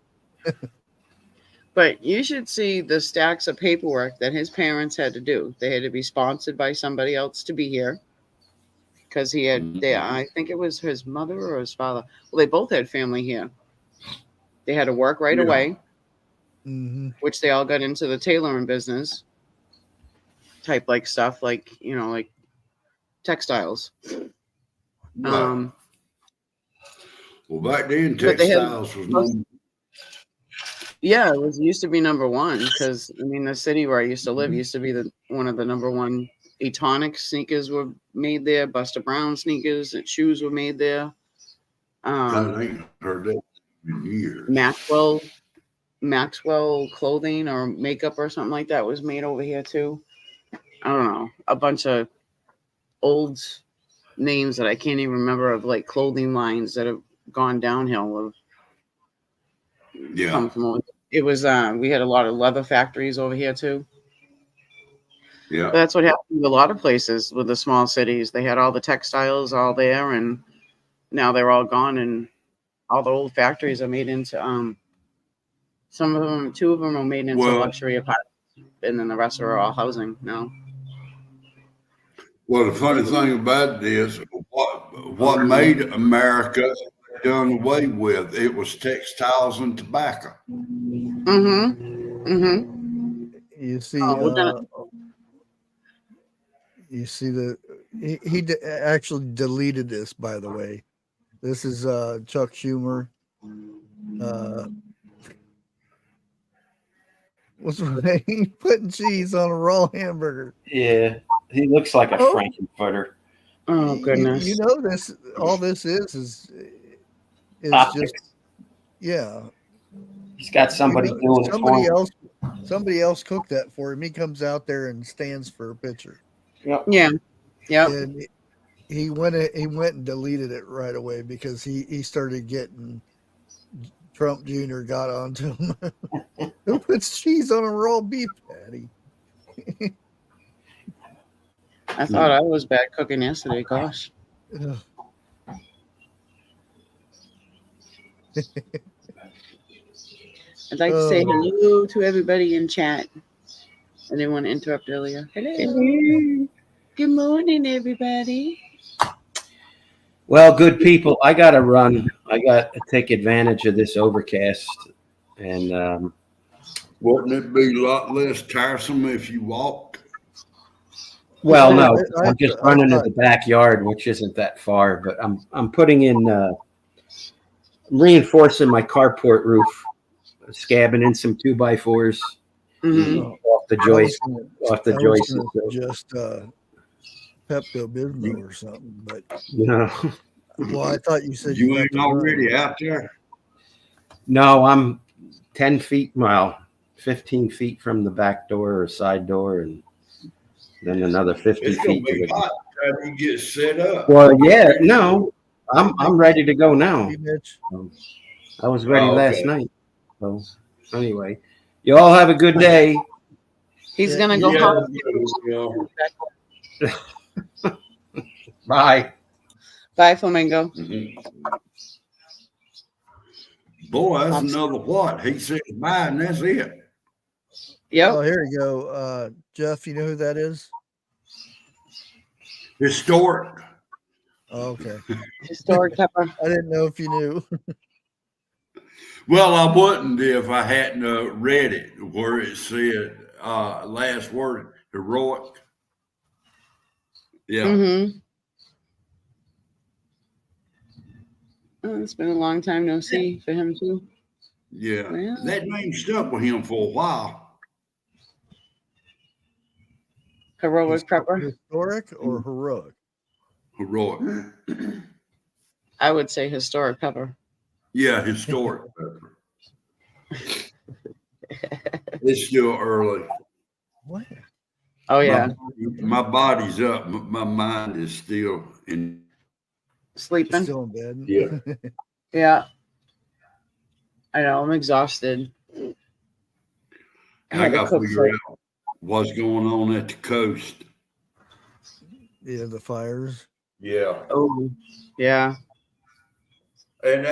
But you should see the stacks of paperwork that his parents had to do. They had to be sponsored by somebody else to be here because he had there. I think it was his mother or his father. Well, they both had family here. They had to work right
Yeah.
away,
Hmm.
which they all got into the tailoring business type like stuff, like like textiles.
Right. Well, back then,
But they had
textiles was number.
yeah, it used to be number one because I mean the city where I used to live used to be one of the number one. Etonic sneakers were made there. Buster Brown sneakers and shoes were made there.
God, I ain't heard that in years.
Maxwell clothing or makeup or something like that was made over here too. I don't know, a bunch of old names that I can't even remember of like clothing lines that have gone downhill of
Yeah.
come from over. It was we had a lot of leather factories over here too. But
Yeah.
that's what happened with a lot of places with the small cities. They had all the textiles all there, and now they're all gone, and all the old factories are made into some of them, two of them are made into
Well,
luxury apartments, and then the rest are all housing now.
well, the funny thing about it is what made America done away with it was textiles and tobacco.
Mm-hmm. Mm-hmm.
You see,
Oh, we're gonna.
you see the actually deleted this, by the way. This is Chuck Schumer. What's he putting cheese on a raw hamburger?
Yeah, he looks like a
Oh.
Frankenfurter.
Oh
You
goodness.
know this. All this is
Optics.
just yeah.
He's got somebody doing it for him.
Somebody else cooked that for him. He comes out there and stands for a picture.
Yep.
Yeah. Yep.
And he went and deleted it right away because he started getting Trump Jr. got onto him. Who puts cheese on a raw beef patty?
I thought I was bad cooking yesterday. Gosh.
Ugh.
I'd like to say hello to everybody in chat. I didn't want to interrupt earlier. Hello. Good morning, everybody.
Well, good people, I got to run. I got to take advantage of this overcast. And
Wouldn't it be a lot less tiresome if you walked?
well, no,
I
I'm just
thought-
running to the backyard, which isn't that far. But I'm putting in reinforcing my carport roof, scabbing in some 2x4s
Mhm.
off the joist, off the joists.
Just Pepto Bismol or something, but
No,
well, I thought you said
You
got
ain't
to
already
run.
out there.
no, I'm 10 feet, well, 15 feet from the back door or side door, and then another 50
It's gonna
feet to
be
the.
hot after you get set up.
Well, yeah, no, I'm ready to go now.
Hey, Mitch.
I was ready
Oh,
last
okay.
night. So anyway, you all have a good day.
He's
Yeah,
gonna go
Yeah,
home.
Bye.
Bye, Flamingo.
Mhm. Boy, that's another what? He said bye, and that's it.
Yep.
Oh, here you go. Jeff, you know who that is?
Historic.
Oh, okay.
Historic pepper.
I didn't know if you knew.
Well, I wouldn't if I hadn't read it where it said last word heroic. Yeah.
Mm-hmm. Oh, it's been a long time no see for him too.
Yeah.
Well.
That name stuck with him for a while.
Heroic pepper.
Historic or heroic?
Heroic.
I would say historic pepper.
Yeah, historic pepper. It's still early.
What?
Oh yeah.
My body's up, but my mind is still in.
Sleeping.
Still in bed.
Yeah.
Yeah. I know. I'm exhausted.
I got to figure out what's going on at the coast.
Yeah, the fires.
Yeah.
Oh, yeah.
And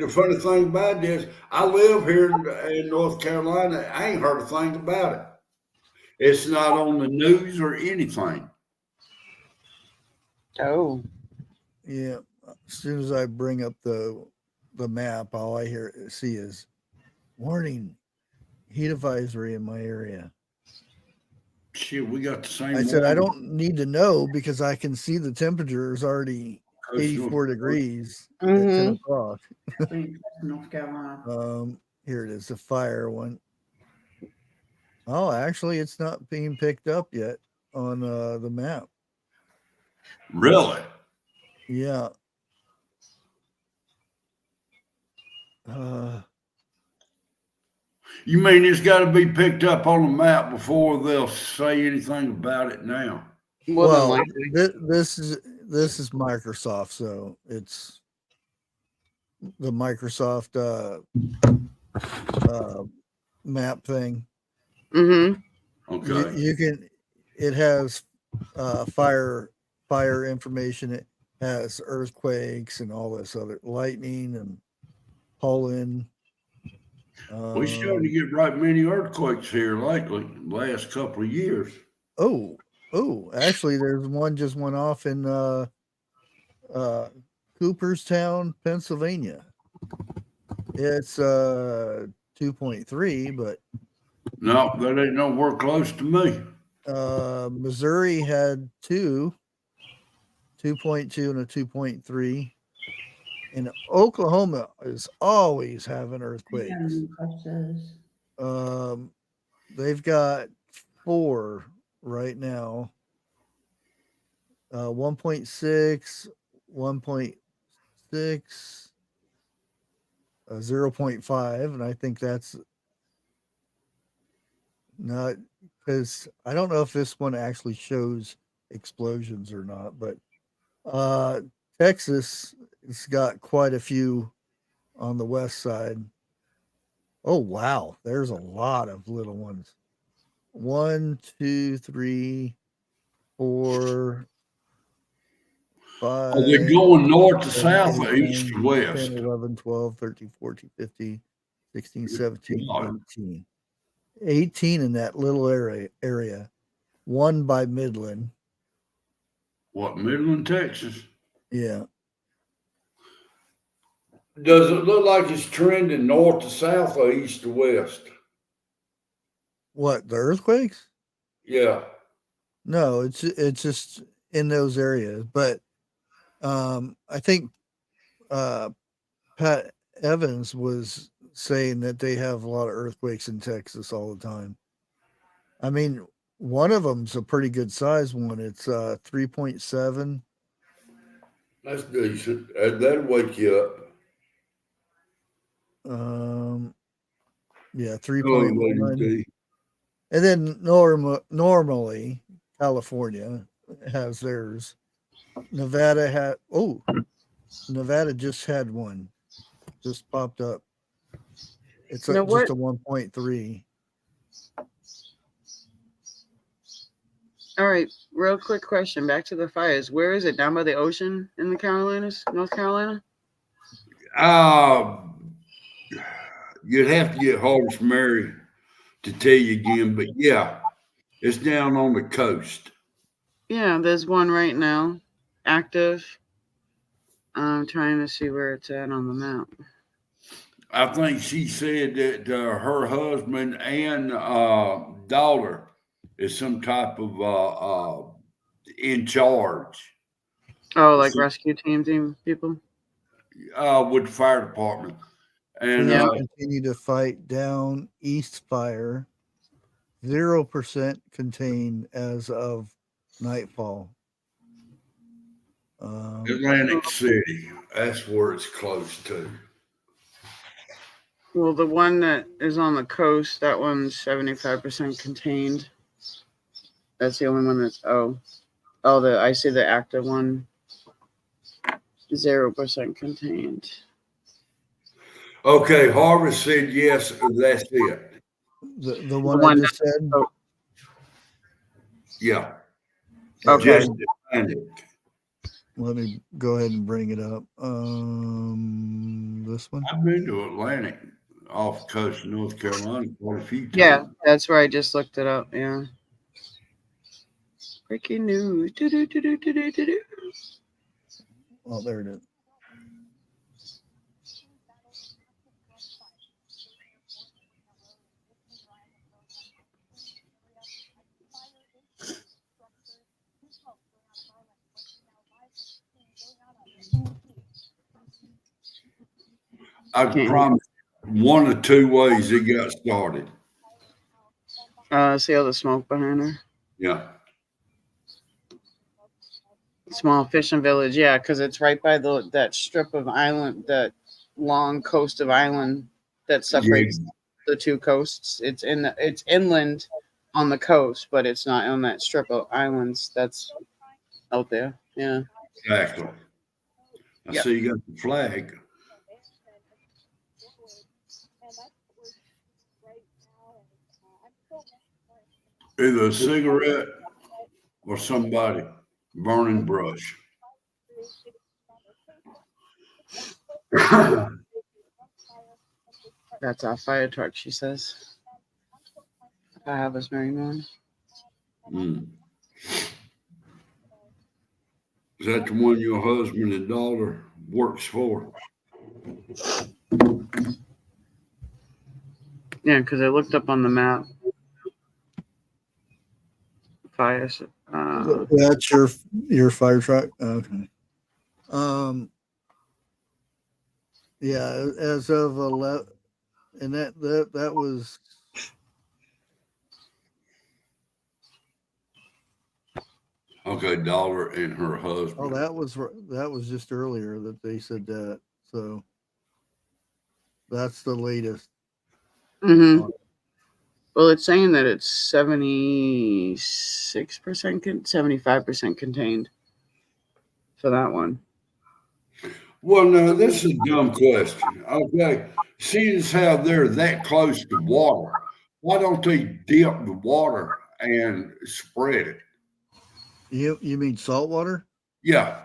the funny thing about this, I live here in North Carolina. I ain't heard a thing about it. It's not on the news or anything.
Oh.
Yeah. As soon as I bring up the map, all I see is warning, heat advisory in my area.
Shit, we got the same.
I said I don't need to know because I can see the temperature is already 84 degrees at 10 o'clock.
North Carolina.
Here it is, the fire one. Oh, actually, it's not being picked up yet on the map.
Really?
Yeah.
You mean it's got to be picked up on the map before they'll say anything about it now?
Well, this is Microsoft, so it's the Microsoft map thing.
Mm-hmm.
Okay.
You can. It has fire information. It has earthquakes and all this other lightning and pollen.
We started to get right many earthquakes here lately, last couple of years.
Oh, actually, there's one just went off in Cooperstown, Pennsylvania. It's 2.3, but
no, that ain't nowhere close to me.
Missouri had 2.2 and a 2.3. And Oklahoma is always having earthquakes. They've got 4 right now. 1.6, 1.6, 0.5, and I think that's not because I don't know if this one actually shows explosions or not, but Texas has got quite a few on the west side. Oh wow, there's a lot of little ones. 1, 2, 3, 4, 5.
Are they going north to
7,
south
8,
or east
9,
to west?
10, 11, 12, 13, 14, 15, 16, 17, 18. 18 in that little area. One by Midland.
What, Midland, Texas?
Yeah.
Does it look like it's trending north to south or east to west?
What, the earthquakes?
Yeah.
No, it's just in those areas. But I think Pat Evans was saying that they have a lot of earthquakes in Texas all the time. I mean, one of them's a pretty good size one. It's 3.7.
That's decent. That'll wake you up.
Yeah,
Oh,
3.1. And then normally California has theirs. Nevada just had one. Just popped up. It's just a 1.3.
All right, real quick question. Back to the fires. Where is it? Down by the ocean in the Carolinas, North Carolina?
You'd have to get Horace Mary to tell you again, but yeah, it's down on the coast.
Yeah, there's one right now, active. I'm trying to see where it's at on the map.
I think she said that her husband and daughter is some type of in charge.
Oh, like rescue team people?
With the fire department. And
they continue to fight down East Fire. 0% contained as of nightfall.
Atlantic City. That's where it's close to.
Well, the one that is on the coast, that one's 75% contained. That's the only one that's I see the active one. 0% contained.
Okay, Harvest said yes, that's it.
The one I just said?
Yeah.
Okay.
Just Atlantic.
Let me go ahead and bring it up. This one?
I've been to Atlantic off the coast of North Carolina quite a few times.
Yeah, that's where I just looked it up. Yeah. Breaking news.
Oh, there it is.
I promise one or two ways it got started.
See all the smoke behind her?
Yeah.
Small fishing village, yeah, because it's right by that strip of island, that long coast of island that separates the two coasts. It's inland on the coast, but it's not on that strip of islands that's out there. Yeah.
Exactly. I see you got the flag. Either a cigarette or somebody burning brush.
That's our fire truck, she says. I have this Mary Moon.
Is that the one your husband and daughter works for?
Yeah, because I looked up on the map. Fire.
That's your fire truck? Okay. Yeah, as of 11, and that was
okay. Daughter and her husband.
Oh, that was just earlier that they said that. So that's the latest.
Mm-hmm. Well, it's saying that it's 76%, 75% contained for that one.
Well, no, this is a dumb question. Okay, seeing as how they're that close to water, why don't they dip the water and spread it?
You mean salt water?
Yeah.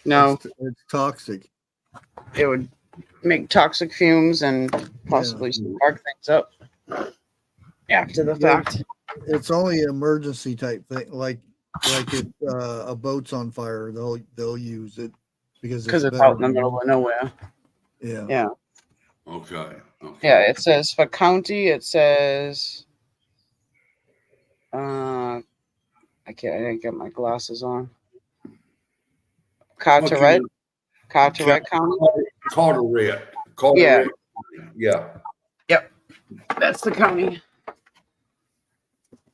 No,
it's toxic.
It would make toxic fumes and possibly spark things up. Yeah, after the
Yeah.
fact.
It's only an emergency type thing, like if a boat's on fire, they'll use it because
Because it's
better
out in the middle of nowhere.
Yeah.
Yeah.
Okay.
Yeah, it says for county, it says I didn't get my glasses on. Carteret County.
Carteret.
Yeah.
Yeah.
Yep. That's the county.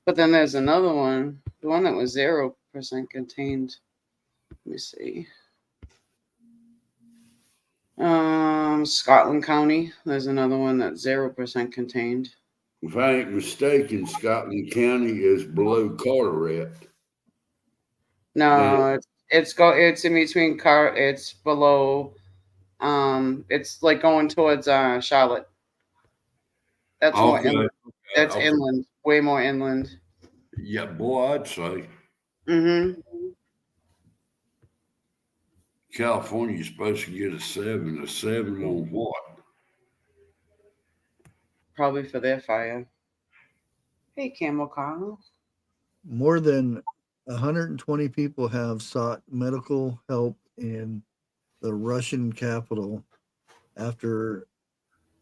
But then there's another one, the one that was 0% contained. Let me see. Scotland County. There's another one that's 0% contained.
If I ain't mistaken, Scotland County is below Carteret.
No, it's in between it's below it's like going towards Charlotte. That's more inland. That's inland, way more inland.
Yeah, boy, I'd say.
Mm-hmm.
California's supposed to get a 7. A 7 on what?
Probably for their fire. Hey, Camel Carl.
More than 120 people have sought medical help in the Russian capital after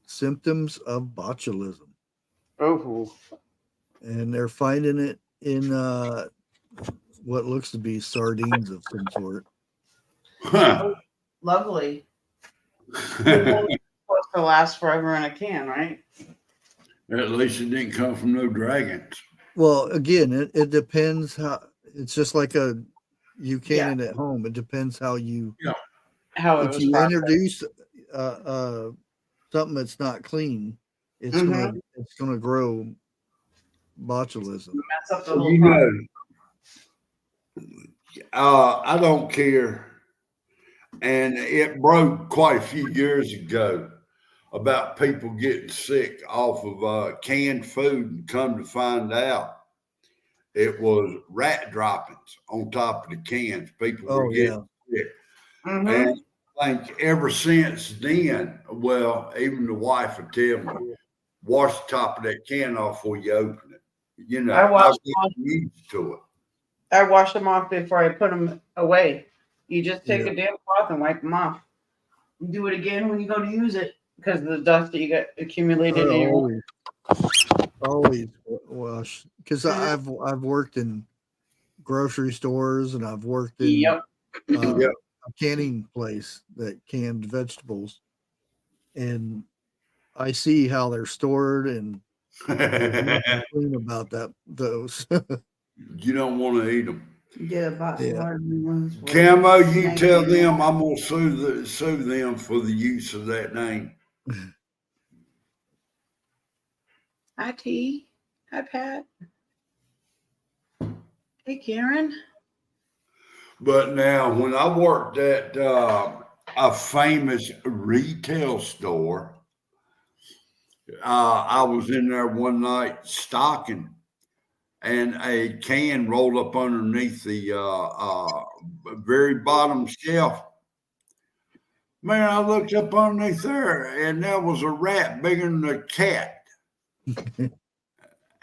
symptoms of botulism.
Oh.
And they're finding it in what looks to be sardines of some sort.
Huh. Lovely. It's supposed to last forever in a can, right?
At least it didn't come from no dragons.
Well, again, it depends how. It's just like you can it at home. It depends how you.
Yeah.
How
if you introduce something that's not clean, it's gonna grow botulism.
Mess up the whole process.
I don't care. And it broke quite a few years ago about people getting sick off of canned food, and come to find out it was rat droppings on top of the cans. People were getting sick. And I think ever since then, well, even the wife would tell me, wash the top of that can off before you open it. You know, I get used to it.
I wash them off before I put them away. You just take a damn cloth and wipe them off. You do it again when you go to use it because of the dust that you got accumulated in your.
Always wash, because I've worked in grocery stores and I've worked in a canning place that canned vegetables, and I see how they're stored, and there's nothing clean about those.
You don't want to eat them.
Get a box of hardened ones.
Camo, you tell them I'm gonna sue them for the use of that name.
Hi T. Hi Pat. Hey Karen.
But now, when I worked at a famous retail store, I was in there one night stocking, and a can rolled up underneath the very bottom shelf. Man, I looked up underneath there, and there was a rat bigger than a cat.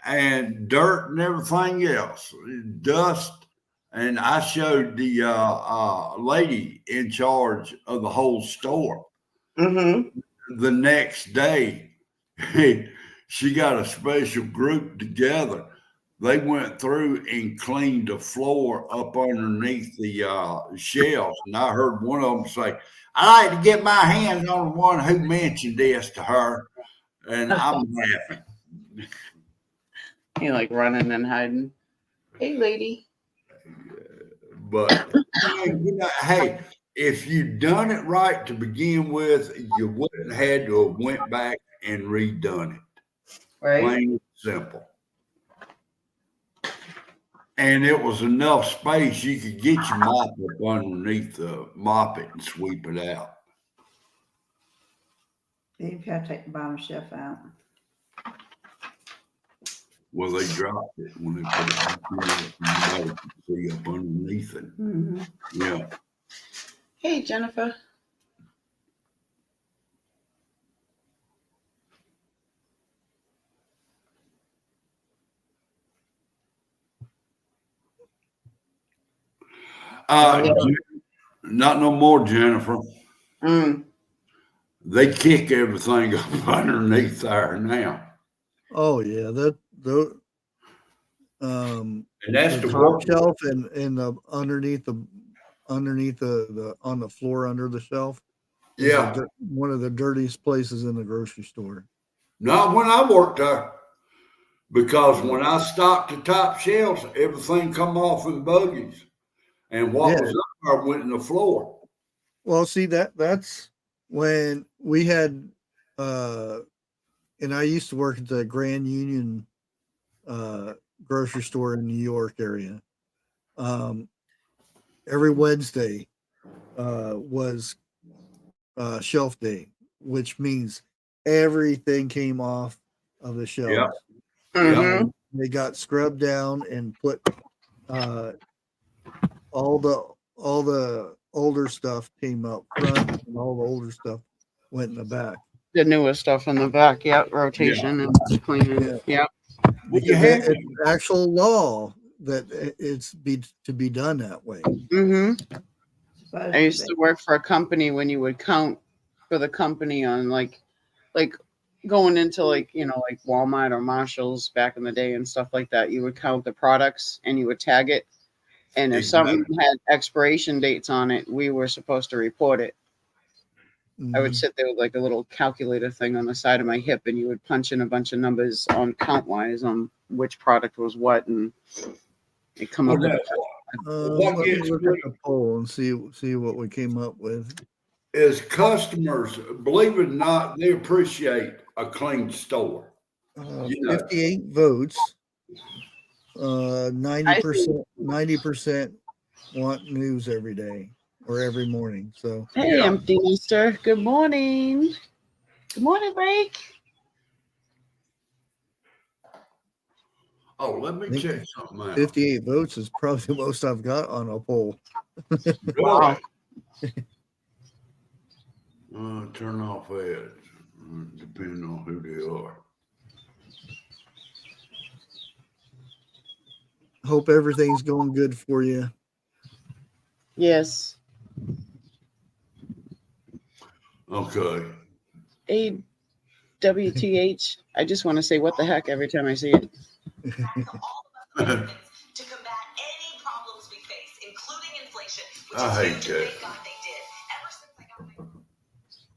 And dirt and everything else, dust. And I showed the lady in charge of the whole store. The next day, she got a special group together. They went through and cleaned the floor up underneath the shelves. And I heard one of them say, "I like to get my hands on the one who mentioned this to her." And I'm laughing.
You like running and hiding. Hey, lady.
But you know, hey, if you'd done it right to begin with, you wouldn't have had to have went back and redone it.
Right.
Plain and simple. And it was enough space you could get your mop up underneath the mop it and sweep it out.
You've got to take the bottom shelf out.
Well, they dropped it when they put it up there. You could see up underneath it. Yeah.
Hey, Jennifer.
Not no more, Jennifer.
Mm.
They kick everything up underneath there now.
Oh yeah,
And that's
the
the
top
work.
shelf and the underneath the on the floor under the shelf.
Yeah.
One of the dirtiest places in the grocery store.
Not when I worked there. Because when I stocked the top shelves, everything come off in buggies. And what was up there went in the floor.
Well, see that's when we had and I used to work at the Grand Union grocery store in New York area. Every Wednesday was shelf day, which means everything came off of the shelves.
Yeah.
Mm-hmm.
They got scrubbed down and put all the older stuff came up front, and all the older stuff went in the back.
The newest stuff in the back, rotation and cleaning. Yeah.
It's actual law that it's to be done that way.
Mm-hmm. I used to work for a company when you would count for the company on like going into like Walmart or Marshall's back in the day and stuff like that. You would count the products and you would tag it. And if something had expiration dates on it, we were supposed to report it.
Mm-hmm.
I would sit there with like a little calculator thing on the side of my hip, and you would punch in a bunch of numbers on count wise on which product was what, and it come up with
let me look at the poll and see what we came up with.
Is customers, believe it or not, they appreciate a clean store.
58 votes. 90% want news every day or every morning. So
hey, Empty Nester, good morning. Good morning, Blake.
Oh, let me check something out.
58 votes is probably the most I've got on a poll.
Wow.
Turn off ads, depending on who they are.
Hope everything's going good for you.
Yes.
Okay.
AWTH. I just want to say what the heck every time I see it.
To combat any problems we face, including inflation.
I hate that.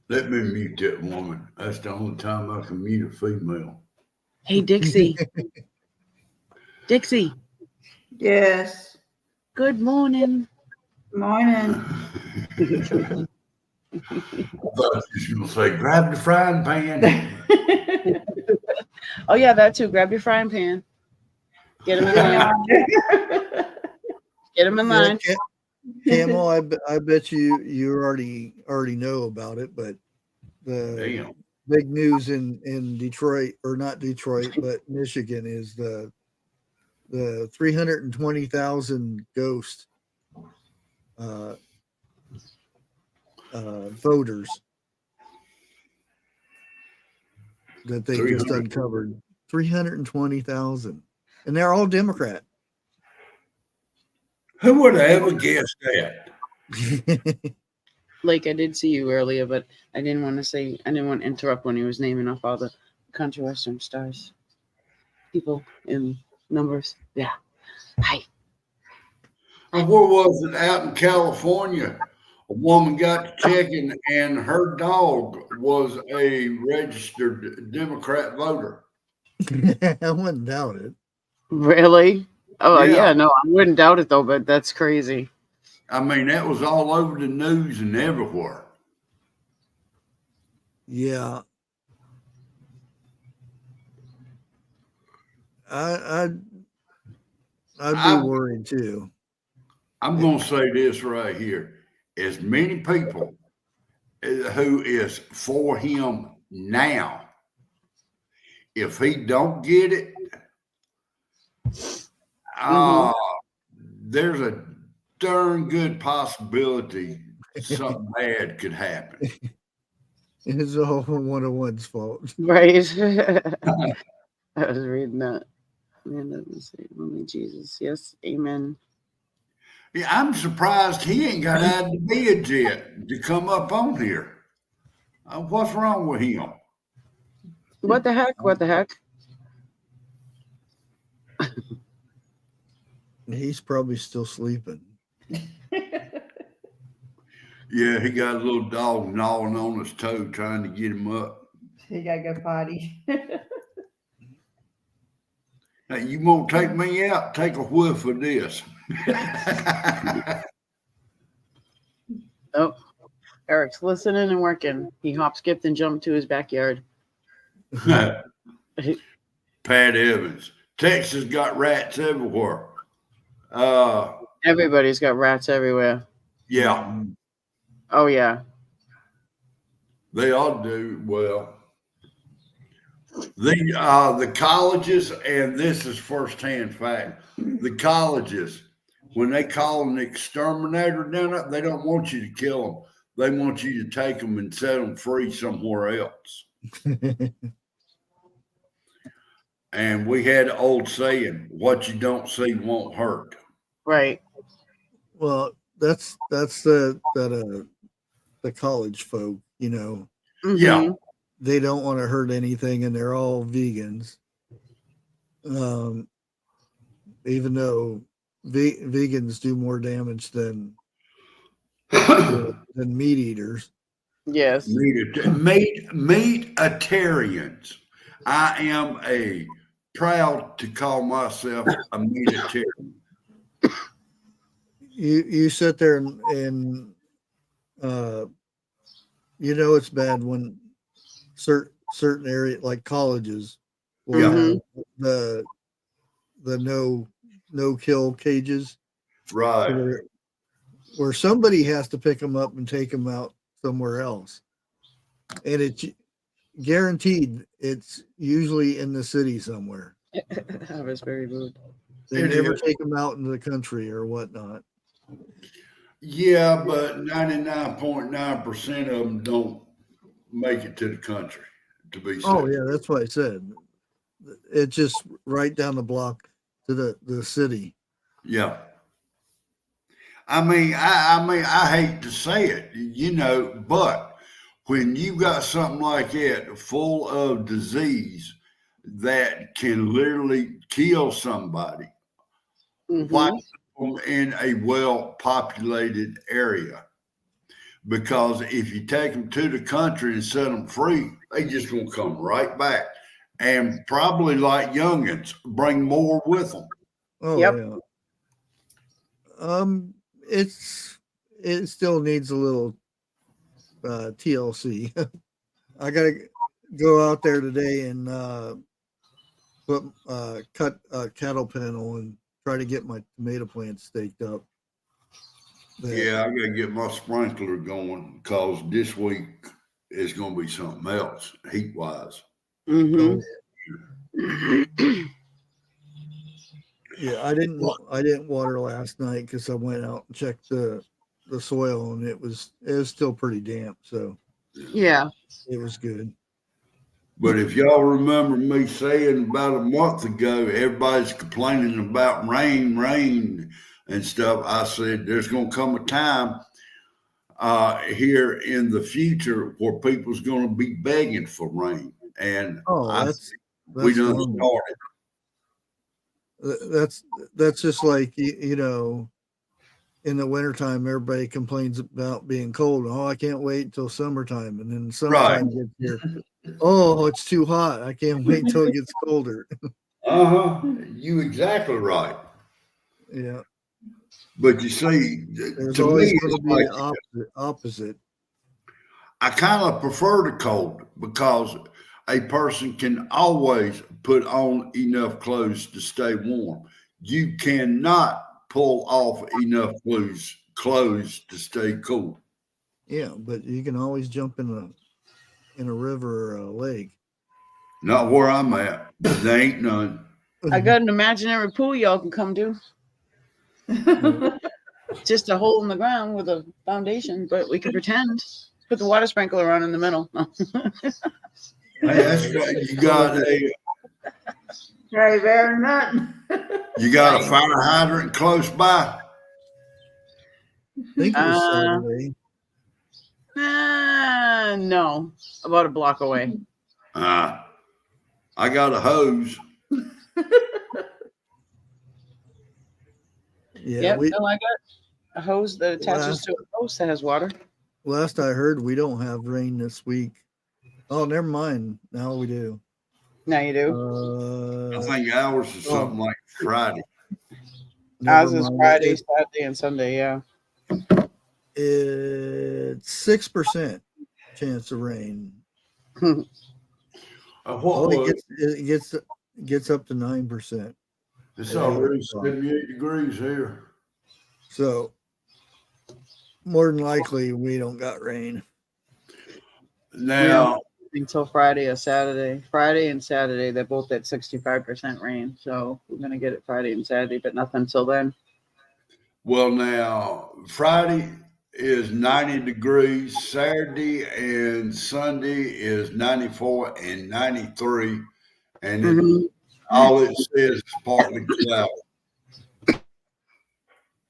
Let me mute that woman. That's the only time I can mute a female.
Hey, Dixie. Dixie.
Yes.
Good morning.
Morning.
I thought you were going to say, grab the frying pan.
Oh, yeah, that too. Grab your frying pan. Get him in line. Get him in line.
Camel, I bet you already know about it, but the big news in Detroit, or not Detroit, but Michigan, is the 320,000 ghost voters that they just uncovered. 320,000, and they're all Democrat.
Who would have ever guessed that?
Like, I did see you earlier, but I didn't want to interrupt when he was naming off all the country western stars, people in numbers. Yeah. Hi.
And where was it? Out in California, a woman got to checking, and her dog was a registered Democrat voter.
I wouldn't doubt it.
Really? Oh, yeah. No, I wouldn't doubt it, though, but that's crazy.
I mean, that was all over the news and everywhere.
Yeah. I'd be worried too.
I'm going to say this right here. As many people who is for him now, if he don't get it, there's a darn good possibility something bad could happen.
It's all 101's fault.
Right. I was reading that. Man, let me say, only Jesus. Yes. Amen.
Yeah, I'm surprised he ain't got out of the bed yet to come up on here. What's wrong with him?
What the heck? What the heck?
He's probably still sleeping.
Yeah, he got a little dog gnawing on his toe trying to get him up.
He got to go potty.
Hey, you won't take me out? Take a whiff of this.
Oh, Eric's listening and working. He hop, skipped, and jumped to his backyard.
Pat Evans. Texas got rats everywhere.
Everybody's got rats everywhere.
Yeah.
Oh, yeah.
They all do. Well, the colleges, and this is firsthand fact, the colleges, when they call an exterminator down there, they don't want you to kill them. They want you to take them and set them free somewhere else. And we had an old saying, what you don't see won't hurt.
Right.
Well, that's the college folk, you know.
Mm-hmm.
Yeah.
They don't want to hurt anything, and they're all vegans. Even though vegans do more damage than meat eaters.
Yes.
Meatitarians. I am proud to call myself a meatitarian.
You sit there and you know it's bad when certain area like colleges will have the no kill cages,
right?
Where somebody has to pick them up and take them out somewhere else, and it's guaranteed it's usually in the city somewhere.
That was very rude.
They never take them out into the country or whatnot.
Yeah, but 99.9% of them don't make it to the country to be safe.
Oh yeah, that's what I said. It's just right down the block to the city.
Yeah. I mean, I hate to say it, you know, but when you got something like that full of disease that can literally kill somebody, why in a well-populated area? Because if you take them to the country and set them free, they just gonna come right back, and probably like youngins, bring more with them.
Oh yeah. It still needs a little TLC. I gotta go out there today and cut a cattle panel and try to get my tomato plants staked up.
Yeah, I gotta get my sprinkler going because this week is gonna be something else heat wise.
Mm-hmm.
Yeah, I didn't water last night because I went out and checked the soil and it was still pretty damp. So
yeah,
it was good.
But if y'all remember me saying about a month ago, everybody's complaining about rain and stuff. I said there's going to come a time here in the future where people's going to be begging for rain, and we done started.
That's just like you know, in the wintertime, everybody complains about being cold. Oh, I can't wait until summertime, and then summertime gets here. Oh, it's too hot. I can't wait until it gets colder.
You exactly right.
Yeah.
But you see,
there's
to
always
me,
going to be
like,
the opposite.
I kind of prefer the cold because a person can always put on enough clothes to stay warm. You cannot pull off enough clothes to stay cool.
Yeah, but you can always jump in a river or a lake.
Not where I'm at. There ain't none.
I got an imaginary pool y'all can come to. Just a hole in the ground with a foundation, but we can pretend. Put the water sprinkler on in the middle.
That's right. You got
Right, very nothing.
You got a fire hydrant close by?
think it was Saturday.
No, about a block away.
I got a hose.
Yeah,
no, I got a hose that attaches to a post that has water.
Last I heard, we don't have rain this week. Oh, never mind. Now we do.
Now you do.
I think ours is something like Friday.
Ours is Friday, Saturday, and Sunday. Yeah.
It's 6% chance of rain. It gets up to 9%.
It's already 78 degrees here.
So more than likely we don't got rain.
Now
until Friday or Saturday. Friday and Saturday, they're both at 65% rain. So we're gonna get it Friday and Saturday, but nothing until then.
Well, now Friday is 90 degrees. Saturday and Sunday is 94 and 93. And all it says is partly cloudy.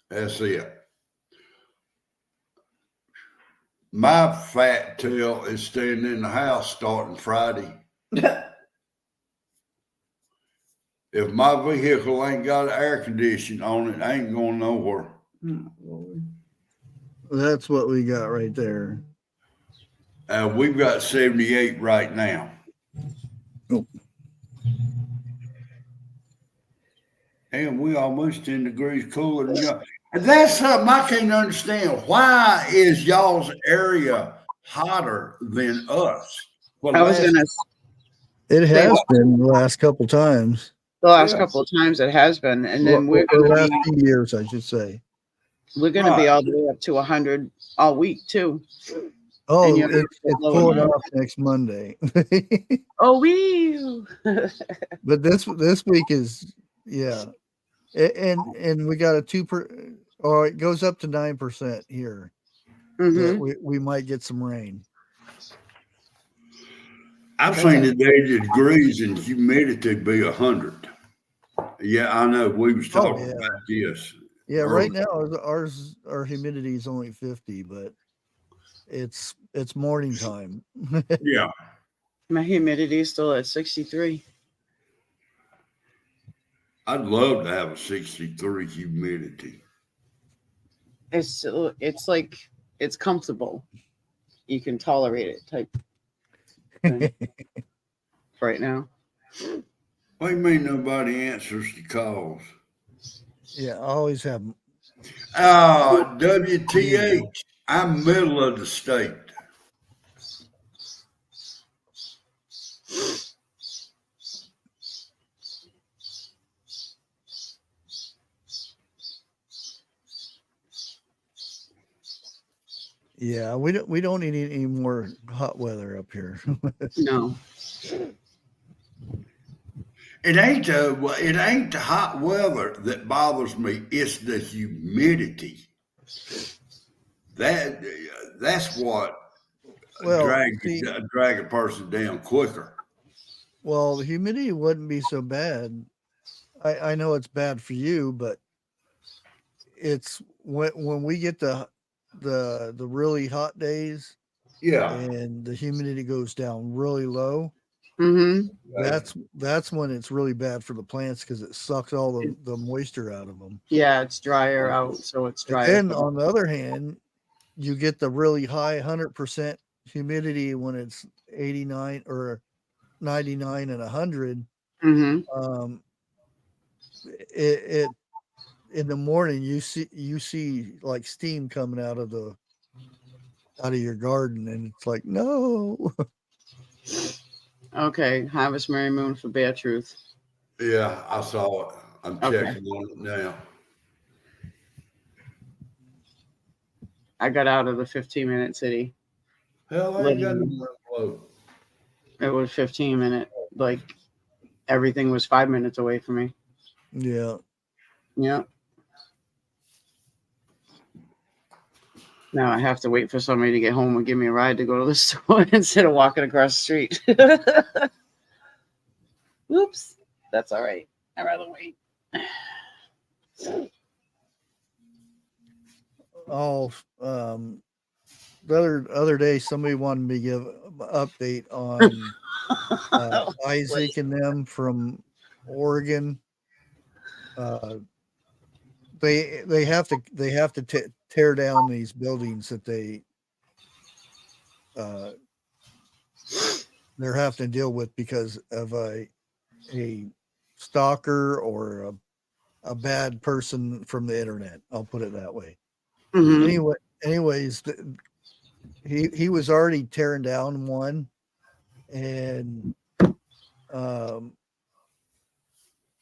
That's it. My fat tail is staying in the house starting Friday. If my vehicle ain't got air conditioning on it, I ain't going nowhere.
That's what we got right there.
We've got 78 right now.
Oh.
And we almost 10 degrees cooler than y'all. And that's something I can't understand. Why is y'all's area hotter than us? Well,
it has been the last couple times.
The last couple of times it has been, and then we're going
the last few years, I should say.
We're going to be all the way up to 100 all week too.
Oh, it's pulling off next Monday.
Oh, wee!
But this week is and we got a 2%. Oh, it goes up to 9% here. We might get some rain.
I've seen it 80 degrees and humidity be 100. Yeah, I know. We was talking about this.
Yeah, right now our humidity is only 50, but it's morning time.
Yeah.
My humidity is still at 63.
I'd love to have a 63 humidity.
It's like it's comfortable. You can tolerate it type thing. Right now.
What do you mean nobody answers the calls?
Yeah, I always have.
WTH. I'm middle of the state.
Yeah, we don't need any more hot weather up here.
No.
It ain't the hot weather that bothers me. It's the humidity. That's what drag a person down quicker.
Well, the humidity wouldn't be so bad. I know it's bad for you, but it's when we get the really hot days, and the humidity goes down really low. That's when it's really bad for the plants because it sucks all the moisture out of them.
Yeah, it's drier out, so it's drier.
And on the other hand, you get the really high 100% humidity when it's 89 or 99 and 100. It in the morning you see like steam coming out of your garden, and it's like, no.
Okay, Harvest Merry Moon for Bear Truth.
Yeah, I saw it. I'm checking on it now.
I got out of the 15-minute city.
Hell, I ain't got no upload.
It was 15 minute. Like everything was 5 minutes away from me.
Yeah.
Yeah. Now I have to wait for somebody to get home and give me a ride to go to the store instead of walking across the street. Oops. That's all right. I'd rather wait.
The other day, somebody wanted me to give an update on Isaac and them from Oregon. They have to tear down these buildings that they're having to deal with because of a stalker or a bad person from the internet. I'll put it that way. Anyways, he was already tearing down one, and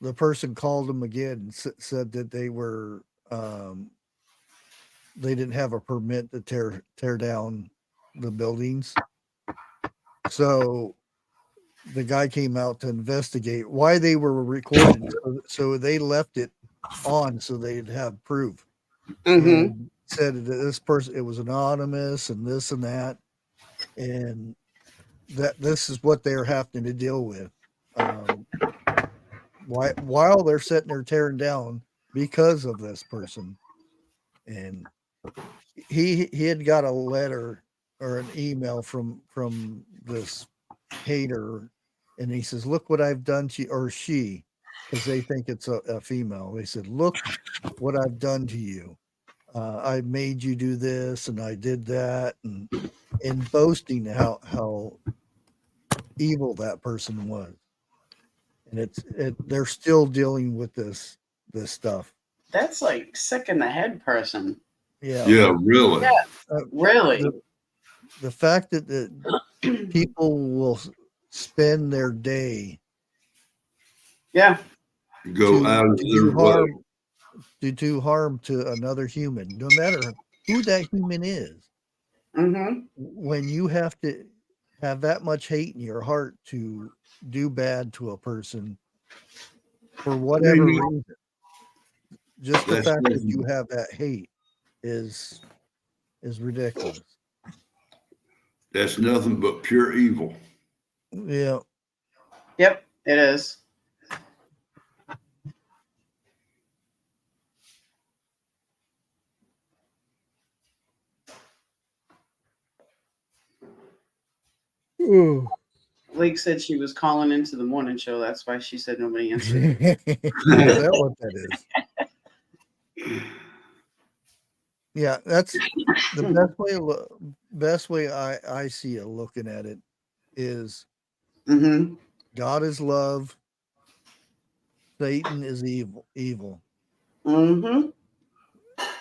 the person called him again and said that they didn't have a permit to tear down the buildings. So the guy came out to investigate why they were recording. So they left it on so they'd have proof. And said that this person, it was anonymous and this and that, and that this is what they're having to deal with. While they're sitting there tearing down because of this person. And he had got a letter or an email from this hater, and he says, "Look what I've done to you," or she, because they think it's a female. They said, "Look what I've done to you. I made you do this and I did that," and boasting how evil that person was. And they're still dealing with this stuff.
That's like sick in the head person.
Yeah.
Yeah, really.
Yeah, really.
The fact that people will spend their day
go out of their way
to do harm to another human, no matter who that human is. When you have to have that much hate in your heart to do bad to a person for whatever reason, just the fact that you have that hate is ridiculous.
That's nothing but pure evil.
Yeah.
Yep, it is. Lake said she was calling into the morning show. That's why she said nobody answered.
Is that what that is? Yeah, that's the best way I see it looking at it is God is love, Satan is evil.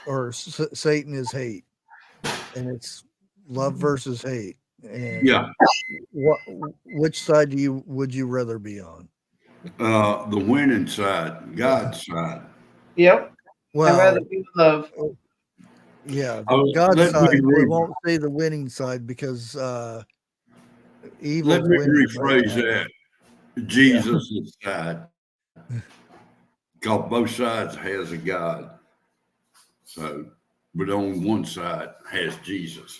Or Satan is hate, and it's love versus hate. And which side would you rather be on?
The winning side, God's side.
Yep.
Well,
I'd rather be love.
Yeah, God's side. We won't say the winning side because evil.
Let me rephrase that. Jesus' side. Because both sides has a God. So, but on one side has Jesus.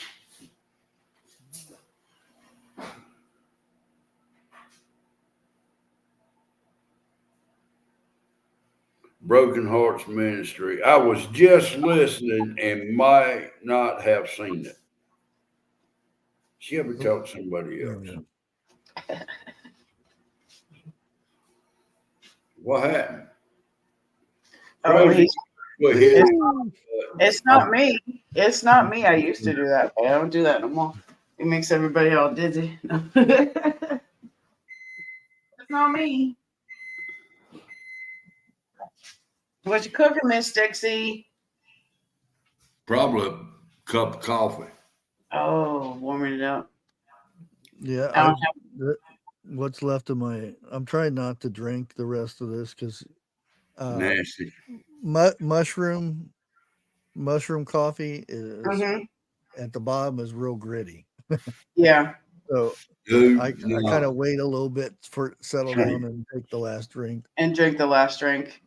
Broken Hearts Ministry. I was just listening and might not have seen it. She ever tell somebody else? What happened?
It's not me. It's not me. I used to do that, but I don't do that no more. It makes everybody all dizzy. It's not me. What you cooking, Miss Dixie?
Probably a cup of coffee.
Oh, warming it up.
Yeah, what's left of I'm trying not to drink the rest of this because
nasty.
Mushroom coffee is at the bottom is real gritty.
Yeah.
So I kind of wait a little bit for it to settle down and take the last drink.
And drink the last drink.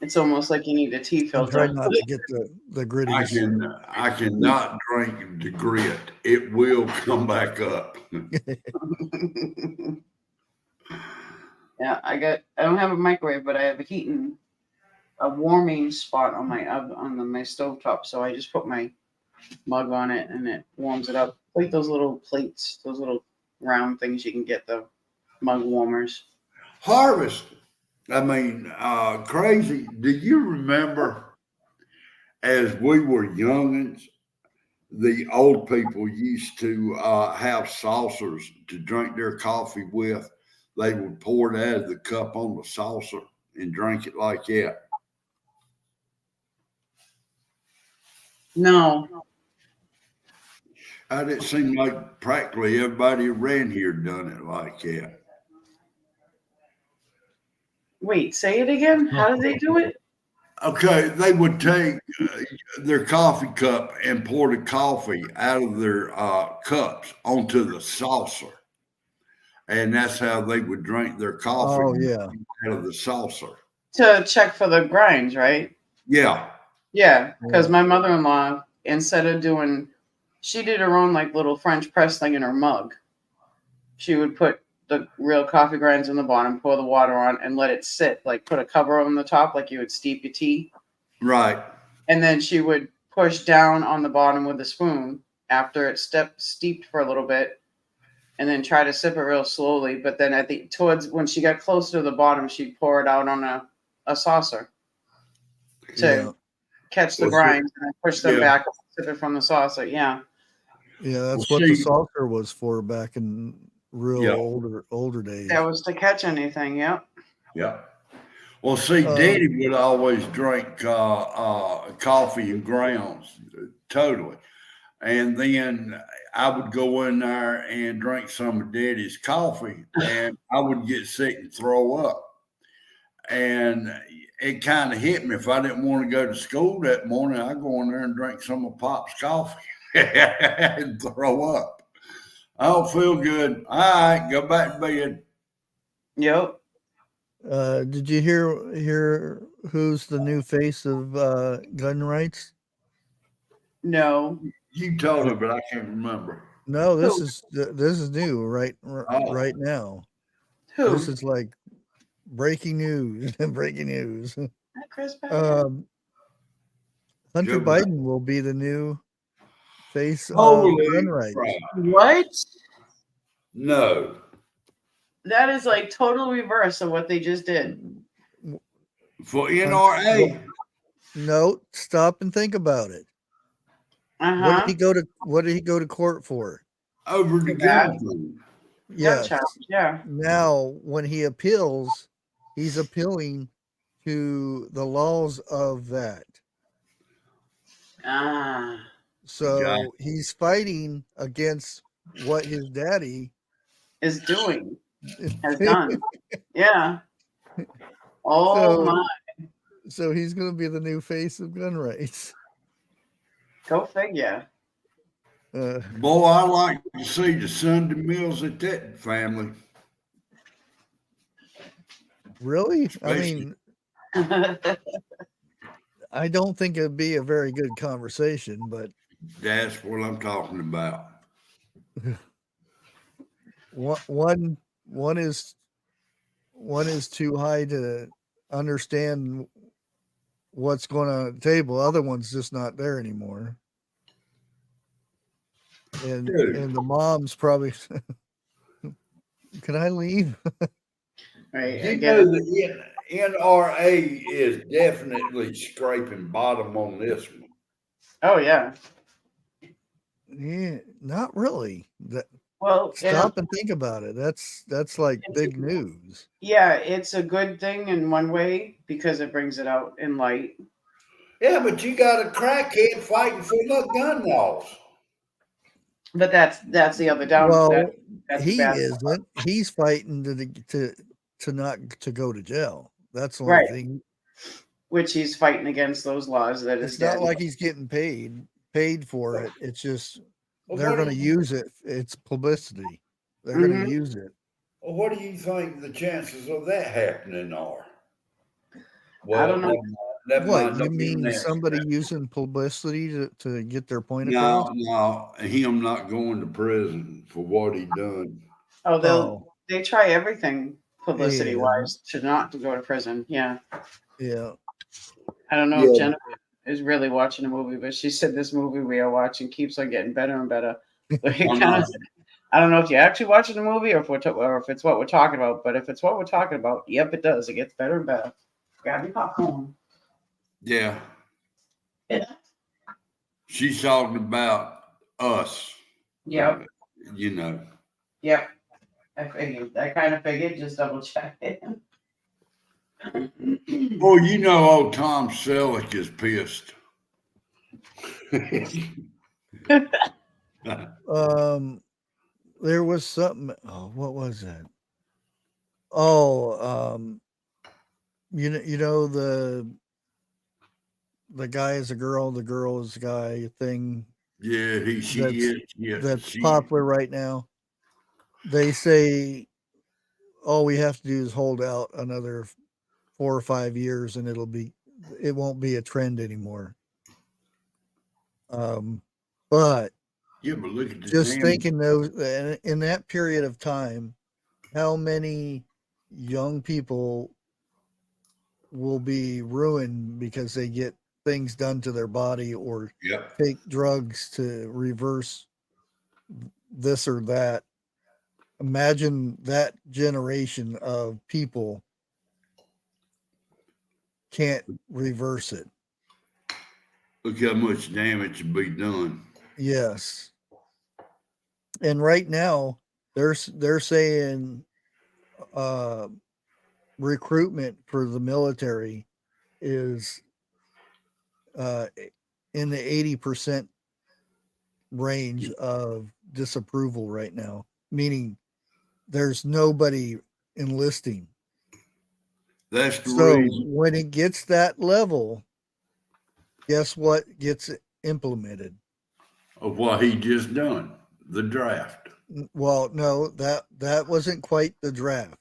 It's almost like you need a tea filter.
Try not to get the gritty.
I cannot drink the grit. It will come back up.
Yeah, I don't have a microwave, but I have a heating a warming spot on my my stovetop, so I just put my mug on it and it warms it up. Like those little plates, those little round things you can get, the mug warmers.
Harvest. I mean, crazy. Do you remember as we were youngins, the old people used to have saucers to drink their coffee with? They would pour it out of the cup on the saucer and drink it like that.
No.
It seemed like practically everybody around here done it like that.
Wait, say it again. How did they do it?
Okay, they would take their coffee cup and pour the coffee out of their cups onto the saucer. And that's how they would drink their coffee out of the saucer.
To check for the grinds, right?
Yeah.
Yeah, because my mother-in-law, instead of doing, she did her own like little French press thing in her mug. She would put the real coffee grinds in the bottom, pour the water on, and let it sit. Like put a cover on the top, like you would steep your tea.
Right.
And then she would push down on the bottom with a spoon after it steeped for a little bit, and then try to sip it real slowly. But then towards when she got closer to the bottom, she'd pour it out on a saucer to catch the grinds and then push them back and sip it from the saucer. Yeah.
Yeah, that's what the saucer was for back in older days.
That was to catch anything. Yep.
Yeah. Well, see, Daddy would always drink coffee and grounds, totally. And then I would go in there and drink some of Daddy's coffee, and I would get sick and throw up. And it kind of hit me. If I didn't want to go to school that morning, I'd go in there and drink some of Pop's coffee and throw up. I don't feel good. All right, go back to bed.
Yep.
Did you hear who's the new face of gun rights?
No.
You told her, but I can't remember.
No, this is new right now.
Who?
This is like breaking news. Breaking news.
Hunter
Biden will be the new face of gun rights.
What?
No.
That is like total reverse of what they just did.
For NRA.
No, stop and think about it. What did he go to court for?
Over the gun.
Yes.
Yeah.
Now, when he appeals, he's appealing to the laws of that. So he's fighting against what his daddy
is doing. Has done. Yeah. Oh my.
So he's going to be the new face of gun rights.
Go figure.
Boy, I like to see the Sunday meals at that family.
Really? I mean, I don't think it'd be a very good conversation, but
that's what I'm talking about.
One is too high to understand what's going on at the table. Other one's just not there anymore. And the mom's probably can I leave?
Right.
You know the NRA is definitely scraping bottom on this one.
Oh yeah.
Yeah, not really.
Well,
stop and think about it. That's like big news.
Yeah, it's a good thing in one way because it brings it out in light.
Yeah, but you got a crackhead fighting for the gun laws.
But that's the other downside.
Well, he isn't. He's fighting to not to go to jail. That's the only thing.
Which he's fighting against those laws. That
it's not like he's getting paid for it. It's just they're going to use it. It's publicity. They're going to use it.
Well, what do you think the chances of that happening are?
Well, I don't know.
What you mean? Somebody using publicity to get their point across?
No, him not going to prison for what he done.
Oh, they try everything publicity wise to not to go to prison. Yeah.
Yeah.
I don't know if
Yeah.
Jennifer is really watching the movie, but she said this movie we are watching keeps on getting better and better. So it
I
kind of,
know.
I don't know if you're actually watching the movie or if it's what we're talking about. But if it's what we're talking about, yep, it does. It gets better and better. Grab your popcorn.
Yeah.
Yeah.
She's talking about us.
Yep.
You know.
Yep. I figured. I kind of figured. Just double check it.
Well, you know, old Tom Selleck is pissed.
There was something. Oh, what was that? Oh, you know the guy is a girl, the girl is a guy thing.
Yeah, she
That's
is. Yeah,
that's
she.
popular right now. They say all we have to do is hold out another 4 or 5 years, and it won't be a trend anymore. But
Yeah, but look at the
just
damn.
thinking those in that period of time, how many young people will be ruined because they get things done to their body or
Yep.
take drugs to reverse this or that. Imagine that generation of people can't reverse it.
Look how much damage will be done.
Yes. And right now they're saying recruitment for the military is in the 80% range of disapproval right now, meaning there's nobody enlisting.
That's the
So
reason
when it gets that level, guess what gets implemented?
of what he just done. The draft.
Well, no, that wasn't quite the draft.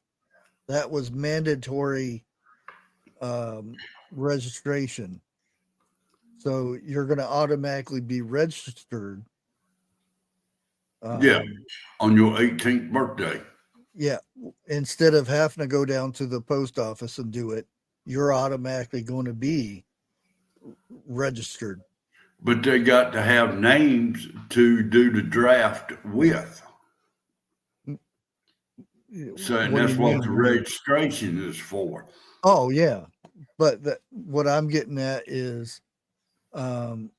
That was mandatory registration. So you're going to automatically be registered.
Yeah, on your 18th birthday.
Yeah, instead of having to go down to the post office and do it, you're automatically going to be registered.
But they got to have names to do the draft with. So and
What do
that's
you
what the
mean?
registration is for.
Oh yeah, but what I'm getting at is that'll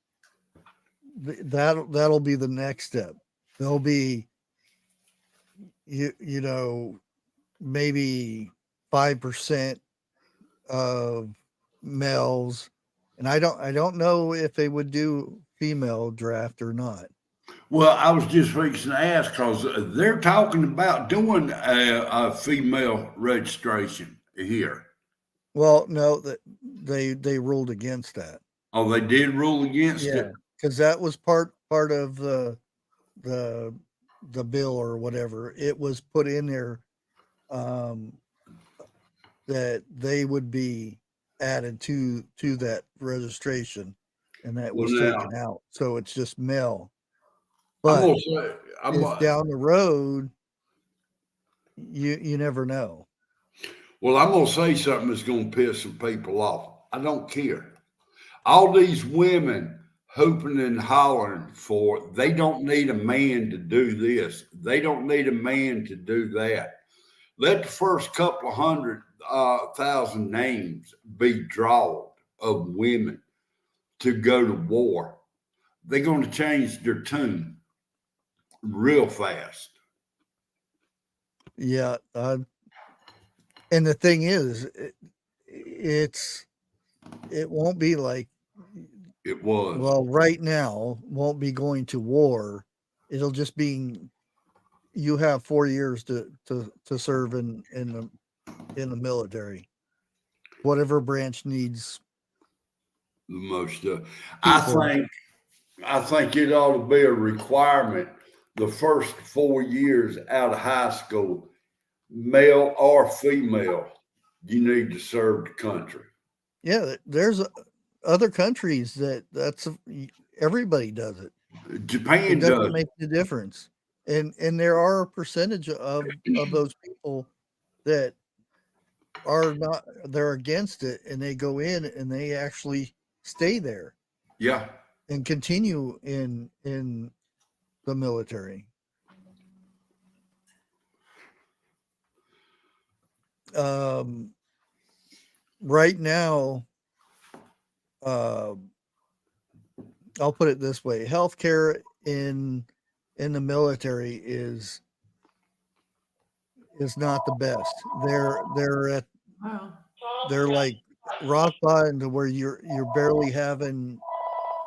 be the next step. There'll be you know maybe 5% of males, and I don't know if they would do female draft or not.
Well, I was just fixing to ask because they're talking about doing a female registration here.
Well, no, that they ruled against that.
Oh, they did rule against it.
Because that was part of the bill or whatever. It was put in there that they would be added to that registration, and that was taken out. So it's just male. But if down the road, you never know.
Well, I'm gonna say something that's gonna piss some people off. I don't care. All these women hooping and hollering for, they don't need a man to do this. They don't need a man to do that. Let the first couple of 100,000 names be drawn of women to go to war. They're going to change their tune real fast.
Yeah. And the thing is, it won't be like
it was.
Well, right now won't be going to war. It'll just be you have 4 years to serve in the military. Whatever branch needs
the most. I think it ought to be a requirement. The first 4 years out of high school, male or female, you need to serve the country.
Yeah, there's other countries that's everybody does it.
Japan
doesn't make the difference, and there are a percentage of those people that are not, they're against it, and they go in and they actually stay there
Yeah.
and continue in the military. Right now, I'll put it this way: healthcare in the military is not the best.
Wow.
They're like rock bottom to where you're barely having.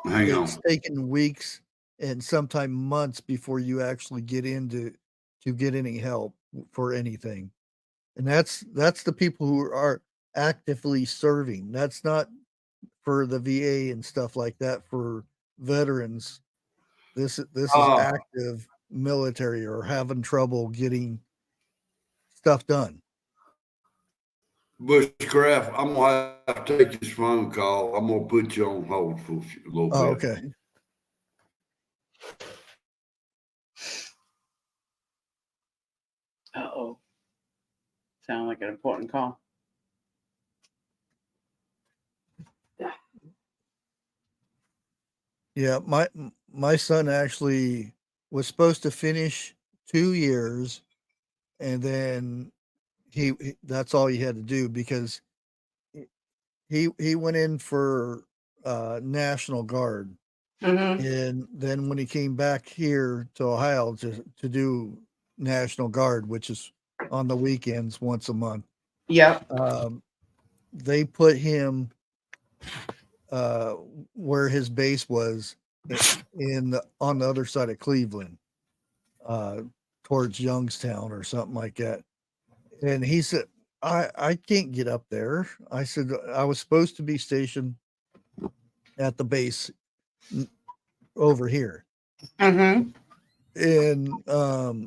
Hang on.
It's taken weeks and sometimes months before you actually get into to get any help for anything. And that's the people who are actively serving. That's not for the VA and stuff like that. For veterans, this is
Uh,
active military or having trouble getting stuff done.
Bushcraft, I'm gonna have to take this phone call. I'm gonna put you on hold for a little
Oh,
bit.
okay.
Uh-oh. Sound like an important call.
Yeah, my son actually was supposed to finish 2 years, and then that's all he had to do because he went in for National Guard,
Mm-hmm.
and then when he came back here to Ohio to do National Guard, which is on the weekends once a month,
Yep.
they put him uh, where his base was on the other side of Cleveland, uh, towards Youngstown or something like that. And he said, I can't get up there. I said, I was supposed to be stationed at the base over here.
Mm-hmm.
And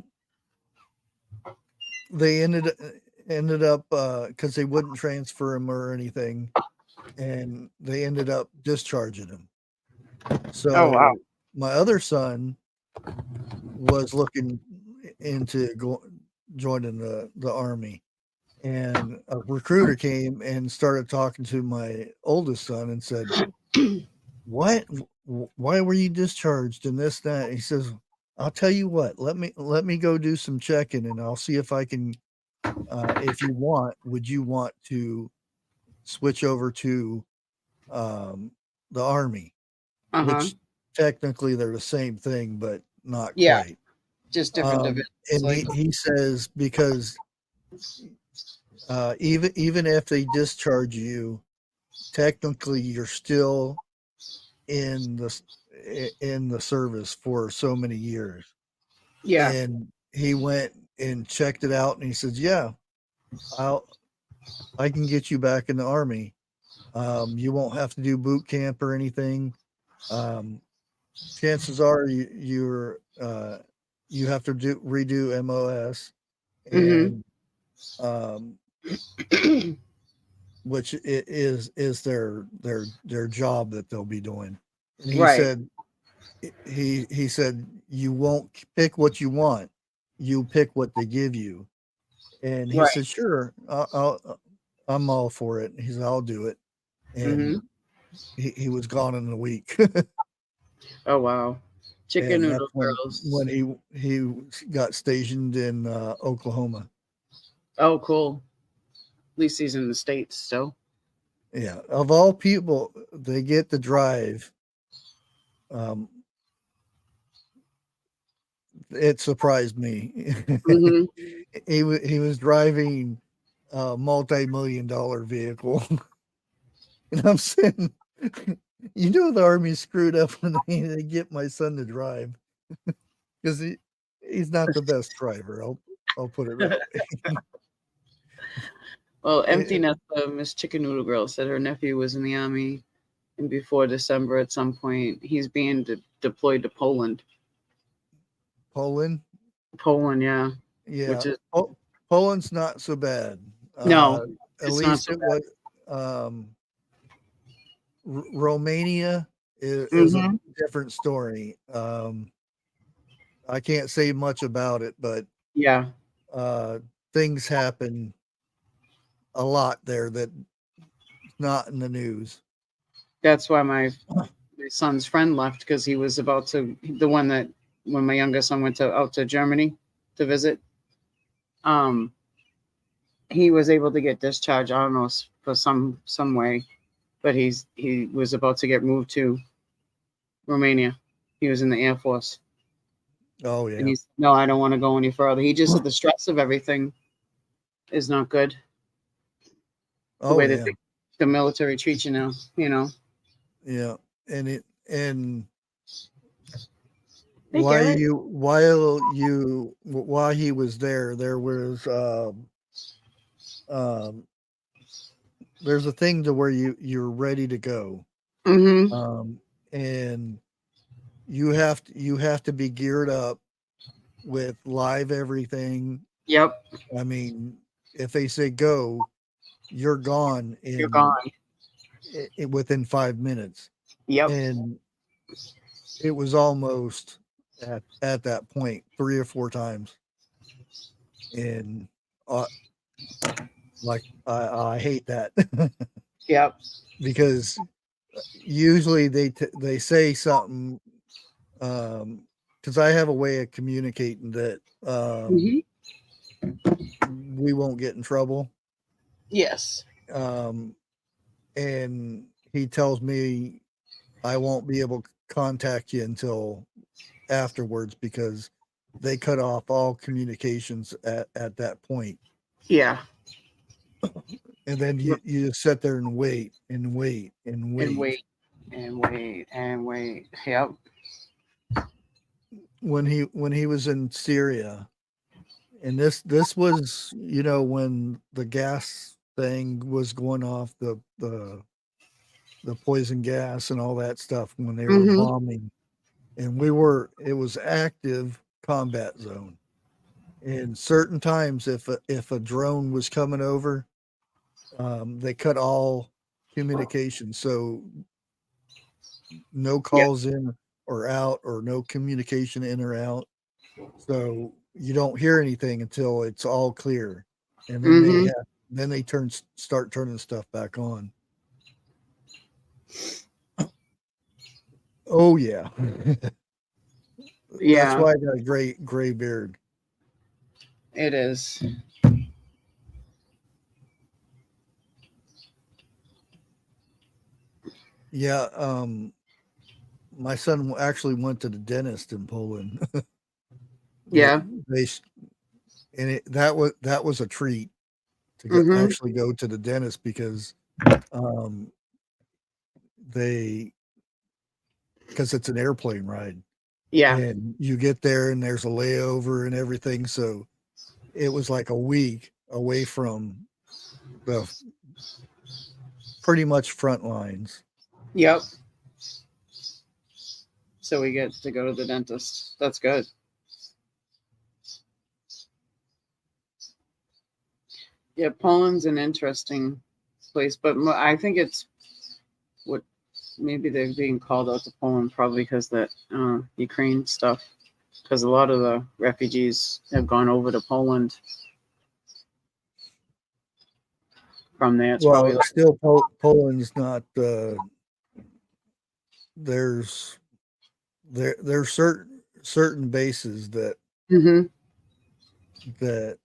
they ended up because they wouldn't transfer him or anything, and they ended up discharging him. So
Oh, wow.
my other son was looking into joining the army, and a recruiter came and started talking to my oldest son and said, "What? Why were you discharged?" And this, that. He says, "I'll tell you what. Let me go do some checking, and I'll see if I can. If you want, would you want to switch over to the army?
Uh-huh.
Which technically they're the same thing, but not
Yeah.
quite."
Just different divisions.
And
Like,
he says because even if they discharge you, technically you're still in the service for so many years.
yeah.
And he went and checked it out, and he says, "Yeah, I can get you back in the army. You won't have to do boot camp or anything. Chances are you have to redo MOS,
Mm-hmm.
and which is their job that they'll be doing." And he
Right.
said he said, "You won't pick what you want, you pick what they give you." And he
Right.
said, "Sure, I'm all for it." He said, "I'll do it."
Mm-hmm.
And he was gone in a week.
Oh, wow. Chicken
And
noodle
that's when
girls.
he got stationed in Oklahoma.
Oh, cool. At least he's in the States still.
Yeah, of all people, they get the drive. Um, it surprised me.
Mm-hmm.
He was driving a multi-million-dollar vehicle, and I'm saying, the Army screwed up when they get my son to drive because he's not the best driver. I'll put it that way.
Well, Empty
Eh,
Nest, Miss Chicken Noodle Girl said her nephew was in the army, and before December, at some point, he's being deployed to Poland.
Poland,
Poland, yeah.
yeah,
Which is
Poland's not so bad.
no,
At
it's not
least
so
it was. Um, Romania
bad.
is a
Mm-hmm.
different story. I can't say much about it, but
Yeah.
things happen a lot there that's not in the news.
That's why my son's friend left, because he was about to, the one that when my youngest son went out to Germany to visit, he was able to get discharged. I don't know, for some way, but he was about to get moved to Romania. He was in the Air Force.
Oh yeah.
And he's, no, I don't want to go any further. He just, the stress of everything is not good. The way that the military treats you now, you know.
Yeah, and
Hey, Garrett.
while he was there was there's a thing to where you're ready to go,
Mm-hmm.
and you have to be geared up with live everything.
Yep.
I mean, if they say go, you're gone.
You're gone.
Within 5 minutes.
Yep.
And it was almost at that point 3 or 4 times. And like I hate that.
Yep.
Because usually they say something, because I have a way of communicating that we won't get in trouble.
Yes.
And he tells me I won't be able to contact you until afterwards, because they cut off all communications at that point.
Yeah.
And then you just sit there and wait and wait and wait.
And wait and wait and wait. Yep.
When he was in Syria, and this was, when the gas thing was going off, the poison gas and all that stuff, when they were bombing, and it was active combat zone. And certain times, if a drone was coming over, they cut all communication, so no calls in or out, or no communication in or out. So you don't hear anything until it's all clear, and then they start turning stuff back on. Oh yeah.
Yeah.
That's why I got a gray beard.
It is.
Yeah. My son actually went to the dentist in Poland.
Yeah.
That was a treat to actually go to the dentist, because because it's an airplane ride.
Yeah.
And you get there and there's a layover and everything. So it was like a week away from the pretty much front lines.
Yep. So we get to go to the dentist. That's good. Yeah, Poland's an interesting place, but I think it's maybe they're being called out to Poland probably because that Ukraine stuff, because a lot of the refugees have gone over to Poland from there. It's probably
still Poland's not. There's certain bases that that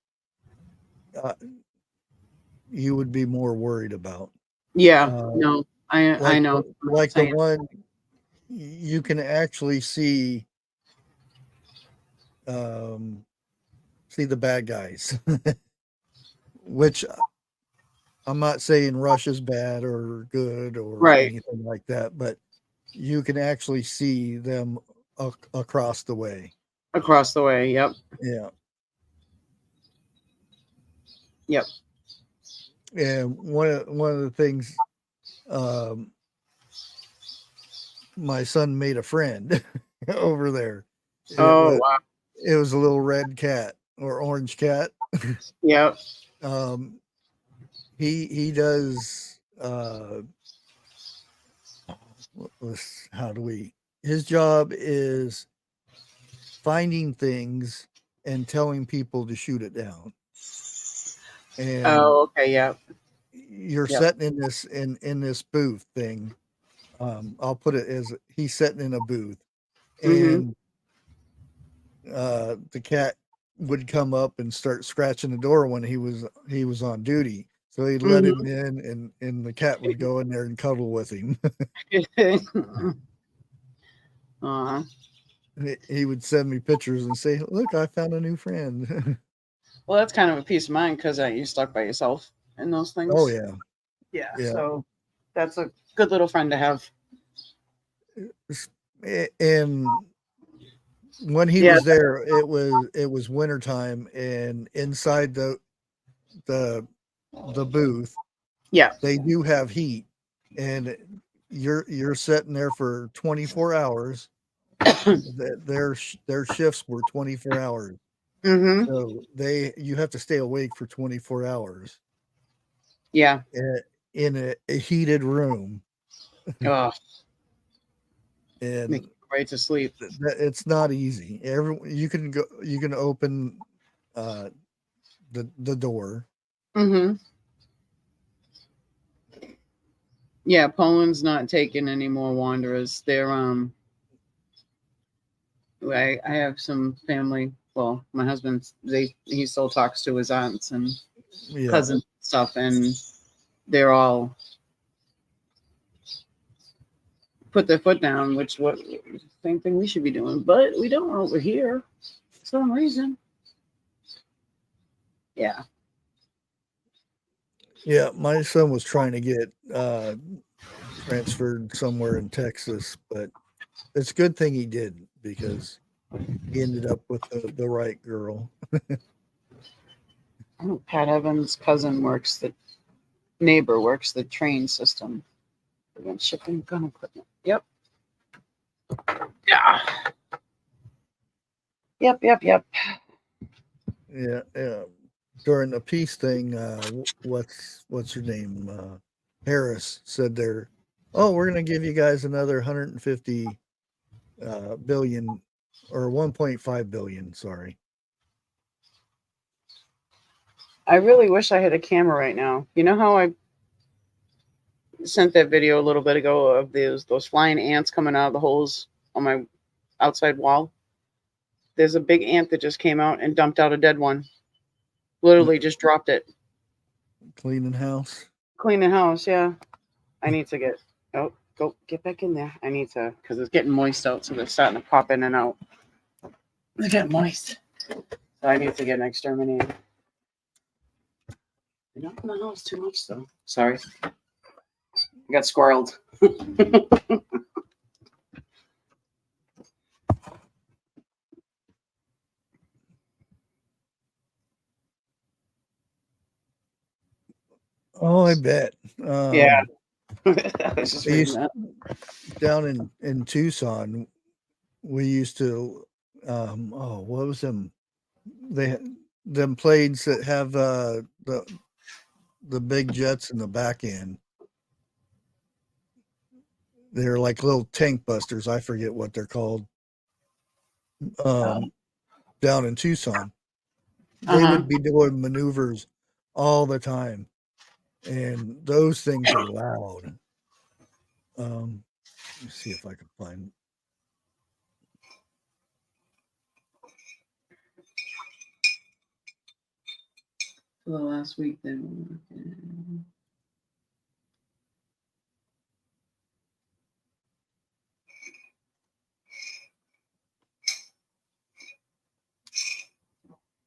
you would be more worried about.
Yeah, no, I know.
Like the one you can actually see the bad guys, which I'm not saying Russia's bad or good or anything like that, but you can actually see them across the way.
Across the way, yep.
Yeah.
Yep.
And one of the things, my son made a friend over there.
Wow.
It was a little red cat or orange cat.
Yep.
He does his job is finding things and telling people to shoot it down. and
Oh, okay, yeah.
you're
Yep.
sitting in this booth thing. I'll put it as he's sitting in a booth,
Mhm.
and the cat would come up and start scratching the door when he was on duty. So he'd let him in, and the cat would go in there and cuddle with him.
Uh-huh.
He would send me pictures and say, "Look, I found a new friend."
Well, that's kind of a peace of mind because you're stuck by yourself in those things.
Oh yeah,
Yeah.
yeah.
So that's a good little friend to have.
And when he
Yeah.
was there, it was wintertime, and inside the booth,
Yeah.
they do have heat, and you're sitting there for 24 hours. Their shifts were 24 hours,
Mm-hmm.
so you have to stay awake for 24 hours
Yeah.
in a heated room,
Oh,
and
make you go right to sleep.
it's not easy. You can open the door.
Mm-hmm. Yeah, Poland's not taking any more wanderers. They're I have some family. Well, my husband, he still talks to his aunts and
Yeah,
cousins and stuff, and they're all put their foot down, which what same thing we should be doing, but we don't over here for some reason. Yeah.
yeah. My son was trying to get transferred somewhere in Texas, but it's a good thing he didn't, because he ended up with the right girl.
I know Pat Evans' cousin neighbor works the train system. Again, shipping gun equipment. Yep. Yeah. Yep.
Yeah, yeah. During the peace thing, what's her name? Harris said there, "Oh, we're going to give you guys another 150 billion, or 1.5 billion." Sorry.
I really wish I had a camera right now. You know how I sent that video a little bit ago of those flying ants coming out of the holes on my outside wall? There's a big ant that just came out and dumped out a dead one. Literally just dropped it.
Cleaning house.
Cleaning house, yeah. I need to go get back in there. I need to, because it's getting moist out, so they're starting to pop in and out. They're getting moist. So I need to get an exterminator. They're not in the house too much, though. Sorry. I got squirreled.
Oh, I bet.
Yeah. I was just reading that.
Down in Tucson, we used to what was them? Them planes that have the big jets in the back end. They're like little tank busters. I forget what they're called. Down in Tucson, they would be doing maneuvers all the time, and those things are loud. Let's see if I can find.
For the last week, then.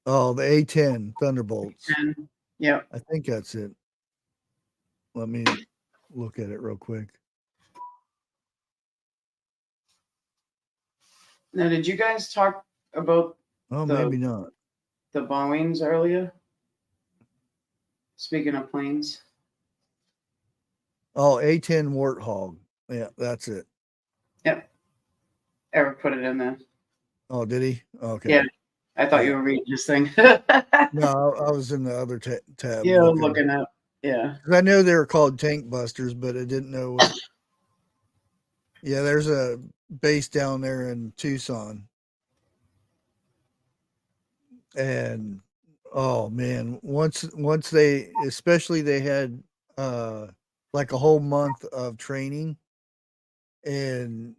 Oh, the A-10 Thunderbolts.
Yeah.
I think that's it. Let me look at it real quick.
Now, did you guys talk about
Maybe not.
The Boeings earlier? Speaking of planes.
Oh, A-10 Warthog. Yeah, that's it.
Yep. Eric put it in there.
Oh, did he? Okay.
Yeah. I thought you were reading this thing.
No, I was in the other tab.
Yeah, looking up. Yeah.
I know they were called tank busters, but I didn't know what. Yeah, there's a base down there in Tucson. And Oh man, once they, especially they had like a whole month of training, and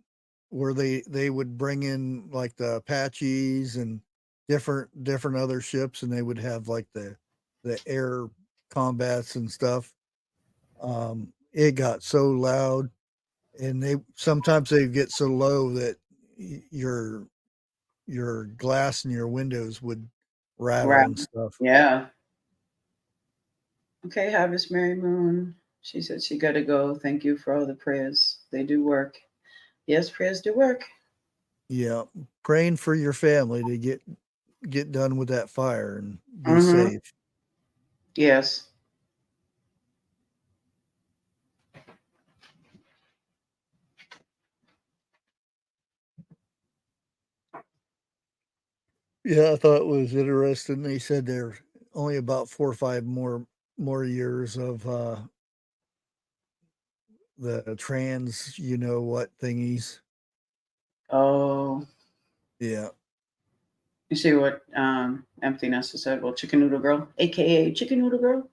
where they would bring in like the Apaches and different other ships, and they would have like the air combats and stuff. It got so loud, and they sometimes they get so low that your glass in your windows would rattle
Right.
and stuff.
Yeah. Okay, Harvest Mary Moon. She said she got to go. Thank you for all the prayers. They do work. Yes, prayers do work.
Yeah, praying for your family to get done with that fire and be
Mm-hmm.
safe.
Yes.
Yeah, I thought it was interesting. They said there's only about 4 or 5 more years of the trans, you know what thingies.
Oh,
Yeah.
you see what Empty Nesta said? Well, Chicken Noodle Girl, aka Chicken Noodle Girl.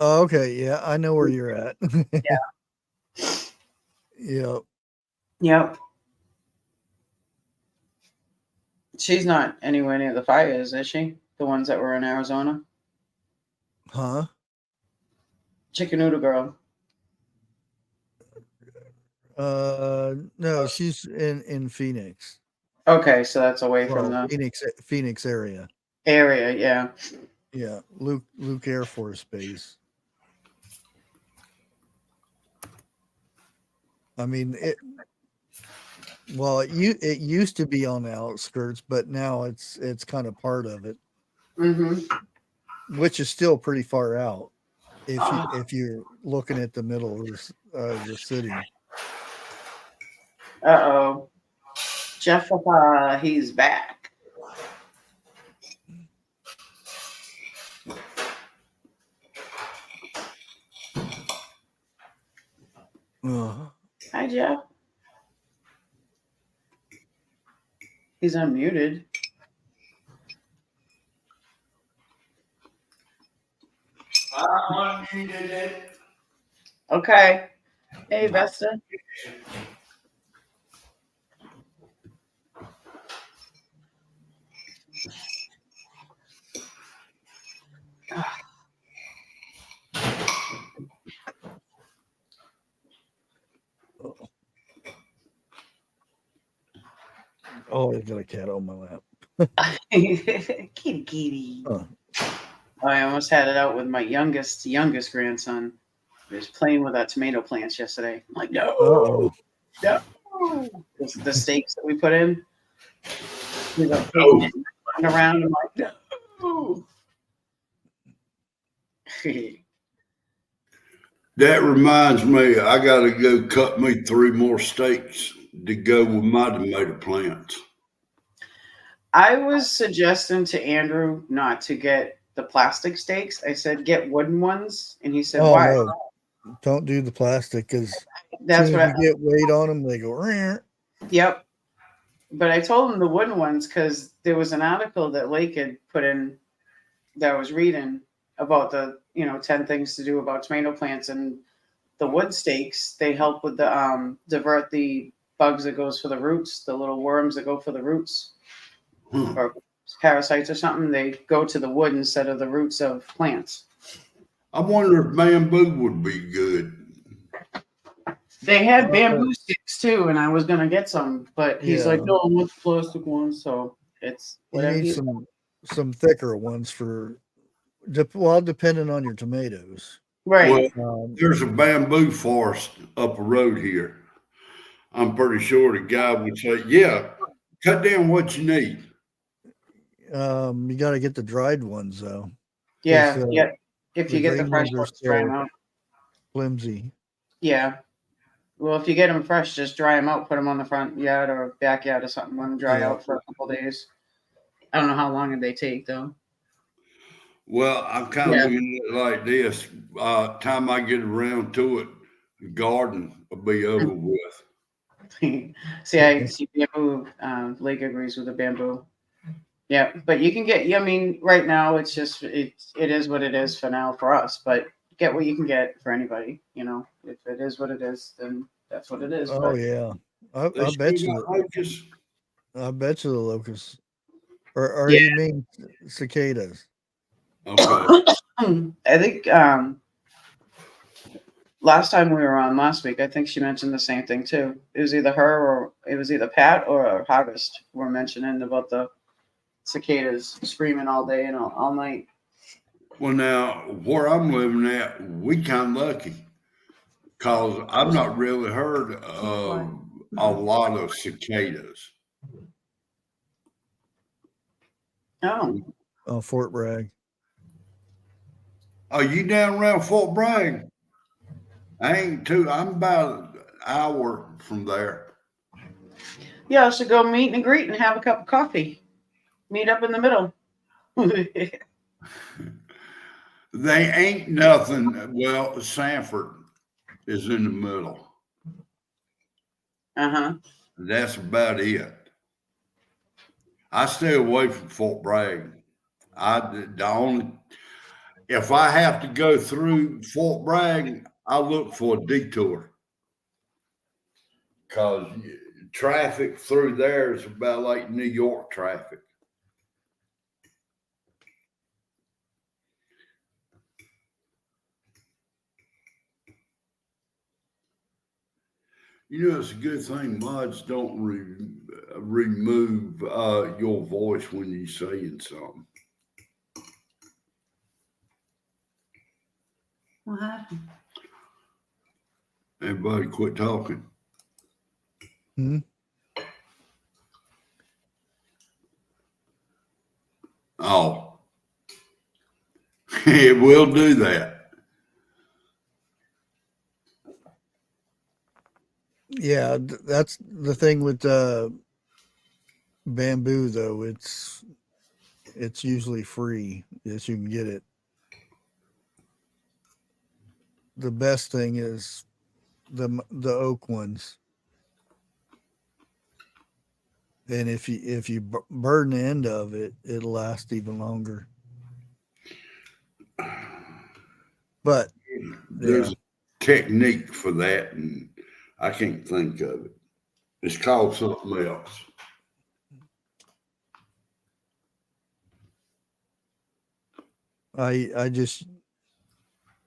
Oh, okay. Yeah, I know where you're at.
Yeah.
Yeah.
Yep. She's not anywhere near the fires, is she? The ones that were in Arizona?
Huh?
Chicken Noodle Girl.
No, she's in Phoenix.
Okay, so that's away from
Well,
the
Phoenix area.
area, yeah.
Yeah, Luke Air Force Base. I mean, it used to be on the outskirts, but now it's kind of part of it, which is still pretty far out if you're looking at the middle of the city.
Uh-oh. Jeff, he's back. Hi, Jeff. He's unmuted.
I unmuted it.
Okay. Hey, Vesta.
Oh, I got a cat on my lap.
Kitty.
Huh.
I almost had it out with my youngest grandson. He was playing with our tomato plants yesterday. I'm like, no.
Uh-oh.
No. The steaks that we put in. He's like running around. I'm like, no.
That reminds me, I got to go cut me 3 more steaks to go with my tomato plants.
I was suggesting to Andrew not to get the plastic steaks. I said, get wooden ones. And he said,
Oh
why?
no, don't do the plastic because
That's
soon
what
as you get weight on them, they go. Rear.
Yep. But I told him the wooden ones because there was an article that Lake had put in that I was reading about the 10 things to do about tomato plants, and the wood stakes, they help with the divert the bugs that goes for the roots, the little worms that go for the roots or parasites or something. They go to the wood instead of the roots of plants.
I wonder if bamboo would be good.
They had bamboo sticks too, and I was gonna get some, but he's like,
Yeah.
no, I want the plastic ones. So it's
You
whatever.
need some thicker ones for, depending on your tomatoes.
Right.
Well, there's a bamboo forest up the road here. I'm pretty sure the guy would say, yeah, cut down what you need.
You got to get the dried ones though.
Yeah, yeah. If
the
you get the
green
fresh
ones are
ones, dry them
still
out.
flimsy.
Yeah. Well, if you get them fresh, just dry them out, put them on the front yard or backyard or something, let them dry out for a couple days. I don't know how long they take though.
Well, I'm kind of looking at it like this. Time I get around to it, the garden will be over with.
See, I see bamboo. Lake agrees with the bamboo. Yeah, but you can get. I mean, right now it's just it is what it is for now for us. But get what you can get for anybody. You know, if it is what it is, then that's what it is.
Oh
But
yeah, I
They
bet
still
you.
got locusts.
I bet you the locusts. Or
yeah,
you mean cicadas?
Okay.
I think last time we were on last week, I think she mentioned the same thing too. It was either her or it was either Pat or Harvest were mentioning about the cicadas screaming all day and all night.
Well, now where I'm living at, we kind of lucky because I've not really heard of a lot of cicadas.
Oh,
Fort Bragg.
Are you down around Fort Bragg? I ain't too. I'm about an hour from there.
yeah, I should go meet and greet and have a cup of coffee. Meet up in the middle.
They ain't nothing. Well, Sanford is in the middle.
Uh-huh.
That's about it. I stay away from Fort Bragg. If I have to go through Fort Bragg, I look for a detour because traffic through there is about like New York traffic. You know, it's a good thing mods don't remove your voice when you're saying something.
What happened?
Everybody quit talking.
Hmm?
Oh, it will do that.
Yeah, that's the thing with bamboo, though. It's usually free. Yes, you can get it. The best thing is the oak ones, and if you burn the end of it, it'll last even longer. But
There's
yeah,
a technique for that, and I can't think of it. It's called something else.
I just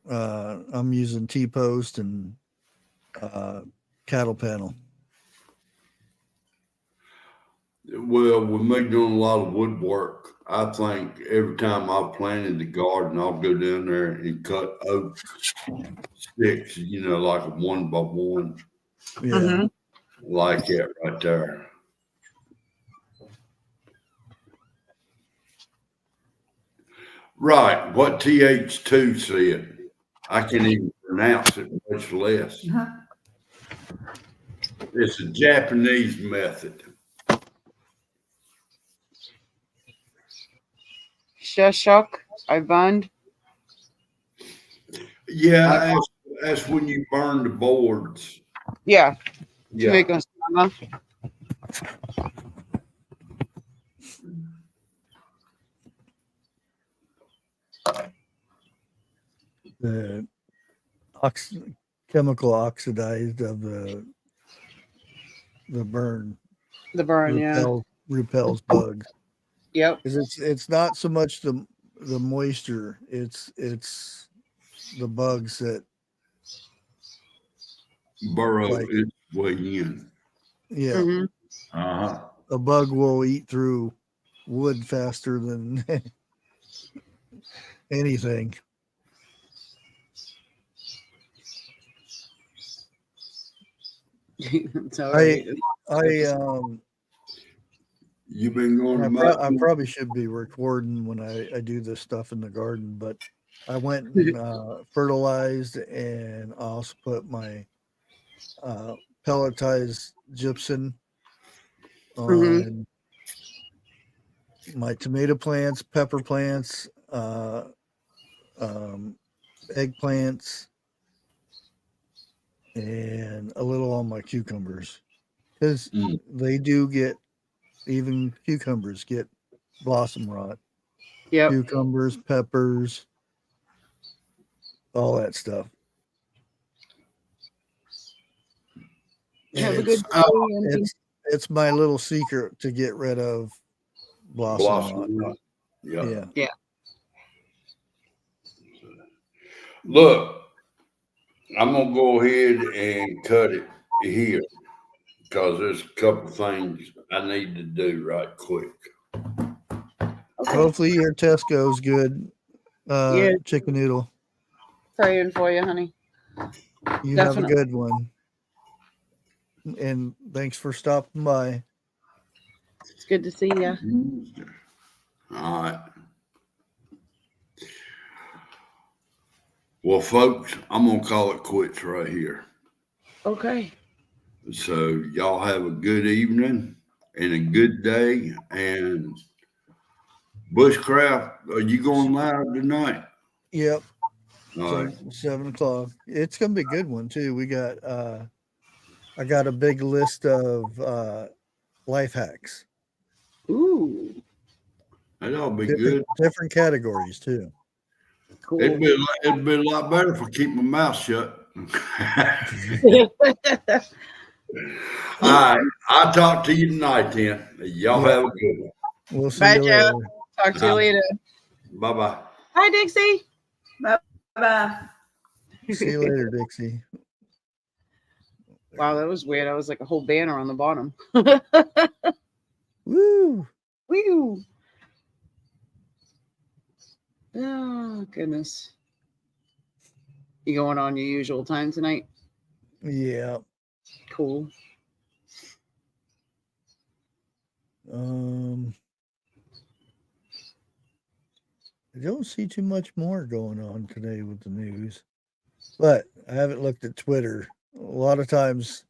I'm using T-post and cattle panel.
Well, with me doing a lot of woodwork, I think every time I've planted the garden, I'll go down there and cut oak sticks, like a 1 by 1,
Yeah.
Mhm.
like that right there. Right, what TH2 said. I can't even pronounce it, much less. It's a Japanese method.
Sheshok, I bond.
Yeah, that's when you burn the boards.
Yeah.
Yeah.
Make us
The chemical oxidized of the burn
the burn, yeah.
repels bugs.
Yep.
Because it's not so much the moisture, it's the bugs that
Burrow
like,
its way in.
yeah.
Mhm.
Uh-huh.
A bug will eat through wood faster than anything.
It's all right.
You've been going to
I probably should be recording when I do this stuff in the garden, but I went and fertilized, and also put my pelletized gypsum on my tomato plants, pepper plants, eggplants, and a little on my cucumbers, because they do get, even cucumbers get blossom rot,
Yep.
cucumbers, peppers, all that stuff.
Have a
And
good day,
it's my little secret to get rid of blossom rot.
Rot. Yeah.
Yeah.
Look, I'm gonna go ahead and cut it here because there's a couple things I need to do right quick.
Okay.
Hopefully your test goes good,
Yeah.
chicken noodle.
Praying for you, honey.
You
Definitely.
have a good one. And thanks for stopping by.
It's good to see you.
All right. Well, folks, I'm gonna call it quits right here.
Okay.
So y'all have a good evening and a good day. And Bushcraft, are you going live tonight?
Yep.
All right.
7 o'clock. It's gonna be a good one too. We got I got a big list of life hacks.
Ooh.
That'll be good.
Different categories too.
Cool.
It'd be a lot better if I keep my mouth shut. All right. I'll talk to you tonight then. Y'all have a good one.
We'll see
Bye,
you later.
Joe. Talk to you later.
Bye-bye.
Hi, Dixie.
Bye.
See you later, Dixie.
Wow, that was weird. I was like a whole banner on the bottom.
Woo!
Woo! Oh, goodness. You going on your usual time tonight?
Yeah.
Cool.
I don't see too much more going on today with the news, but I haven't looked at Twitter. A lot of times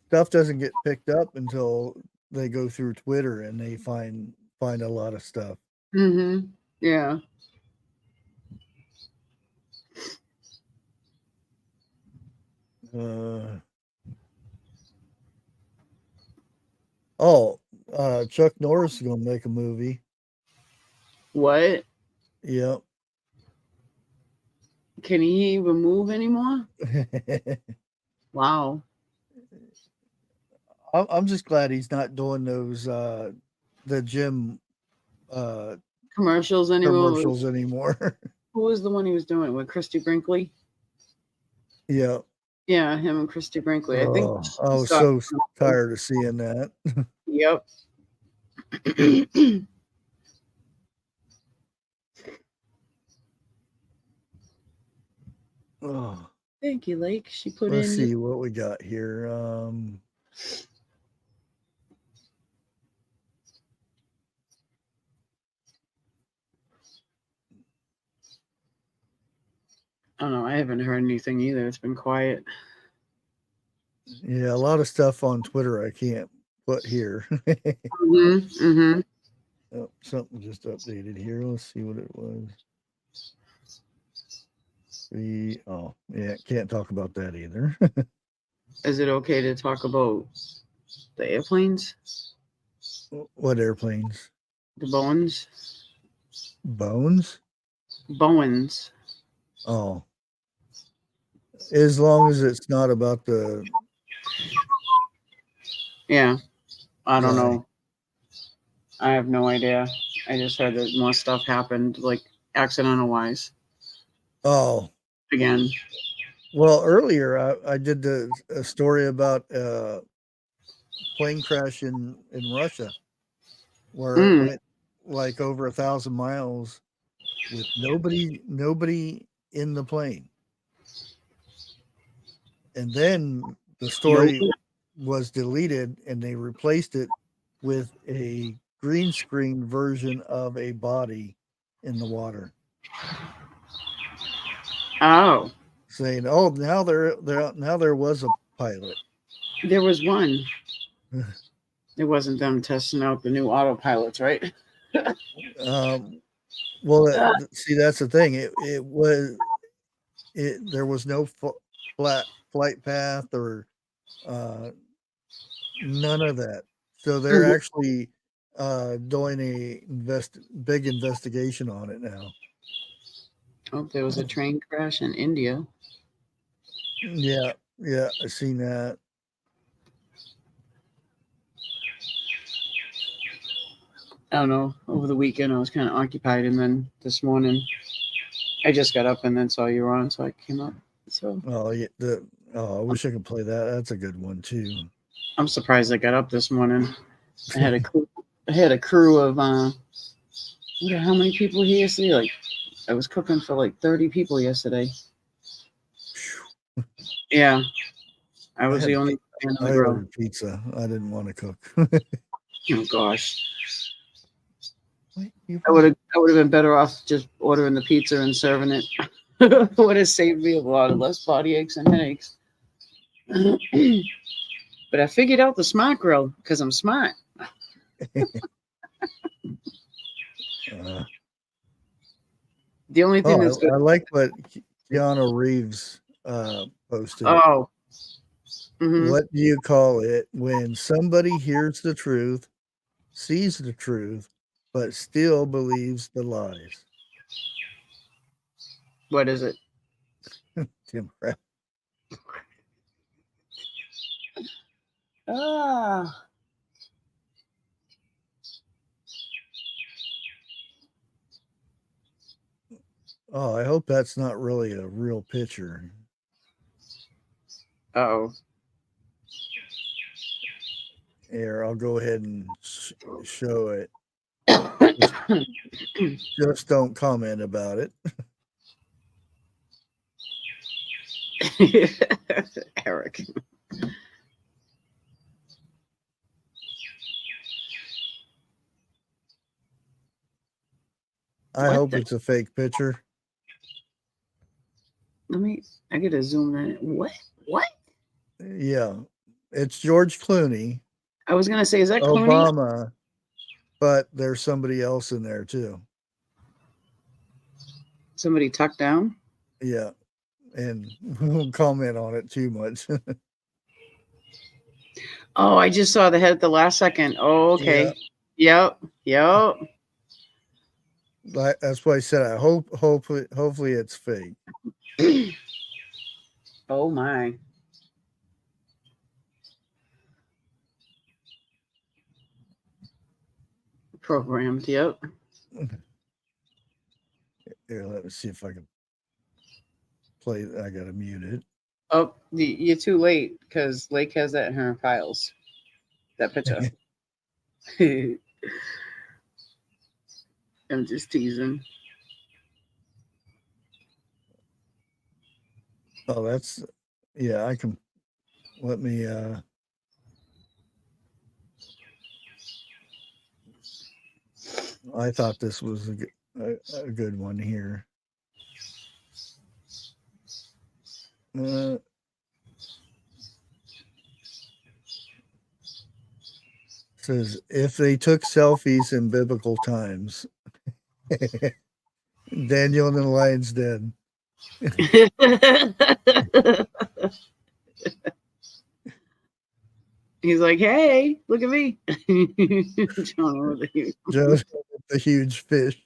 stuff doesn't get picked up until they go through Twitter and they find a lot of stuff.
Mm-hmm. Yeah.
Chuck Norris is gonna make a movie.
What?
Yep.
Can he even move anymore? Wow.
I'm just glad he's not doing those the gym
Commercials anymore. Who was the one he was doing with Christy Brinkley?
Yeah.
Yeah, him and Christy Brinkley. I think
I was so tired of seeing that.
Yep.
Oh.
Thank you, Lake. She put
Let's
in.
see what we got here.
I don't know. I haven't heard anything either. It's been quiet.
Yeah, a lot of stuff on Twitter I can't put here. Oh, something just updated here. Let's see what it was. Can't talk about that either.
Is it okay to talk about the airplanes?
What airplanes?
The Boeings?
Bones?
Boeings.
Oh. As long as it's not about the...
Yeah. I don't know. I have no idea. I just heard that more stuff happened, like accidental wise.
Oh.
Again.
Well, earlier I did a story about a plane crash in Russia where it went like over 1,000 miles with nobody in the plane. And then the story was deleted and they replaced it with a green screen version of a body in the water.
Oh.
Saying, "Oh, now there was a pilot."
There was one. It wasn't them testing out the new autopilots, right?
Well, see, that's the thing. There was no flat flight path or none of that. So they're actually doing a big investigation on it now.
Oh, there was a train crash in India.
Yeah, I seen that.
I don't know. Over the weekend, I was kind of occupied, and then this morning, I just got up and then saw you were on, so I came up. So
Oh yeah, I wish I could play that. That's a good one too.
I'm surprised I got up this morning. I had a crew of I wonder how many people here yesterday. Like I was cooking for like 30 people yesterday. Yeah, I was the only man on the
I
grill.
ordered pizza. I didn't want to cook.
Oh gosh. I would have been better off just ordering the pizza and serving it. Would have saved me a lot of less body aches and headaches. But I figured out the smart grill because I'm smart. The only thing that's good.
I like what Keanu Reeves posted.
Oh.
What do you call it when somebody hears the truth, sees the truth, but still believes the lies?
What is it?
Democrat.
Ah.
Oh, I hope that's not really a real picture.
Oh.
Here, I'll go ahead and show it. Just don't comment about it.
Eric.
I hope it's a fake picture.
I gotta zoom in. What?
Yeah, it's George Clooney.
I was gonna say, is that Clooney?
Obama, but there's somebody else in there too.
Somebody tucked down?
Yeah, and we won't comment on it too much.
Oh, I just saw the head at the last second. Oh, okay. Yep.
That's why I said I hopefully it's fake.
Oh my. Programmed, yep.
Here, let me see if I can play. I gotta mute it.
Oh, you're too late because Lake has that in her files. That picture. I'm just teasing.
Oh, that's I can let me I thought this was a good one here. Says if they took selfies in biblical times, Daniel and the lion's den.
He's like, hey, look at me. Jonah with
the huge fish.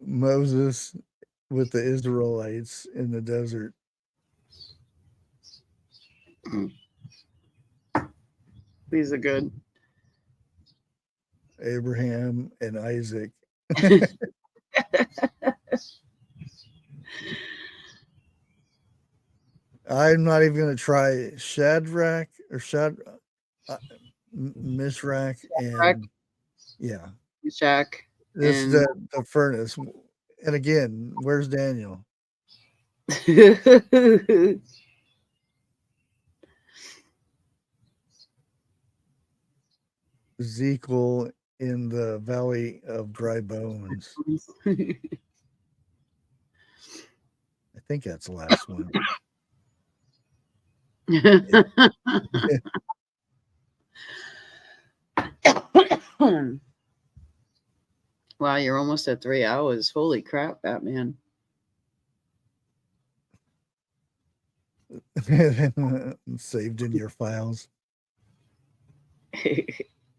Moses with the Israelites in the desert.
These are good.
Abraham and Isaac. I'm not even going to try Shadrach or Mishrak and
Meshach.
This is the furnace. And again, where's Daniel? Ezekiel in the valley of dry bones. I think that's the last one.
Wow, you're almost at 3 hours. Holy crap, Batman.
Saved in your files.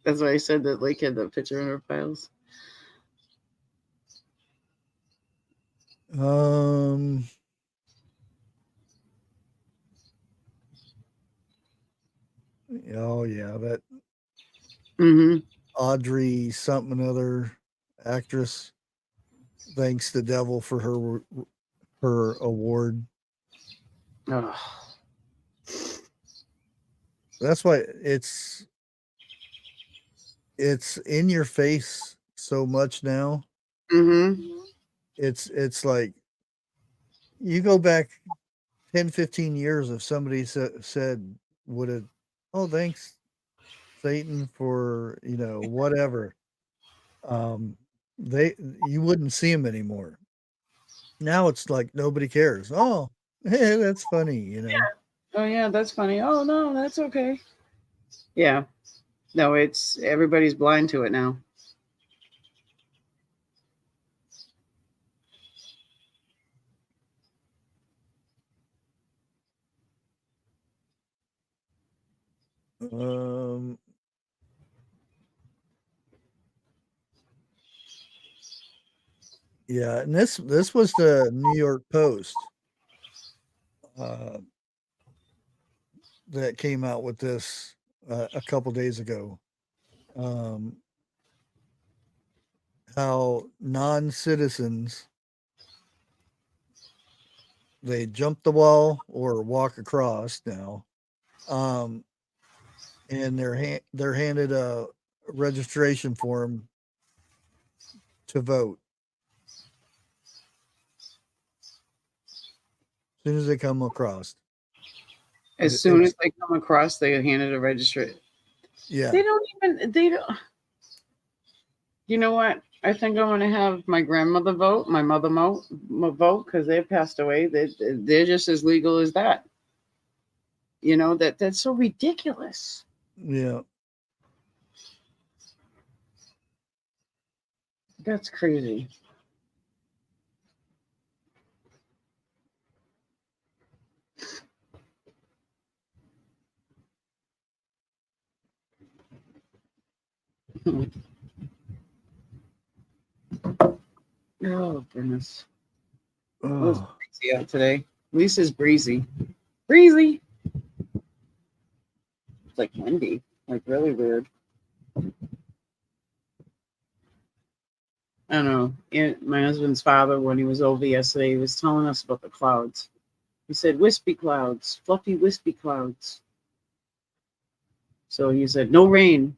That's why I said that Lake had that picture in her files.
Oh yeah, that
Mm-hmm.
Audrey something other actress thanks the devil for her award.
Oh.
That's why it's in your face so much now.
Mm-hmm.
It's like you go back 10, 15 years if somebody said would have, oh, thanks Satan for, whatever. You wouldn't see them anymore. Now it's like nobody cares. Oh, hey, that's funny,
Oh yeah, that's funny. Oh no, that's okay. Yeah. No, it's everybody's blind to it now.
Yeah, and this was the New York Post that came out with this a couple days ago. How non-citizens, they jump the wall or walk across now, and they're handed a registration form to vote. As soon as they come across.
As soon as they come across, they are handed a registration.
Yeah.
They don't. You know what? I think I'm going to have my grandmother vote, my mother vote, because they passed away. They're just as legal as that. That's so ridiculous.
Yeah.
That's crazy. Oh, goodness. It was breezy out today. At least it's breezy. Breezy. It's like windy. Like really weird. I don't know. My husband's father, when he was over yesterday, he was telling us about the clouds. He said, wispy clouds, fluffy, wispy clouds. So he said, no rain.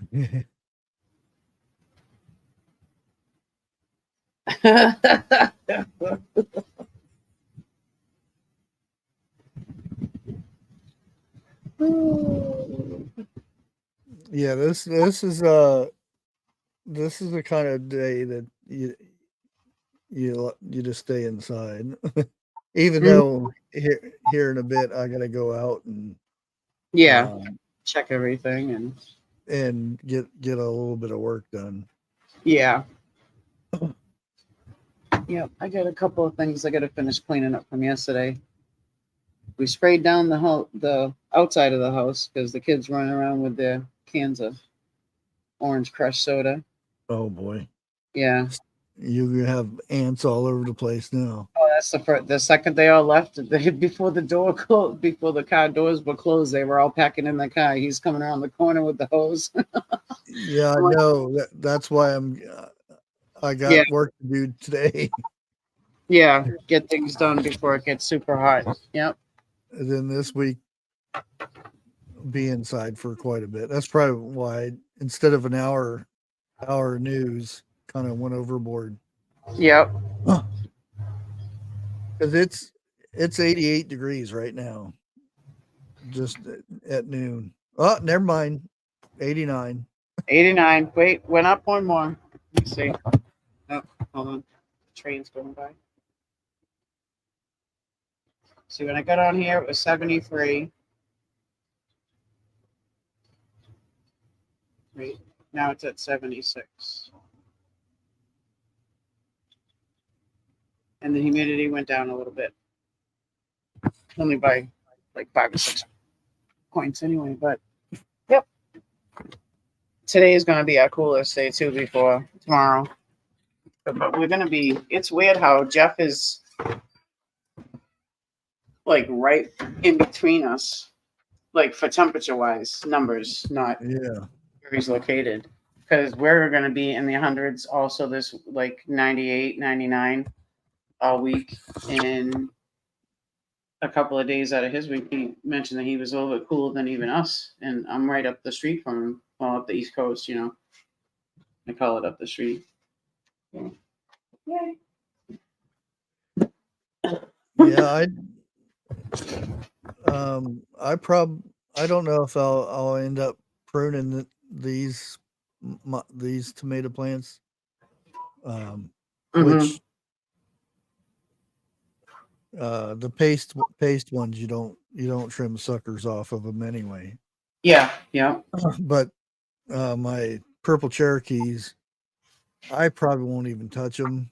Yeah, this is the kind of day that you just stay inside. Even though here in a bit I gotta go out and
check everything
and get a little bit of work done.
Yeah. Yeah, I got a couple of things I got to finish cleaning up from yesterday. We sprayed down the outside of the house because the kids running around with their cans of orange crush soda.
Oh boy.
Yeah.
You have ants all over the place now.
Oh, that's the second they all left. Before the door closed, before the car doors were closed, they were all packing in the car. He's coming around the corner with the hose.
Yeah, I know. That's why I got work to do today.
Yeah, get things done before it gets super hot. Yep.
And then this week, be inside for quite a bit. That's probably why instead of an hour news, kind of went overboard.
Yep.
Because it's 88 degrees right now, just at noon. Oh, never mind. 89.
89. Wait, went up one more. Let's see. Oh, hold on. The train's going by. See, when I got on here, it was 73. Wait, now it's at 76. And the humidity went down a little bit. only by like 5 or 6 points anyway. But yep, today is going to be our coolest day too before tomorrow. But we're going to be. It's weird how Jeff is like right in between us, like for temperature wise numbers, not
Yeah.
where he's located. Because we're going to be in the hundreds also this like 98, 99 all week. And a couple of days out of his week, he mentioned that he was a little bit cooler than even us. And I'm right up the street from him, well, up the East Coast, you know. I call it up the street. Yay.
Yeah, I don't know if I'll end up pruning these tomato plants, which the paste ones you don't trim suckers off of them anyway.
Yeah, yeah.
But my purple Cherokees, I probably won't even touch them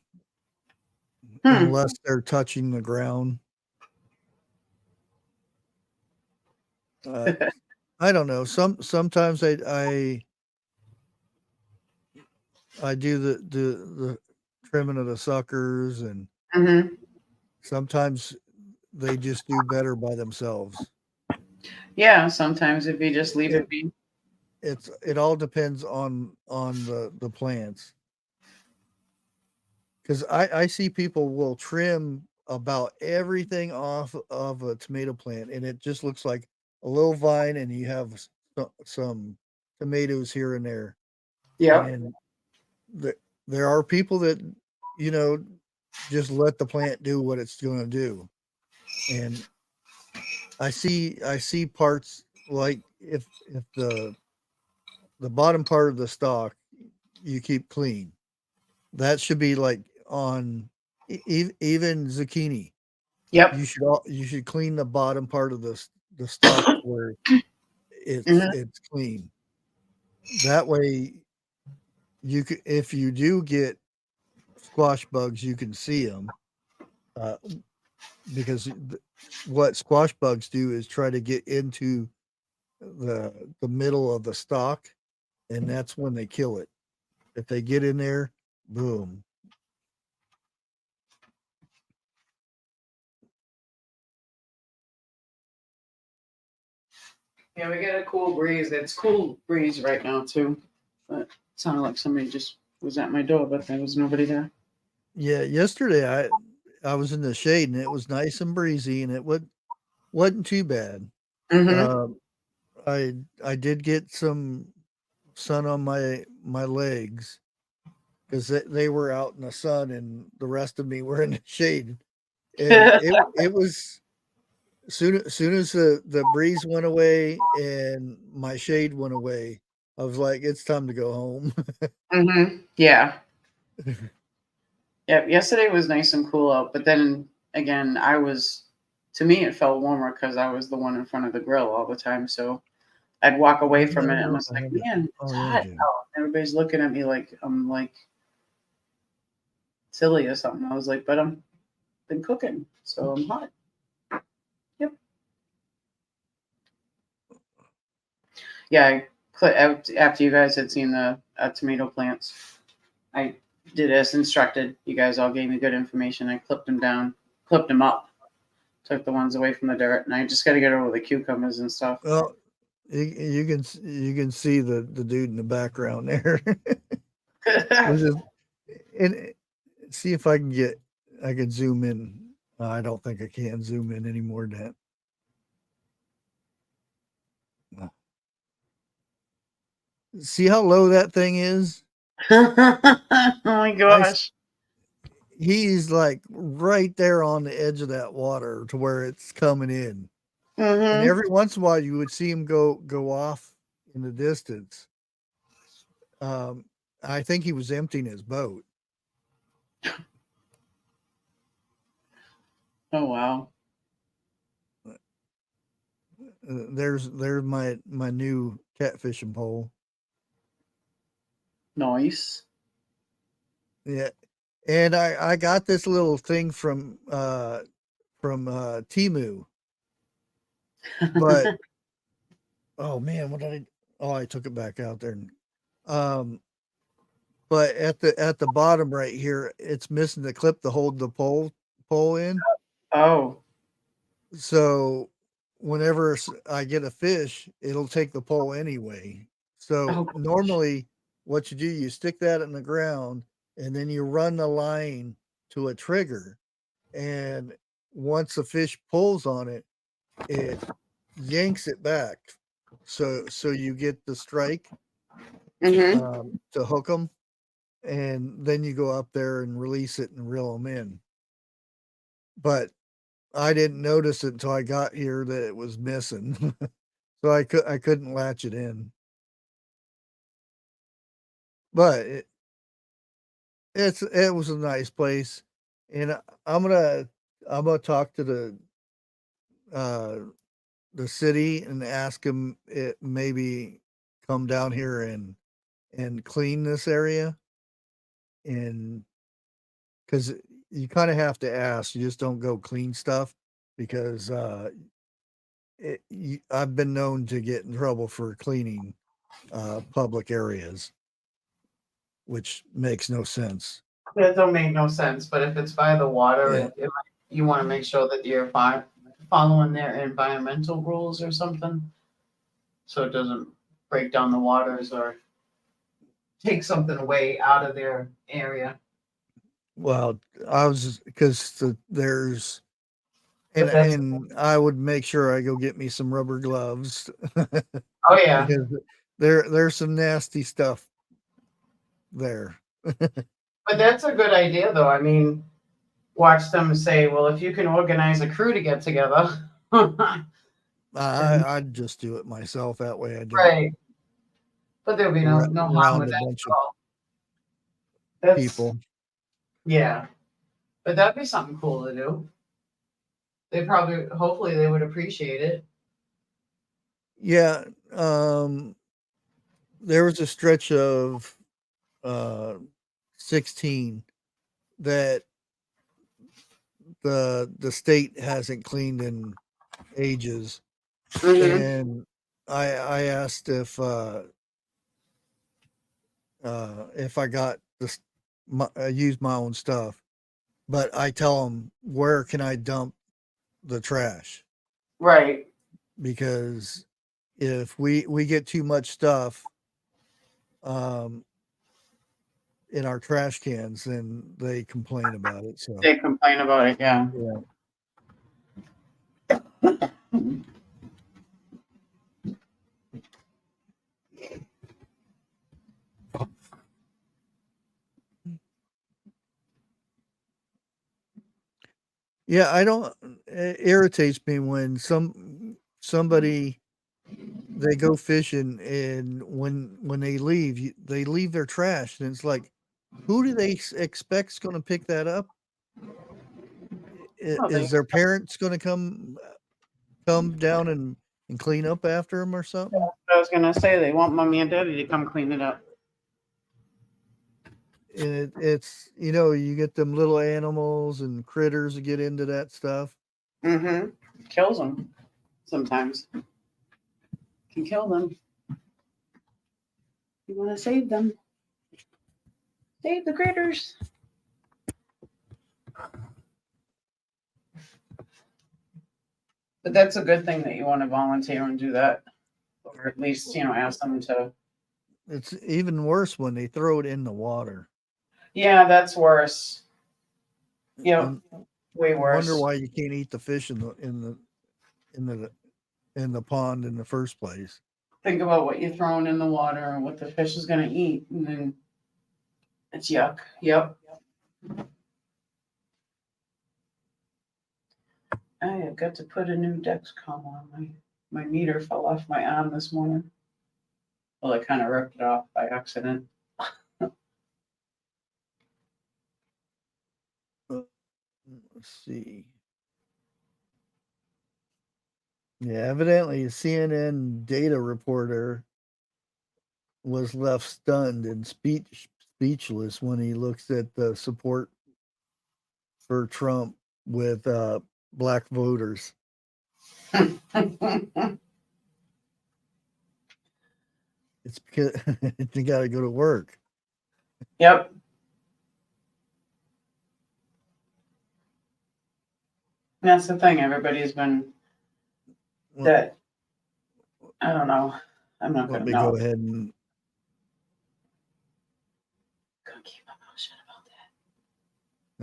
unless they're touching the ground. I don't know. Sometimes I do the trimming of the suckers, and sometimes they just do better by themselves.
Yeah, sometimes if you just leave it be.
It all depends on the plants. Because I see people will trim about everything off of a tomato plant, and it just looks like a little vine, and you have some tomatoes here and there.
Yeah.
And there are people that, just let the plant do what it's going to do. And I see parts like if the bottom part of the stalk you keep clean, that should be like on even zucchini.
Yep.
You should clean the bottom part of the stalk where it's clean. That way, if you do get squash bugs, you can see them, because what squash bugs do is try to get into the middle of the stalk, and that's when they kill it. If they get in there, boom.
Yeah, we got a cool breeze. It's cool breeze right now too. But it sounded like somebody just was at my door, but there was nobody there.
Yeah, yesterday I was in the shade and it was nice and breezy, and it wasn't too bad. I did get some sun on my legs because they were out in the sun, and the rest of me were in the shade. And it was soon as the breeze went away and my shade went away, I was like, it's time to go home.
Yeah. Yeah. Yesterday was nice and cool out, but then again, to me, it felt warmer because I was the one in front of the grill all the time. So I'd walk away from it and I was like, man, it's hot out. Everybody's looking at me like I'm like silly or something. I was like, but I'm been cooking, so I'm hot. Yep. Yeah, after you guys had seen the tomato plants, I did as instructed. You guys all gave me good information. I clipped them up, took the ones away from the dirt, and I just got to get over the cucumbers and stuff.
Well, you can see the dude in the background there. And see if I can zoom in. I don't think I can zoom in any more than that. See how low that thing is?
Oh my gosh.
He's like right there on the edge of that water to where it's coming in. And every once in a while you would see him go off in the distance. I think he was emptying his boat.
Oh wow.
There's my new catfishing pole.
Nice.
Yeah. And I got this little thing from Temu. But oh man, what did I? Oh, I took it back out there. Um, but at the bottom right here, it's missing the clip to hold the pole in.
Oh,
So whenever I get a fish, it'll take the pole anyway. So
oh,
normally, what you do, you stick that in the ground, and then you run the line to a trigger, and once the fish pulls on it, it yanks it back. So you get the strike to hook them, and then you go up there and release it and reel them in. But I didn't notice it until I got here that it was missing, so I couldn't latch it in. But it was a nice place, and I'm gonna talk to uh the city and ask them it maybe come down here and clean this area, and because you kind of have to ask, you just don't go clean stuff because I've been known to get in trouble for cleaning public areas, which makes no sense.
that don't make no sense. But if it's by the water,
Yeah.
you want to make sure that you're following their environmental rules or something, so it doesn't break down the waters or take something away out of their area.
Well, I was because there's
But that's
and I would make sure I go get me some rubber gloves
oh yeah,
because there's some nasty stuff there.
but that's a good idea though. I mean, watch them say, well, if you can organize a crew to get together.
I'd just do it myself. That way I don't
Right. But there'll be no harm
around
with
a
that
bunch
at
of
all. That's
people.
yeah. But that'd be something cool to do. They probably hopefully they would appreciate it.
Yeah, there was a stretch of 16 that the state hasn't cleaned in ages,
Mm-hmm.
and I asked if I got this use my own stuff, but I tell them where can I dump the trash,
Right.
because if we get too much stuff um in our trash cans, then they complain about it. So
They complain about it, yeah.
yeah. Yeah, I don't it irritates me when somebody they go fishing, and when they leave, they leave their trash, and it's like, who do they expect's going to pick that up?
Oh,
Is their parents going to come down and clean up after them or something?
I was gonna say they want mommy and daddy to come clean it up.
And it's you get them little animals and critters that get into that stuff.
Mm-hmm. Kills them sometimes. Can kill them. You want to save them. Save the critters. But that's a good thing that you want to volunteer and do that. Or at least, ask them to.
It's even worse when they throw it in the water.
Yeah, that's worse.
And
Way worse.
wonder why you can't eat the fish in the pond in the first place.
Think about what you're throwing in the water and what the fish is going to eat, and then it's yuck. Yep. I have got to put a new Dexcom on. My meter fell off my arm this morning. Well, I kind of ripped it off by accident.
Let's see. Yeah, evidently a CNN data reporter was left stunned and speechless when he looks at the support for Trump with black voters. It's because they got to go to work.
Yep. That's the thing. Everybody's been that. I don't know. I'm not
Let
going
me
to know.
go ahead and
Couldn't keep my mouth shut about that.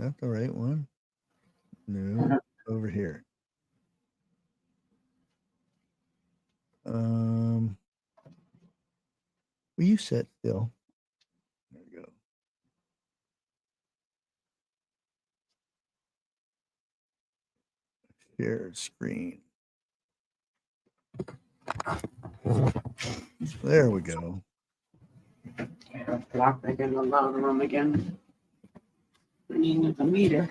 that's the right one. No, over here. Will you sit still? There we go. Share screen. There we go.
Block back in the loud room again. Needing the meter.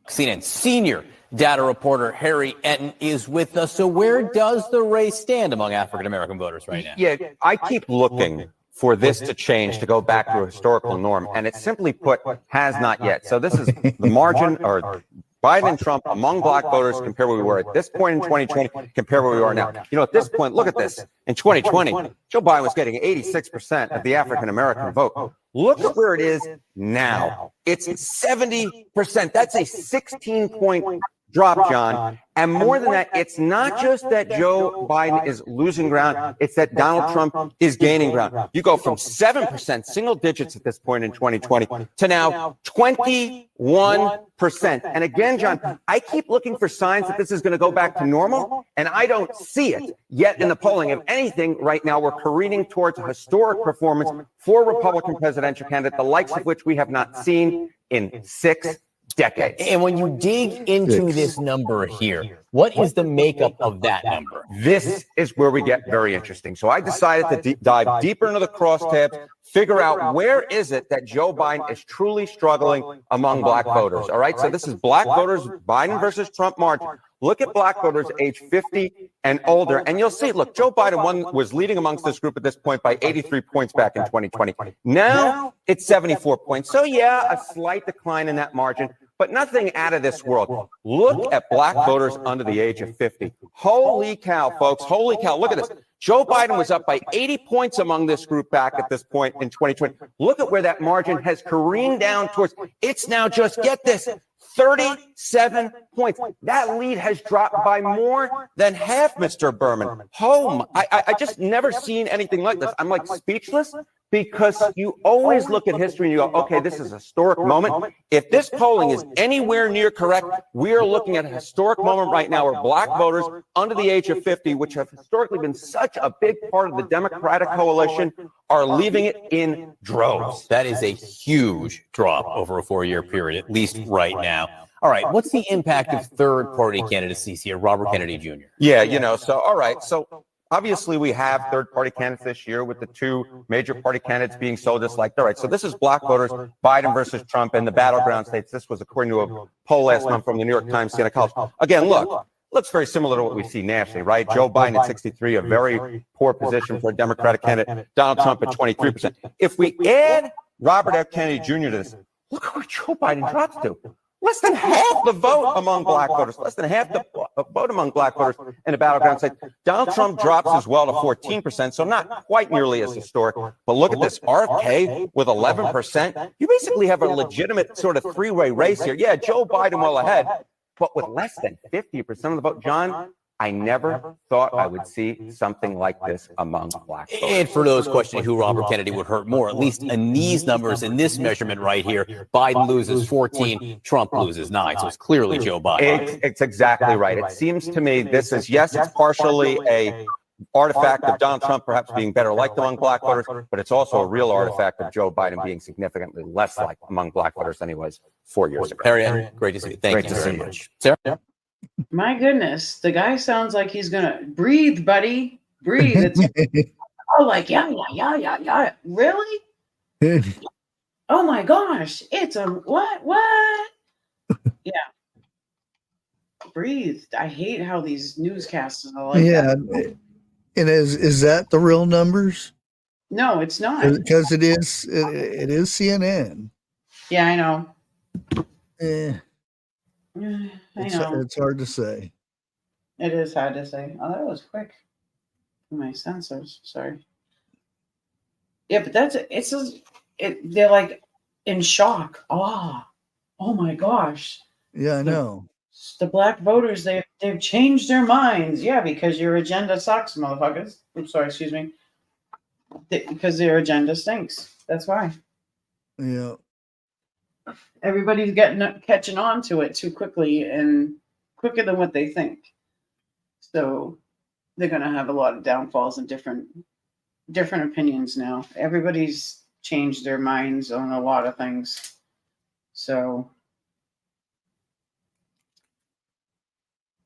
CNN senior data reporter Harry Etten is with us. So where does the race stand among African-American voters right now?
Yeah, I keep looking for this to change, to go back to a historical norm, and it simply put has not yet. So this is the margin, or Biden and Trump among black voters, compare where we were at this point in 2020, compare where we are now. You know, at this point, look at this. In 2020, Joe Biden was getting 86% of the African-American vote. Look at where it is now. It's 70%. That's a 16-point drop, John. And more than that, it's not just that Joe Biden is losing ground. It's that Donald Trump is gaining ground. You go from 7%, single digits at this point in 2020, to now 21%. And again, John, I keep looking for signs that this is going to go back to normal, and I don't see it yet in the polling. If anything, right now, we're careening towards a historic performance for Republican presidential candidate, the likes of which we have not seen in 6 decades.
And when you dig into this number here, what is the makeup of that number?
This is where we get very interesting. So I decided to dive deeper into the crosstabs, figure out where is it that Joe Biden is truly struggling among black voters. All right. So this is black voters, Biden versus Trump margin. Look at black voters age 50 and older, and you'll see, look, Joe Biden was leading amongst this group at this point by 83 points back in 2020. Now it's 74 points. So yeah, a slight decline in that margin, but nothing out of this world. Look at black voters under the age of 50. Holy cow, folks. Holy cow. Look at this. Joe Biden was up by 80 points among this group back at this point in 2020. Look at where that margin has careened down towards. It's now just, get this, 37 points. That lead has dropped by more than half, Mr. Berman. I just never seen anything like this. I'm like speechless, because you always look at history and you go, okay, this is a historic moment. If this polling is anywhere near correct, we are looking at a historic moment right now where black voters under the age of 50, which have historically been such a big part of the Democratic coalition, are leaving it in droves.
That is a huge drop over a 4-year period, at least right now. All right, what's the impact of third-party candidacies here, Robert Kennedy Jr.?
Yeah, you know, so, all right, so obviously we have third-party candidates this year with the 2 major party candidates being so disliked. All right, so this is black voters, Biden versus Trump in the battleground states. This was according to a poll last month from the New York Times Siena College. Again, look, looks very similar to what we see nationally, right? Joe Biden at 63, a very poor position for a Democratic candidate. Donald Trump at 23%. If we add Robert F. Kennedy Jr. to this, look at where Joe Biden drops to. Less than half the vote among black voters, less than half the vote among black voters in the battleground state. Donald Trump drops as well to 14%, so not quite nearly as historic. But look at this, RFK with 11%. You basically have a legitimate sort of 3-way race here. Yeah, Joe Biden well ahead, but with less than 50% of the vote. John, I never thought I would see something like this among black voters.
And for those questioning who Robert Kennedy would hurt more, at least in these numbers, in this measurement right here, Biden loses 14, Trump loses 9. So it's clearly Joe Biden.
It's exactly right. It seems to me this is, yes, it's partially a artifact of Donald Trump perhaps being better liked among black voters, but it's also a real artifact of Joe Biden being significantly less liked among black voters than he was 4 years ago.
Harry, great to see you. Thank you very much. Sarah?
My goodness, the guy sounds like he's gonna breathe, buddy. Breathe. It's like yeah. Really? Oh my gosh, it's a what? Yeah. Breathe. I hate how these newscasters are like that.
And is that the real numbers?
No, it's not.
Because it is CNN.
Yeah, I know.
Eh,
I
it's
know.
it's hard to say.
It is hard to say. Oh, that was quick. My sensors. Sorry. Yeah, but they're like in shock. Oh my gosh.
Yeah, I know.
The black voters, they've changed their minds. Yeah, because your agenda sucks, motherfuckers. I'm sorry, excuse me. Because their agenda stinks. That's why.
Yeah.
Everybody's catching on to it too quickly and quicker than what they think. So they're gonna have a lot of downfalls and different opinions now. Everybody's changed their minds on a lot of things. So,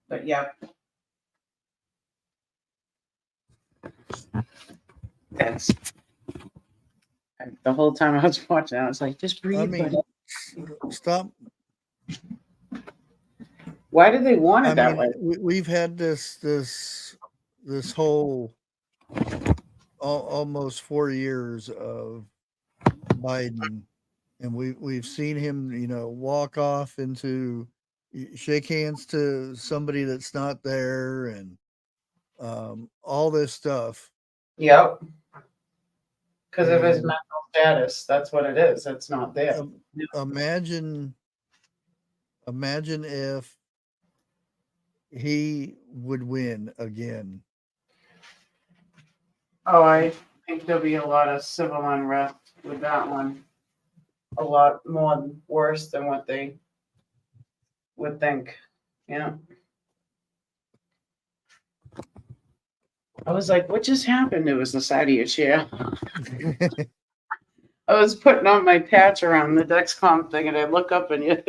but yeah. That's the whole time I was watching, I was like, just breathe.
I mean, stop.
Why do they want it that way?
We've had this whole almost 4 years of Biden, and we've seen him, walk off into shake hands to somebody that's not there, and all this stuff.
Yep. Because of his mental status. That's what it is. It's not there.
Imagine if he would win again.
Oh, I think there'll be a lot of civil unrest with that one. A lot more worse than what they would think. Yeah. I was like, what just happened? It was the side of your chair. I was putting on my patch around the Dexcom thing, and I look up and you.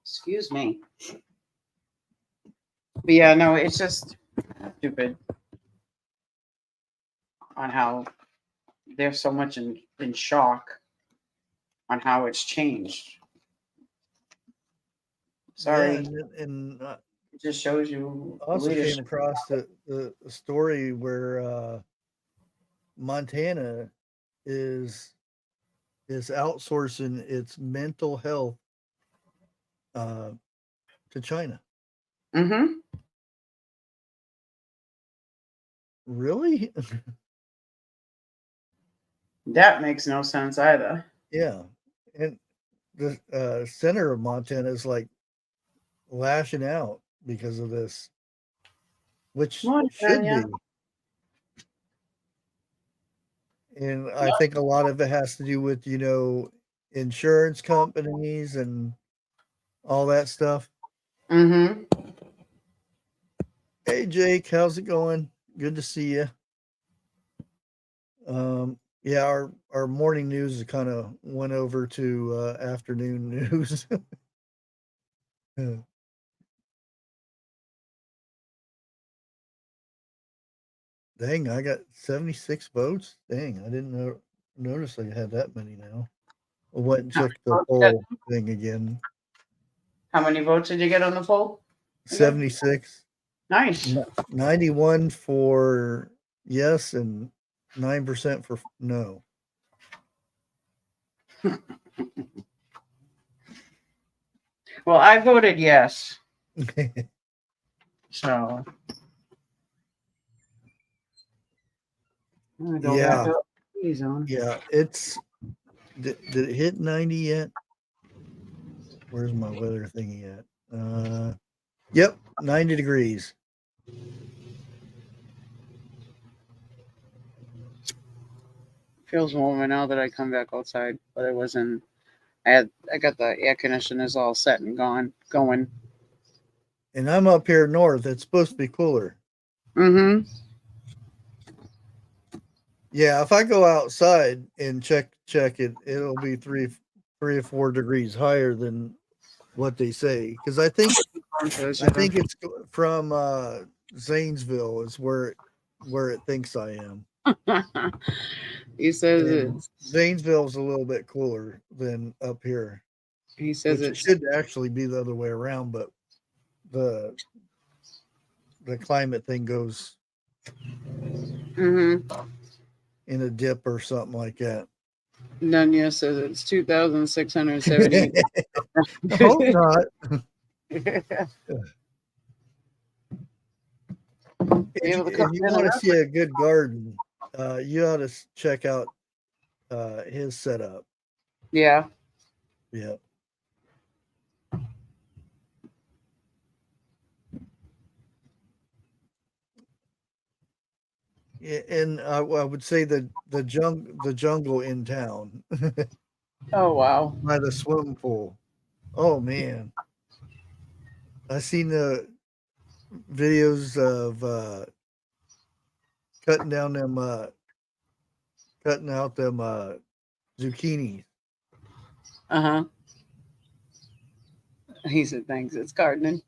Excuse me. But yeah, no, it's just stupid on how they're so much in shock on how it's changed. Sorry.
Yeah, and
it just shows you.
I also came across the story where Montana is outsourcing its mental health to China.
Mm-hmm.
Really?
That makes no sense either.
Yeah, and the center of Montana is like lashing out because of this, which should be. And I think a lot of it has to do with, insurance companies and all that stuff.
Mm-hmm.
Hey, Jake, how's it going? Good to see you. Yeah, our morning news kind of went over to afternoon news. Dang, I got 76 votes. Dang, I didn't notice I had that many now. I went and checked the poll thing again.
How many votes did you get on the poll?
76.
Nice.
91 for yes and 9% for no.
Well, I voted yes. So.
Yeah. Yeah, it's did it hit 90 yet? Where's my weather thingy at? Yep, 90 degrees.
Feels warmer now that I come back outside, but it wasn't. I got the air conditioners all set and going.
And I'm up here north. It's supposed to be cooler.
Mm-hmm.
Yeah, if I go outside and check it, it'll be three or 4 degrees higher than what they say. Because I think it's from Zanesville is where it thinks I am.
He says it's
Zanesville is a little bit cooler than up here.
He says
it should actually be the other way around, but the the climate thing goes
Mm-hmm.
in a dip or something like that.
Nunya says it's 2,670.
Hope not. If you want to see a good garden, you ought to check out his setup.
Yeah.
Yeah. And I would say the jungle in town.
Oh wow.
By the swimming pool. Oh man. I seen the videos of cutting down them cutting out them zucchini.
Uh-huh. He said thanks, it's gardening.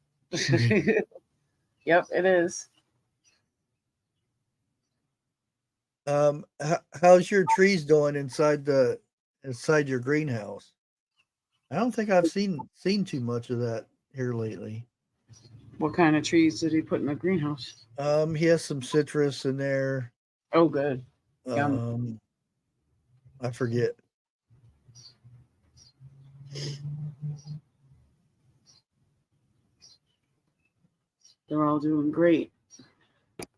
Yep, it is.
How's your trees doing inside your greenhouse? I don't think I've seen too much of that here lately.
What kind of trees did he put in the greenhouse?
He has some citrus in there.
Oh, good. Yum.
I forget.
They're all doing great.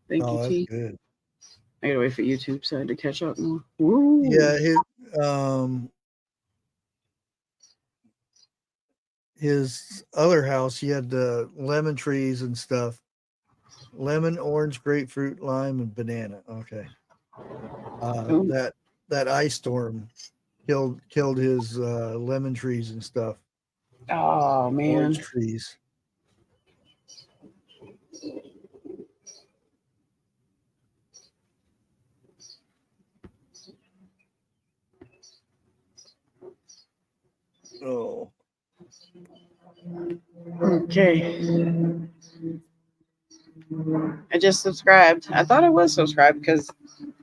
Thank you,
That's
T.
good.
I gotta wait for YouTube side to catch up more. Woo.
Yeah, his other house, he had lemon trees and stuff. Lemon, orange, grapefruit, lime, and banana. Okay. That ice storm killed his lemon trees and stuff.
Oh man.
Orange trees. Oh.
Okay. I just subscribed. I thought I was subscribed because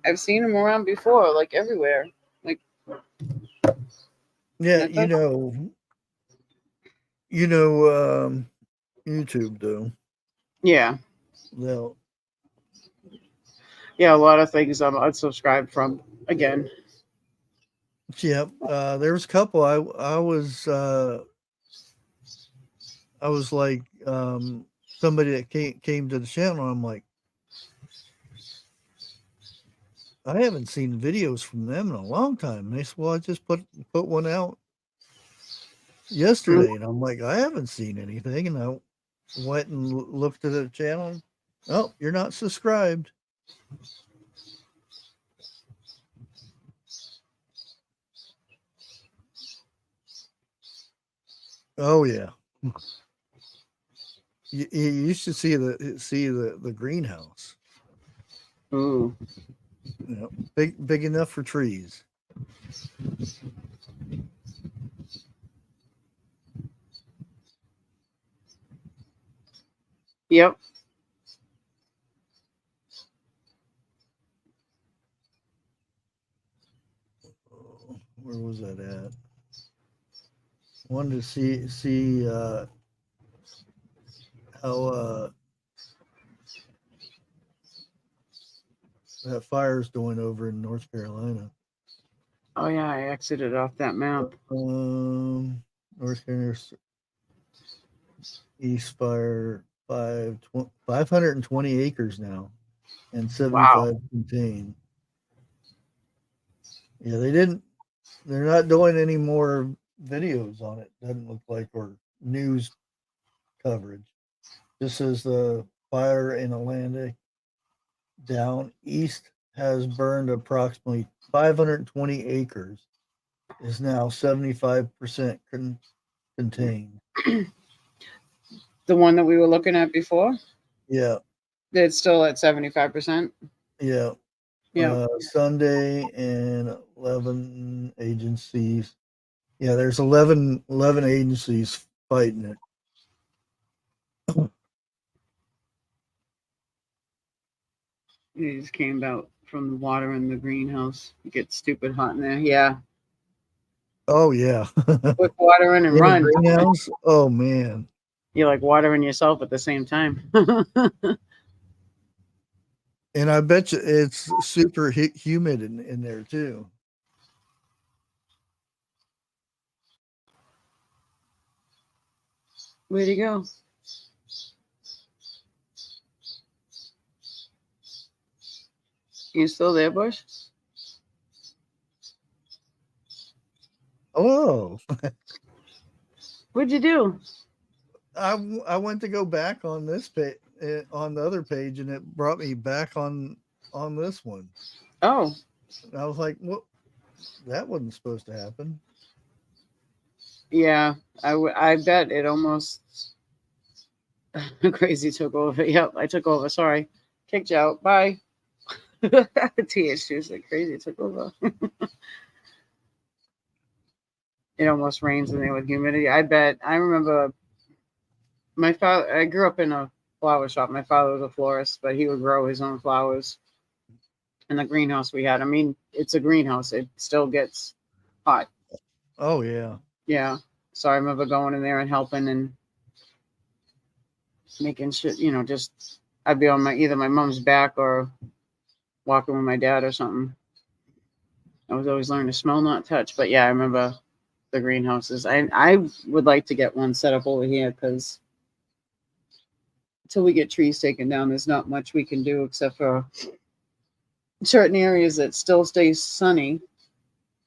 I've seen them around before, like everywhere. Like,
yeah, YouTube though.
Yeah.
No.
Yeah, a lot of things I'm unsubscribed from again.
Yep. There was a couple. I was like somebody that came to the channel. I'm like, I haven't seen videos from them in a long time. And they said, well, I just put one out yesterday. And I'm like, I haven't seen anything. And I went and looked at the channel. Oh, you're not subscribed. Oh yeah. You should see the greenhouse.
Ooh.
You know, big enough for trees.
Yep.
Where was that at? Wanted to see how that fire's doing over in North Carolina.
Oh yeah, I exited off that map.
North Carolina East Fire 520 acres now, and 75 contained. Yeah, they're not doing any more videos on it. Doesn't look like, or news coverage. This is the fire in Atlantic down east has burned approximately 520 acres. Is now 75% contained.
The one that we were looking at before?
Yeah.
It's still at 75%?
Yeah.
Yeah.
Sunday and 11 agencies. Yeah, there's 11 agencies fighting it.
He just came out from the water in the greenhouse. It gets stupid hot in there. Yeah.
Oh yeah.
Put water in and
in
run.
Greenhouse? Oh man.
You're like watering yourself at the same time.
And I bet you it's super humid in there too.
Where'd he go? You still there, Bush?
Oh,
What'd you do?
I went to go back on this page, on the other page, and it brought me back on this one.
Oh,
And I was like, "What? That wasn't supposed to happen."
yeah. I bet it almost crazy took over. Yep, I took over. Sorry, kicked you out. Bye. TH2 said crazy took over. It almost rains in there with humidity. I bet. I remember my father. I grew up in a flower shop. My father was a florist, but he would grow his own flowers in the greenhouse we had. I mean, it's a greenhouse. It still gets hot.
Oh yeah.
Yeah. So I remember going in there and helping and making shit. You know, just I'd be on either my mom's back or walking with my dad or something. I was always learning to smell, not touch. But yeah, I remember the greenhouses. I would like to get one set up over here because until we get trees taken down, there's not much we can do except for certain areas that still stay sunny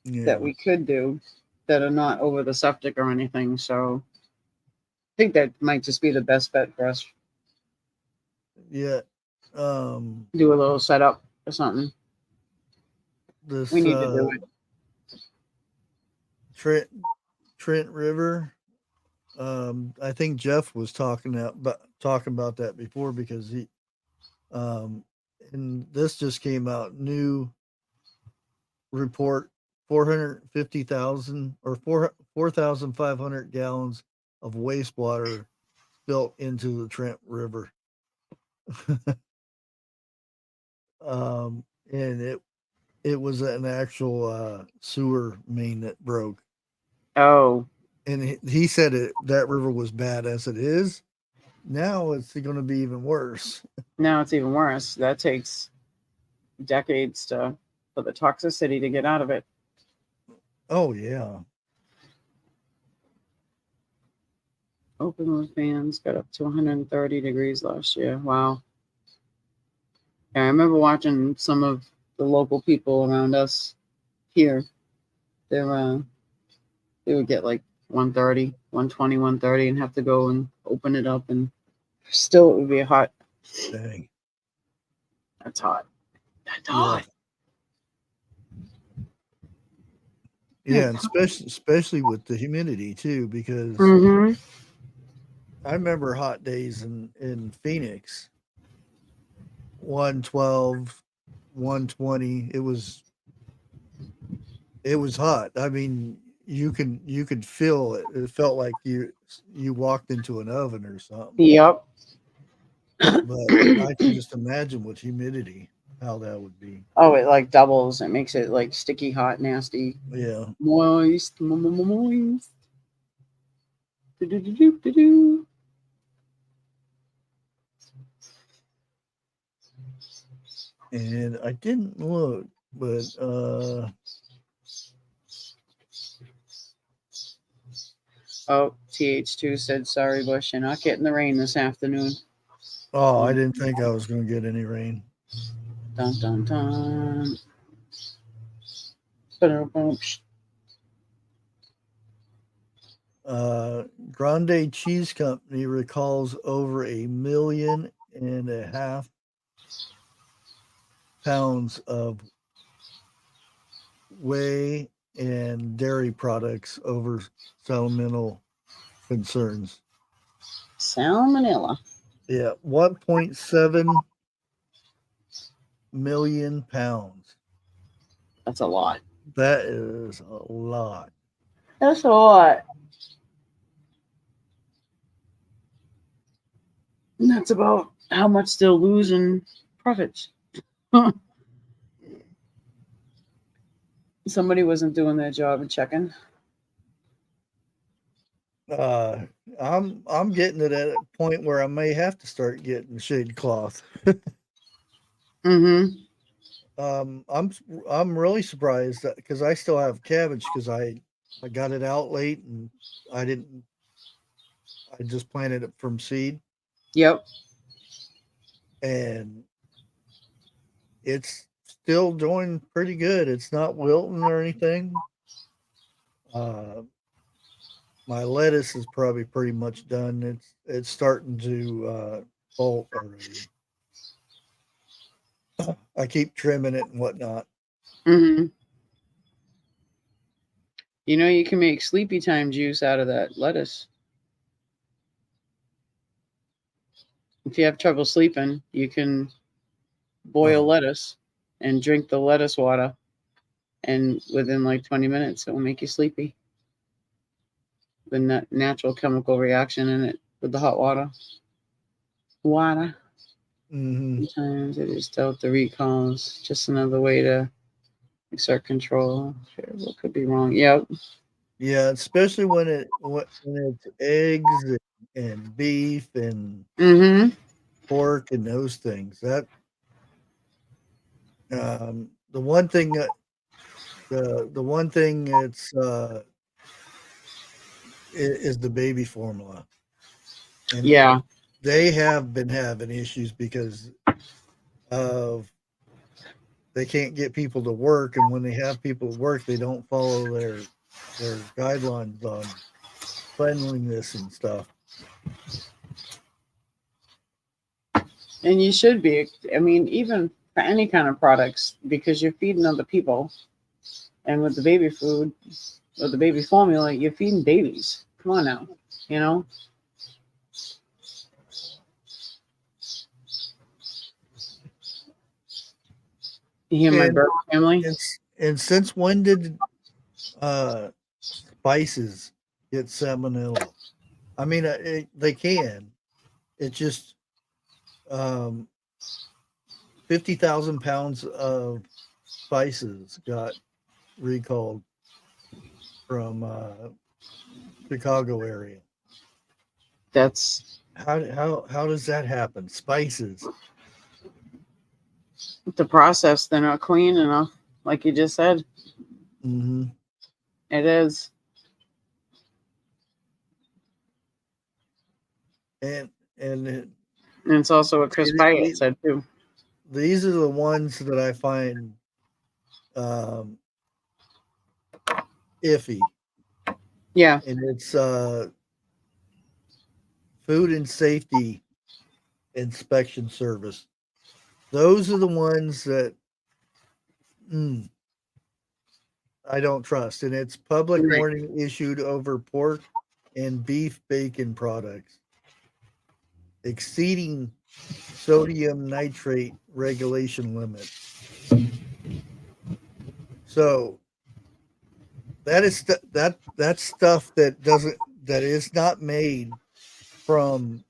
that we could do that are not over the septic or anything. So I think that might just be the best bet for us.
Yeah.
Do a little setup or something. We need to do
it. Trent River. I think Jeff was talking about that before because he, and this just came out, new report, 450,000 or 4,500 gallons of wastewater spilled into the Trent River. And it was an actual sewer main that broke.
Oh.
And he said that river was bad as it is. Now it's going to be even worse.
Now it's even worse. That takes decades for the toxicity to get out of it.
Oh yeah.
Open roof fans got up to 130 degrees last year. Wow. Yeah, I remember watching some of the local people around us here. They would get like 130, 120, 130 and have to go and open it up, and still it would be hot.
Dang.
That's hot. That's hot.
Yeah, and especially with the humidity too, because I remember hot days in Phoenix. 112, 120. It was hot. I mean, you could feel it. It felt like you walked into an oven or something.
Yep.
But I can just imagine with humidity how that would be.
Oh, it like doubles. It makes it like sticky, hot, nasty.
Yeah.
Moist. Moist. Do-do-do-do-do-do.
And I didn't look, but
oh, TH2 said, sorry, Bush, you're not getting the rain this afternoon.
Oh, I didn't think I was going to get any rain.
Dun, dun, dun.
Grande Cheese Company recalls over 1.5 million pounds of whey and dairy products over salmonella concerns.
Salmonella.
Yeah, 1.7 million pounds.
That's a lot.
That is a lot.
That's a lot. And that's about how much they're losing profits. Somebody wasn't doing their job and checking.
I'm getting it at a point where I may have to start getting shade cloth. I'm really surprised because I still have cabbage because I got it out late and I just planted it from seed.
Yep.
And it's still doing pretty good. It's not wilting or anything. My lettuce is probably pretty much done. It's starting to bolt already. I keep trimming it and whatnot.
You know, you can make sleepy time juice out of that lettuce. If you have trouble sleeping, you can boil lettuce and drink the lettuce water, and within like 20 minutes, it will make you sleepy. The natural chemical reaction in it with the hot water. Sometimes it is dealt the recalls. Just another way to exert control. What could be wrong? Yep.
Yeah, especially when it's eggs and beef and pork and those things. That the one thing it's is the baby formula. And
yeah,
they have been having issues because of they can't get people to work, and when they have people to work, they don't follow their guidelines on cleanliness and stuff.
and you should be. I mean, even for any kind of products, because you're feeding other people, and with the baby food or the baby formula, you're feeding babies. Come on now, you know. You hear my bird family?
And since when did spices get salmonella? I mean, they can. It's just 50,000 pounds of spices got recalled from Chicago area.
That's
how does that happen? Spices.
The process, they're not clean enough, like you just said.
It
is.
And
it's also what Chris Pyatt said too.
These are the ones that I find iffy.
Yeah.
And it's Food and Safety Inspection Service. Those are the ones that I don't trust. And it's public warning issued over pork and beef bacon products exceeding sodium nitrate regulation limits. So that is that's stuff that is not made from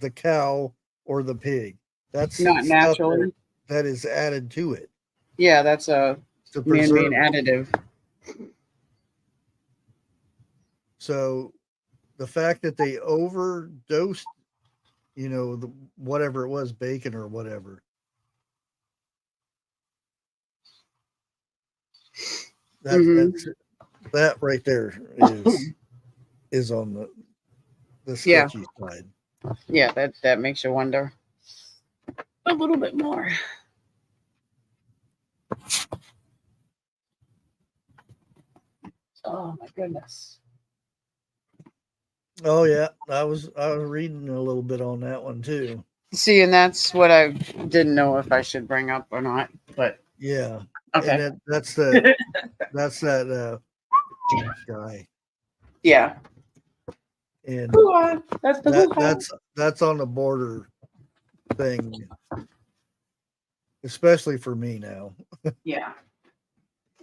the cow or the pig. That's
not naturally.
That is added to it.
Yeah, that's a man-made additive.
So the fact that they overdosed, whatever it was, bacon or whatever, that right there is on the sketchy side.
Yeah, that makes you wonder a little bit more. Oh my goodness.
Oh yeah, I was reading a little bit on that one too.
See, and that's what I didn't know if I should bring up or not, but
yeah.
Okay.
And that's that guy.
Yeah.
And
that's
on the border thing, especially for me now.
Yeah.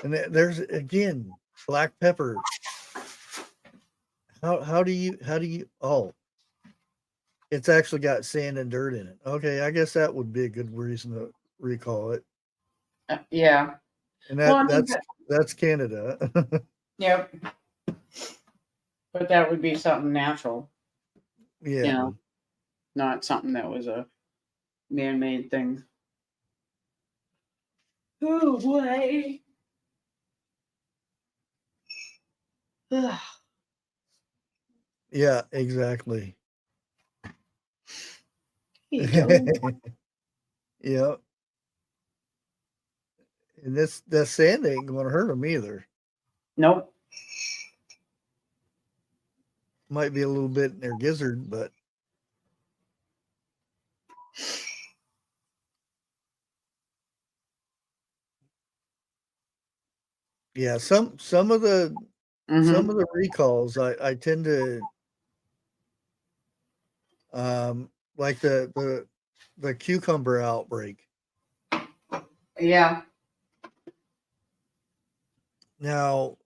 And there's again black pepper. How do you it's actually got sand and dirt in it. Okay, I guess that would be a good reason to recall it.
Yeah.
And that's Canada.
Yep. But that would be something natural.
Yeah.
Not something that was a man-made thing. Oh boy. Ugh.
Yeah, exactly.
Hey, Joe.
Yeah. And that sand ain't gonna hurt them either.
Nope.
Might be a little bit in their gizzard, but yeah, some of the recalls I tend to like the cucumber outbreak.
Yeah.
Now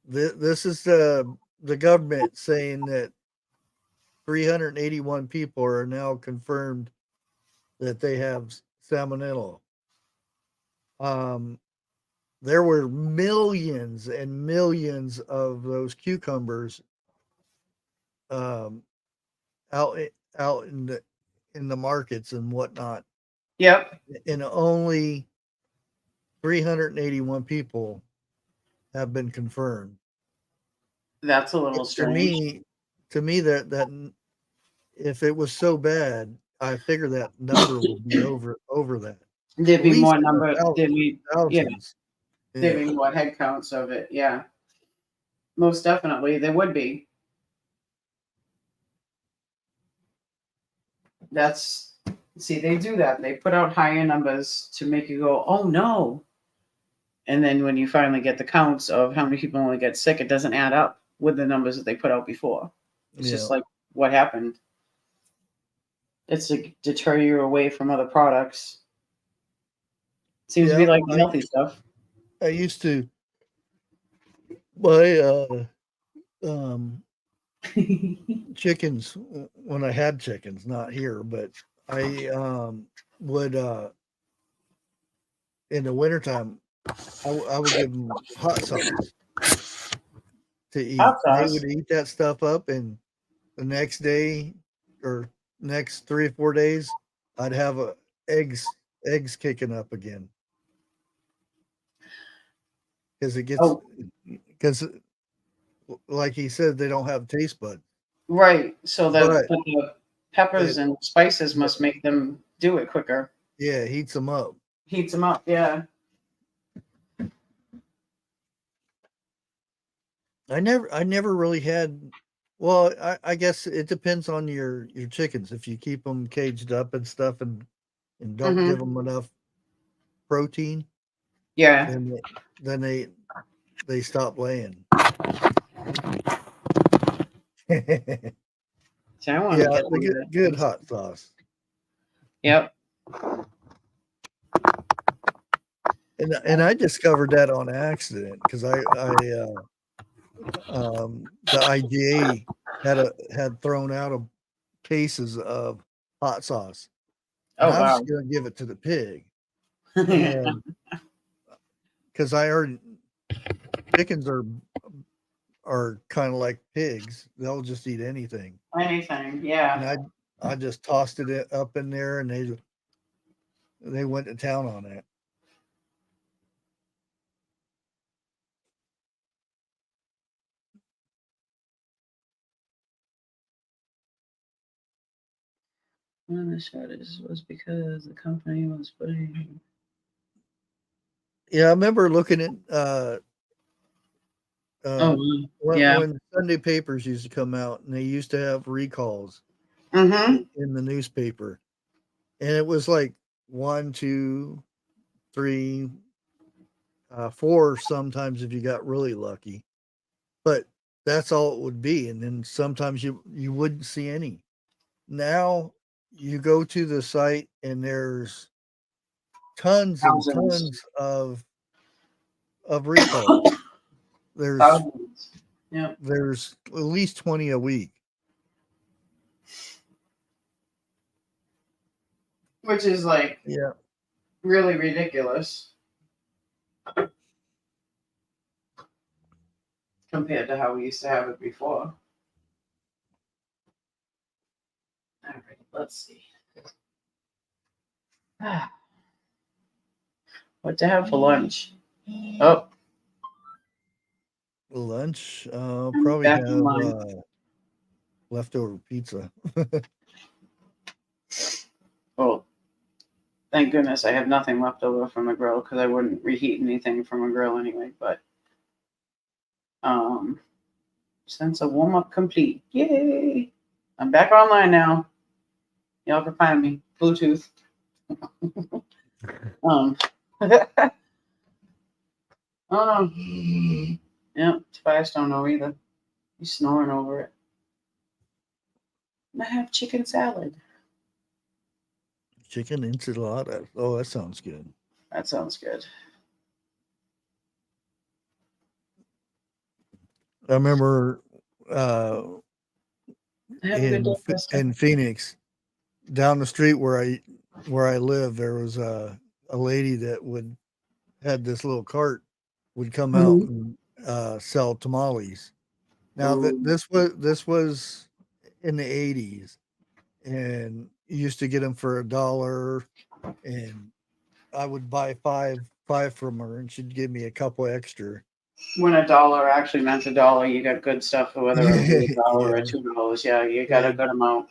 this is the government saying that 381 people are now confirmed that they have salmonella. There were millions and millions of those cucumbers um, out out in the markets and whatnot.
Yep.
And only 381 people have been confirmed.
That's a little strange.
To me, that if it was so bad, I figure that number would be over that.
There'd
At
be
least
more
in the
number. There'd be
thousands.
there'd be more head counts of it. Yeah. Most definitely, there would be. That's see, they do that. They put out higher numbers to make you go, oh no. And then when you finally get the counts of how many people only get sick, it doesn't add up with the numbers that they put out before. It's just like what happened. It's to deter you away from other products. Seems to be like the healthy stuff.
I used to buy chickens when I had chickens, not here, but I would in the wintertime I would give them hot sauce to eat.
Hot
They
sauce.
would eat that stuff up, and the next day or next 3 or 4 days, I'd have eggs kicking up again. Because it gets because like he said, they don't have taste buds.
Right. So the peppers and spices must make them do it quicker.
Yeah, heats them up.
Heats them up, yeah.
I never really had. Well, I guess it depends on your chickens. If you keep them caged up and stuff, and don't give them enough protein,
yeah,
then they stop laying.
So I want to get
the good hot sauce.
Yep.
And I discovered that on accident because the IGA had thrown out of cases of hot sauce. And I was just going to give it to the pig. And because I heard chickens are kind of like pigs. They'll just eat anything.
Anything, yeah.
And I just tossed it up in there, and they went to town on it.
One of the shortages was because the company was putting.
Yeah, I remember looking at when Sunday papers used to come out, and they used to have recalls in the newspaper, and it was like 1, 2, 3, 4 sometimes if you got really lucky, but that's all it would be. And then sometimes you wouldn't see any. Now you go to the site and there's tons and tons of recalls. There's at least 20 a week,
which is like really ridiculous compared to how we used to have it before. All right, let's see. What to have for lunch? Oh,
Lunch,
I'm
probably
back in
have
line.
leftover pizza.
Well, thank goodness I have nothing left over from the grill because I wouldn't reheat anything from a grill anyway. But sense of warm up complete. Yay! I'm back online now. Y'all can find me. Bluetooth. Oh, yeah, Tobias don't know either. He's snoring over it. I have chicken salad.
Chicken enchilada. Oh, that sounds good.
That sounds good.
I remember
Have a good day, Krista.
in Phoenix, down the street where I live, there was a lady that had this little cart would come out and sell tamales. Now this was in the 80s, and you used to get them for $1, and I would buy five from her, and she'd give me a couple extra.
When $1 actually meant $1, you got good stuff for whether it was $1 or
Yeah.
$2. Yeah, you got a good amount.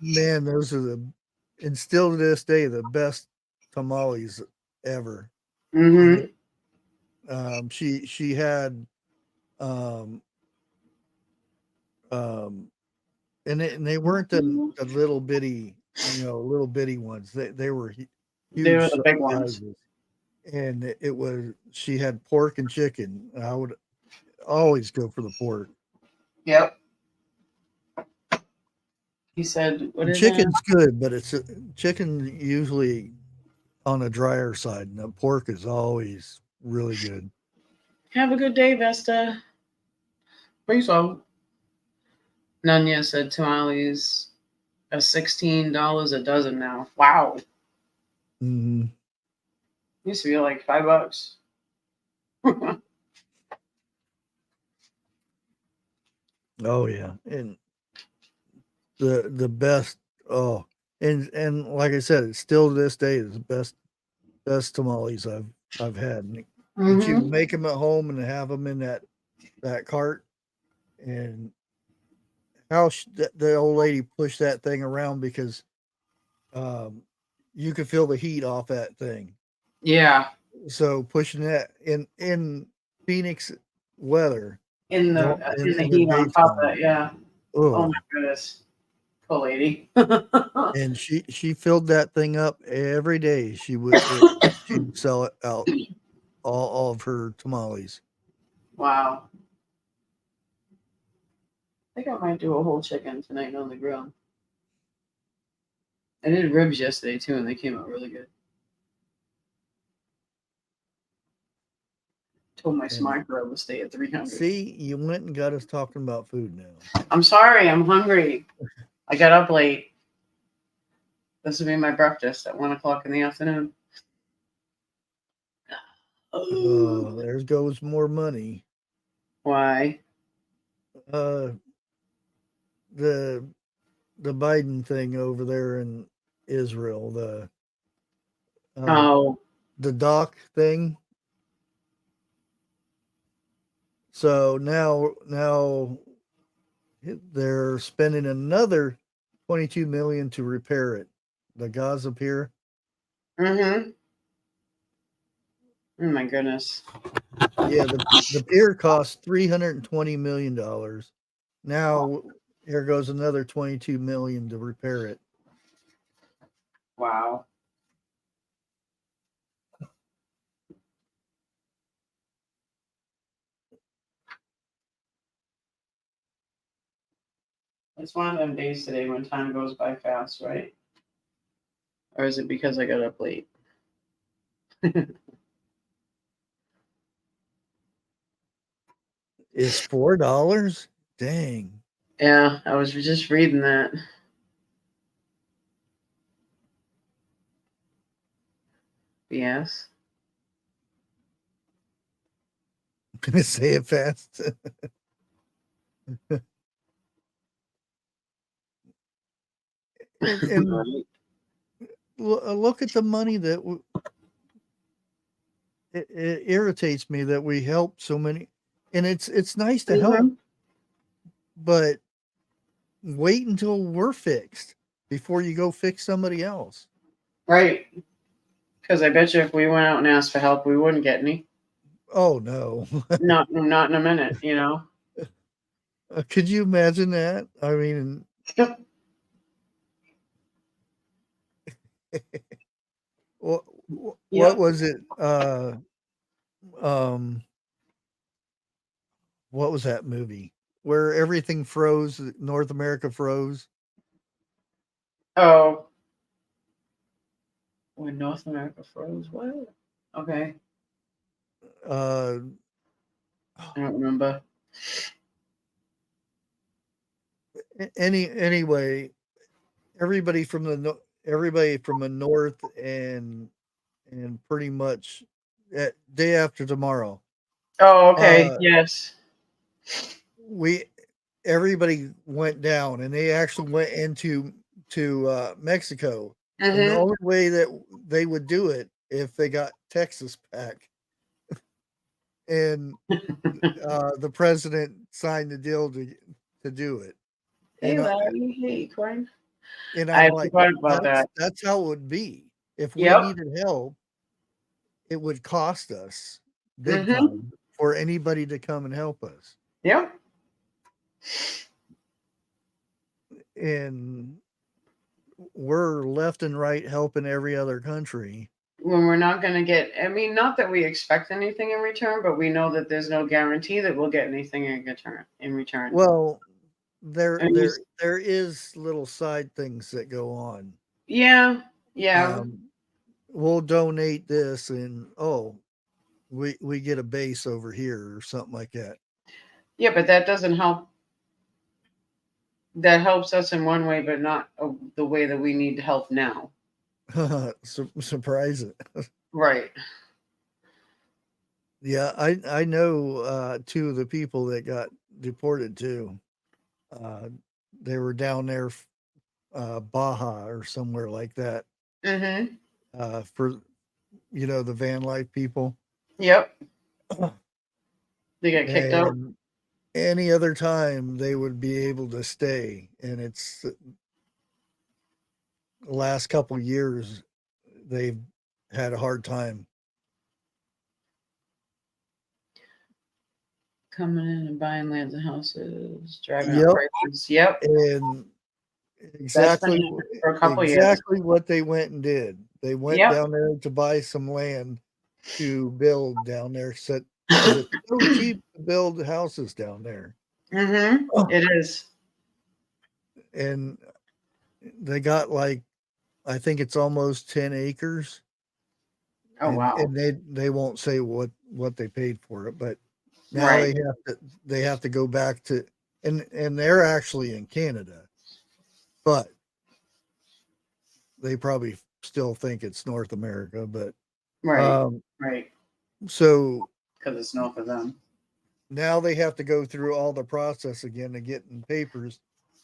Man, those are and still to this day, the best tamales ever.
Mm-hmm.
She had, and they weren't the little bitty, little bitty ones. They were huge.
They were the big ones.
And she had pork and chicken. I would always go for the pork.
Yep. He said, "What is
Chicken's good, but chicken usually on the drier side, and the pork is always really good."
Have a good day, Vesta. Please so. Nunya said tamales are $16 a dozen now. Wow.
Mm-hmm.
Used to be like $5.
Oh yeah, and the best. Oh, and like I said, it's still to this day is the best tamales I've had. But you make them at home and have them in that cart, and how the old lady pushed that thing around because you could feel the heat off that thing.
Yeah.
So pushing that in Phoenix weather
In the heat on top of that, yeah. Oh my goodness. Poor lady.
And she filled that thing up every day. She'd sell it out, all of her tamales.
Wow. I think I might do a whole chicken tonight on the grill. I did ribs yesterday too, and they came out really good. Told my smart girl to stay at 300.
See, you went and got us talking about food now.
I'm sorry, I'm hungry. I got up late. This will be my breakfast at 1 o'clock in the afternoon.
Oh, there goes more money.
Why?
The Biden thing over there in Israel, the dock thing. So now they're spending another $22 million to repair it. The Gaza pier.
Mm-hmm. Oh my goodness.
Yeah, the pier cost $320 million. Now here goes another $22 million to repair it.
Wow. It's one of them days today when time goes by fast, right? Or is it because I got up late?
It's $4? Dang.
Yeah, I was just reading that. Yes.
I'm gonna say it fast. and look at the money that it irritates me that we help so many, and it's nice to help, but wait until we're fixed before you go fix somebody else.
Right. Because I bet you if we went out and asked for help, we wouldn't get any.
Oh no.
Not in a minute, you know.
Could you imagine that? I mean, what was it? What was that movie where everything froze? North America froze.
Oh, when North America froze, what? Okay,
I
don't remember.
Anyway, everybody from the north and pretty much at day after tomorrow.
Oh, okay. Yes.
Everybody went down, and they actually went into Mexico. And the
Mhm.
only way that they would do it if they got Texas back, and the president signed the deal to do it.
Hey,
And
Larry. Hey, Corin.
and
I
I'm like,
forgot about that.
that's how it would be if we
Yep.
needed help. It would cost us big
Mhm.
time for anybody to come and help us.
Yep.
And we're left and right helping every other country.
When we're not going to get, I mean, not that we expect anything in return, but we know that there's no guarantee that we'll get anything in return.
Well, there is little side things that go on.
Yeah. Yeah.
We'll donate this, and we get a base over here or something like that.
Yeah, but that doesn't help. That helps us in one way, but not the way that we need help now.
Surprise it.
Right.
Yeah, I know two of the people that got deported too. They were down there, Baja or somewhere like that.
Mm-hmm.
For the van life people.
Yep. They got kicked out.
Any other time they would be able to stay, and it's the last couple years they've had a hard time.
Coming in and buying lands and houses, driving up prices. Yep.
And exactly
for a couple
exactly
years.
what they went and did. They went down there to buy some land to build down there. So it's so cheap to build houses down there.
Mm-hmm. It is.
And they got I think it's almost 10 acres.
Oh, wow.
And they won't say what they paid for it, but now they have to go back to, and they're actually in Canada, but they probably still think it's North America, but
right.
So
because it's north of them.
Now they have to go through all the process again to get in papers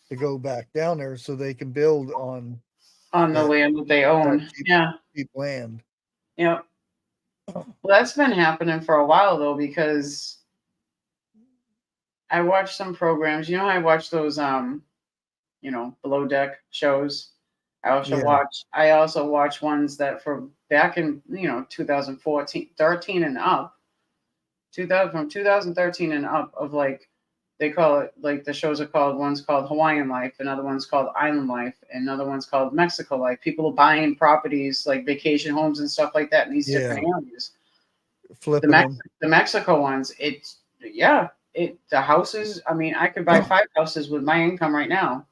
to go back down there so they can build on
the land that they own.
Cheap land.
Yep. Well, that's been happening for a while though, because I watch some programs. I watch those below deck shows. I also watch ones that from back in 2014, 13 and up. From 2013 and up, of they call it, the shows are called, one's called Hawaiian Life, another one's called Island Life, and another one's called Mexico Life. People are buying properties like vacation homes and stuff like that in these different areas.
Flipping them.
The Mexico ones, the houses. I mean, I could buy 5 houses with my income right now,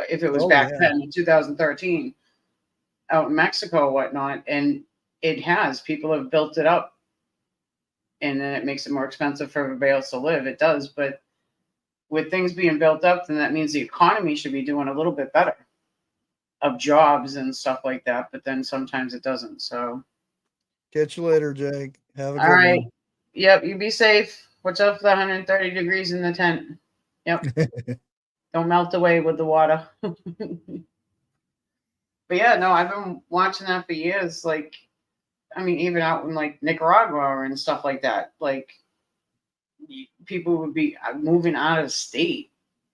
if it was back then in 2013, out in Mexico or whatnot, and people have built it up, and then it makes it more expensive for everybody else to live. It does, but with things being built up, then that means the economy should be doing a little bit better of jobs and stuff like that, but then sometimes it doesn't. So
catch you later, Jake. Have a good
right.
one.
Yep, you be safe. Watch out for the 130 degrees in the tent. Yep. Don't melt away with the water. But yeah, no, I've been watching that for years. I mean, even out in like Nicaragua and stuff like that, like people would be moving out of state,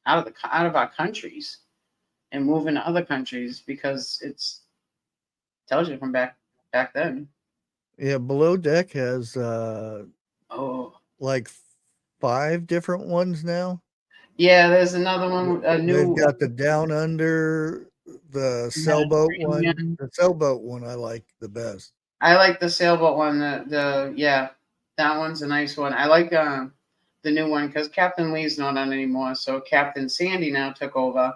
out of our countries, and moving to other countries because it's tells you from back then.
Yeah, Below Deck has like 5 different ones now.
Yeah, there's another one. A new.
They've got the Down Under, the sailboat one. The sailboat one I like the best.
I like the sailboat one. Yeah, that one's a nice one. I like the new one because Captain Lee's not on anymore, so Captain Sandy now took over,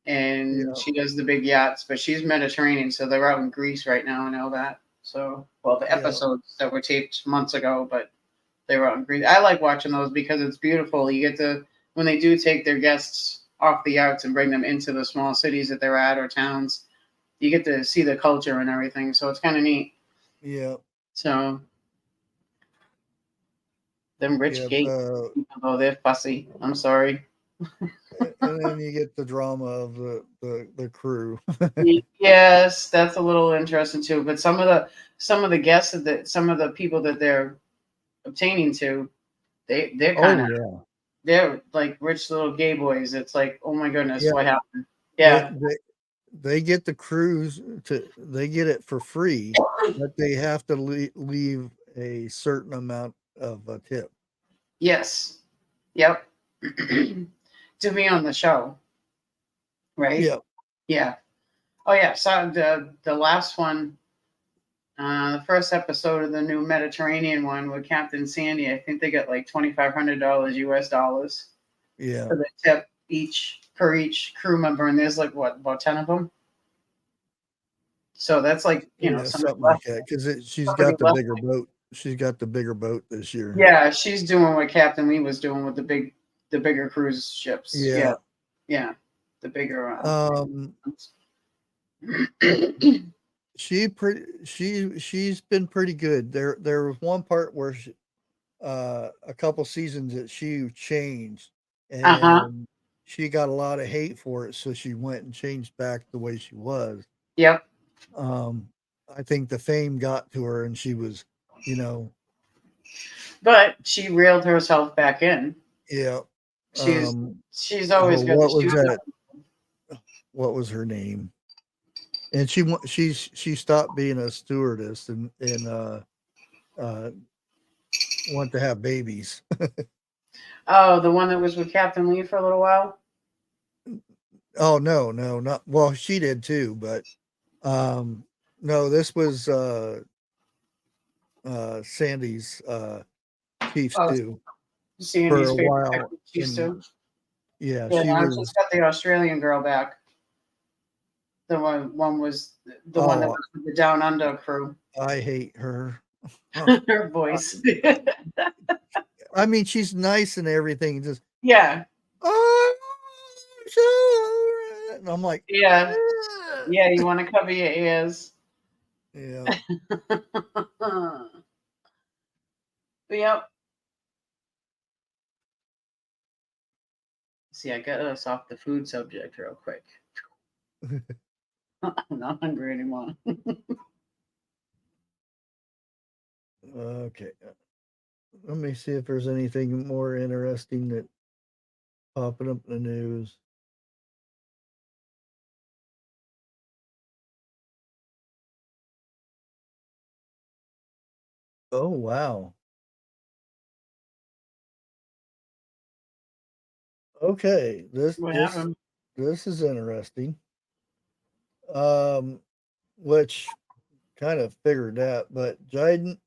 and she does the big yachts. But she's Mediterranean, so they're out in Greece right now and all that. So, well, the episodes that were taped months ago, but they were out in Greece. I like watching those because it's beautiful. You get to, when they do take their guests off the yachts and bring them into the small cities that they're at or towns, you get to see the culture and everything. So it's kind of neat.
Yeah.
So them rich gay people, they're fussy. I'm sorry.
And then you get the drama of the crew.
Yes, that's a little interesting too. But some of the guests that some of the people that they're obtaining to, they're kind of they're like rich little gay boys. It's like, oh my goodness, what happened? Yeah.
They get the cruise they get it for free, but they have to leave a certain amount of a tip.
Yes. Yep. To be on the show. Right?
Yep.
Yeah. Oh yeah. So the last one, the first episode of the new Mediterranean one with Captain Sandy, I think they got like $2,500 US dollars.
Yeah.
For the tip per each crew member, and there's like what, about 10 of them. So that's like,
something like that, because she's got the bigger boat. She's got the bigger boat this year.
Yeah, she's doing what Captain Lee was doing with the bigger cruise ships. Yeah. The bigger.
She's been pretty good. There was one part where a couple seasons that she changed, and she got a lot of hate for it, so she went and changed back the way she was.
Yep.
I think the fame got to her, and she was,
But she reeled herself back in.
Yeah.
She's always got
what was that? What was her name? And she stopped being a stewardess and want to have babies.
Oh, the one that was with Captain Lee for a little while?
Oh, no, not, well, she did too, but no, this was Sandy's chief stew for a while.
Chief stew?
Yeah,
she's got the Australian girl back. The one was the one that was with the Down Under crew.
I hate her.
Her voice.
I mean, she's nice and everything. Just
and
I'm like,
yeah, you want to cover your ears.
Yeah.
Yep. See, I got us off the food subject real quick. I'm not hungry anymore.
Okay. Let me see if there's anything more interesting that popping up in the news. Oh, wow. Okay, this is interesting. Which kind of figured that, but Biden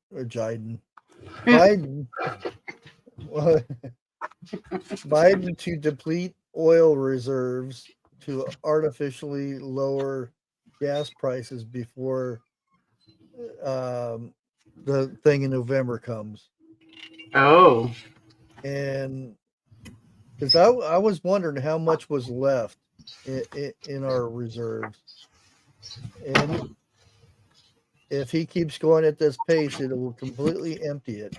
to deplete oil reserves to artificially lower gas prices before the thing in November comes.
Oh.
And because I was wondering how much was left in our reserves. And if he keeps going at this pace, it will completely empty it.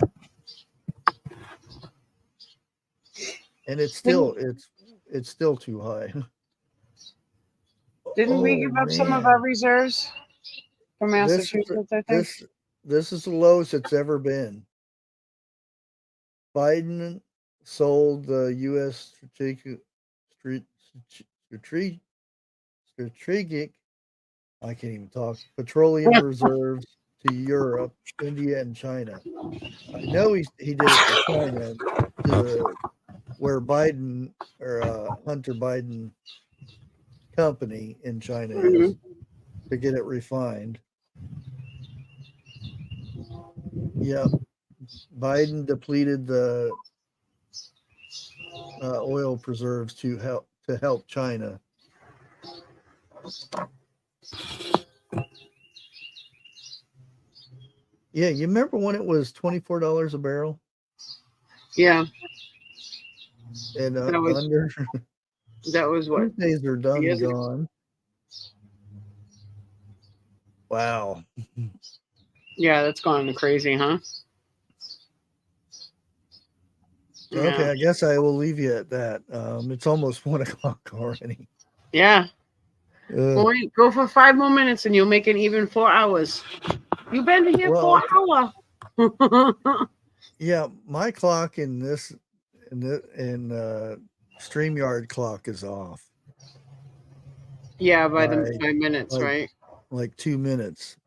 And it's still too high.
Didn't we give up some of our reserves? from Massachusetts, I think.
This is the lowest it's ever been. Biden sold the U.S. strategic, I can't even talk, petroleum reserves to Europe, India, and China. I know he did it to China, where Biden or Hunter Biden company in China is, to get it refined. Yeah, Biden depleted the oil preserves to help China. Yeah, you remember when it was $24 a barrel?
Yeah.
And
that was what?
Days are done and gone. Wow.
Yeah, that's gone crazy, huh?
Okay,
Yeah.
I guess I will leave you at that. It's almost 1 o'clock already.
Yeah. Wait, go for 5 more minutes and you'll make it even 4 hours. You've been here 4 hours.
Yeah, my clock in StreamYard clock is off.
Yeah, by 5 minutes, right?
Like 2 minutes.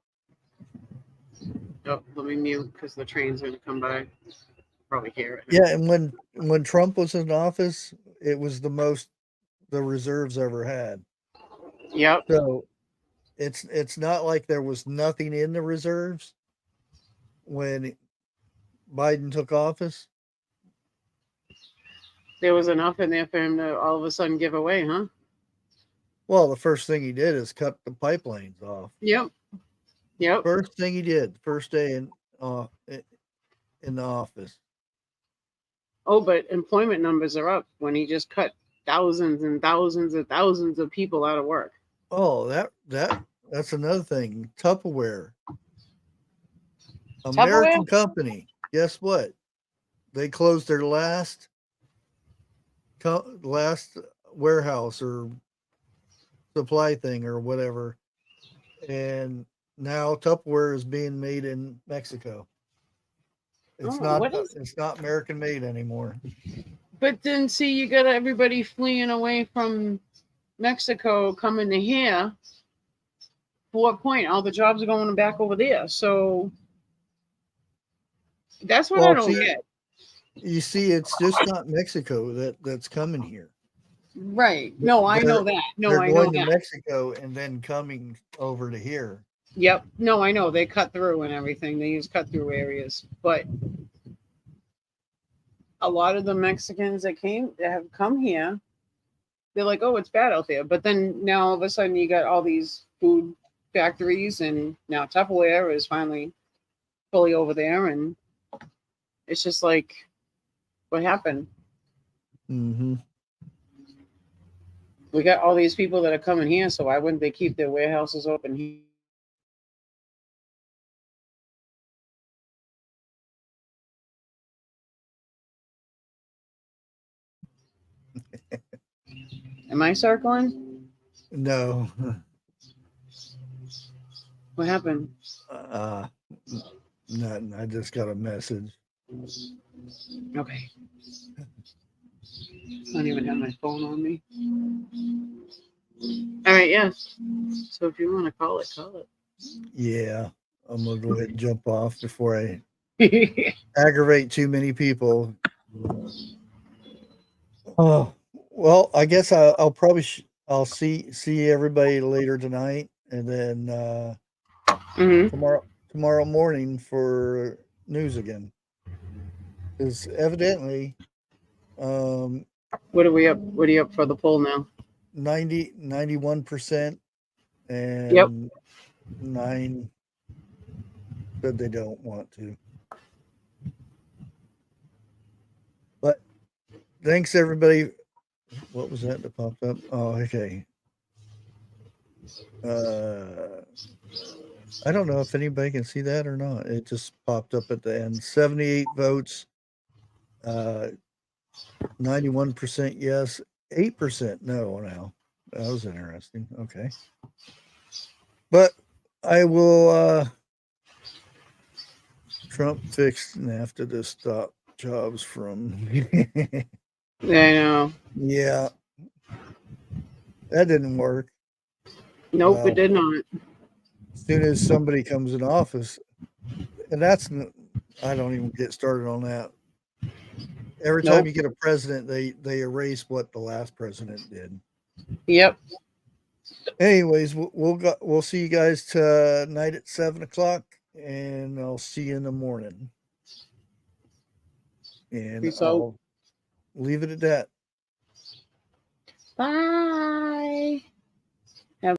Oh, let me mute because the train's going to come by. Probably hear it.
Yeah, and when Trump was in office, it was the most the reserves ever had.
Yep.
So it's not like there was nothing in the reserves when Biden took office.
There was enough in there for him to all of a sudden give away, huh?
Well, the first thing he did is cut the pipelines off.
Yep.
First thing he did, first day in the office.
Oh, but employment numbers are up when he just cut thousands and thousands and thousands of people out of work.
Oh, that's another thing. Tupperware. American company. Guess what? They closed their last warehouse or supply thing or whatever, and now Tupperware is being made in Mexico. It's not American made anymore.
But then see, you got everybody fleeing away from Mexico coming to here. For what point? All the jobs are going back over there. So that's what I don't get.
You see, it's just not Mexico that's coming here.
Right. No, I know that.
They're going to Mexico and then coming over to here.
Yep. No, I know. They cut through and everything. They use cut through areas. But a lot of the Mexicans that have come here, they're like, oh, it's bad out there. But then now all of a sudden you got all these food factories, and now Tupperware is finally fully over there. And it's just like, what happened?
Mm-hmm.
We got all these people that are coming here, so why wouldn't they keep their warehouses open here? Am I circling?
No.
What happened?
Nothing. I just got a message.
Okay. I don't even have my phone on me. All right, yes. So if you want to call it, call it.
Yeah. I'm going to go ahead and jump off before I aggravate too many people. Oh, well, I guess I'll probably I'll see everybody later tonight, and then tomorrow morning for news again. Because evidently,
what are we up? What are you up for the poll now?
91%, and 9 said they don't want to. But thanks everybody. What was that popped up? Oh, okay. I don't know if anybody can see that or not. It just popped up at the end. 78 votes, 91% yes, 8% no. Now that was interesting. Okay, but I will. Trump fixed NAFTA to stop jobs from.
I know.
Yeah, that didn't work.
Nope, it did not.
As soon as somebody comes in office, and I don't even get started on that. Every time you get a president, they erase what the last president did.
Yep.
Anyways, we'll see you guys tonight at 7:00, and I'll see you in the morning. And I'll leave it at that.
Bye.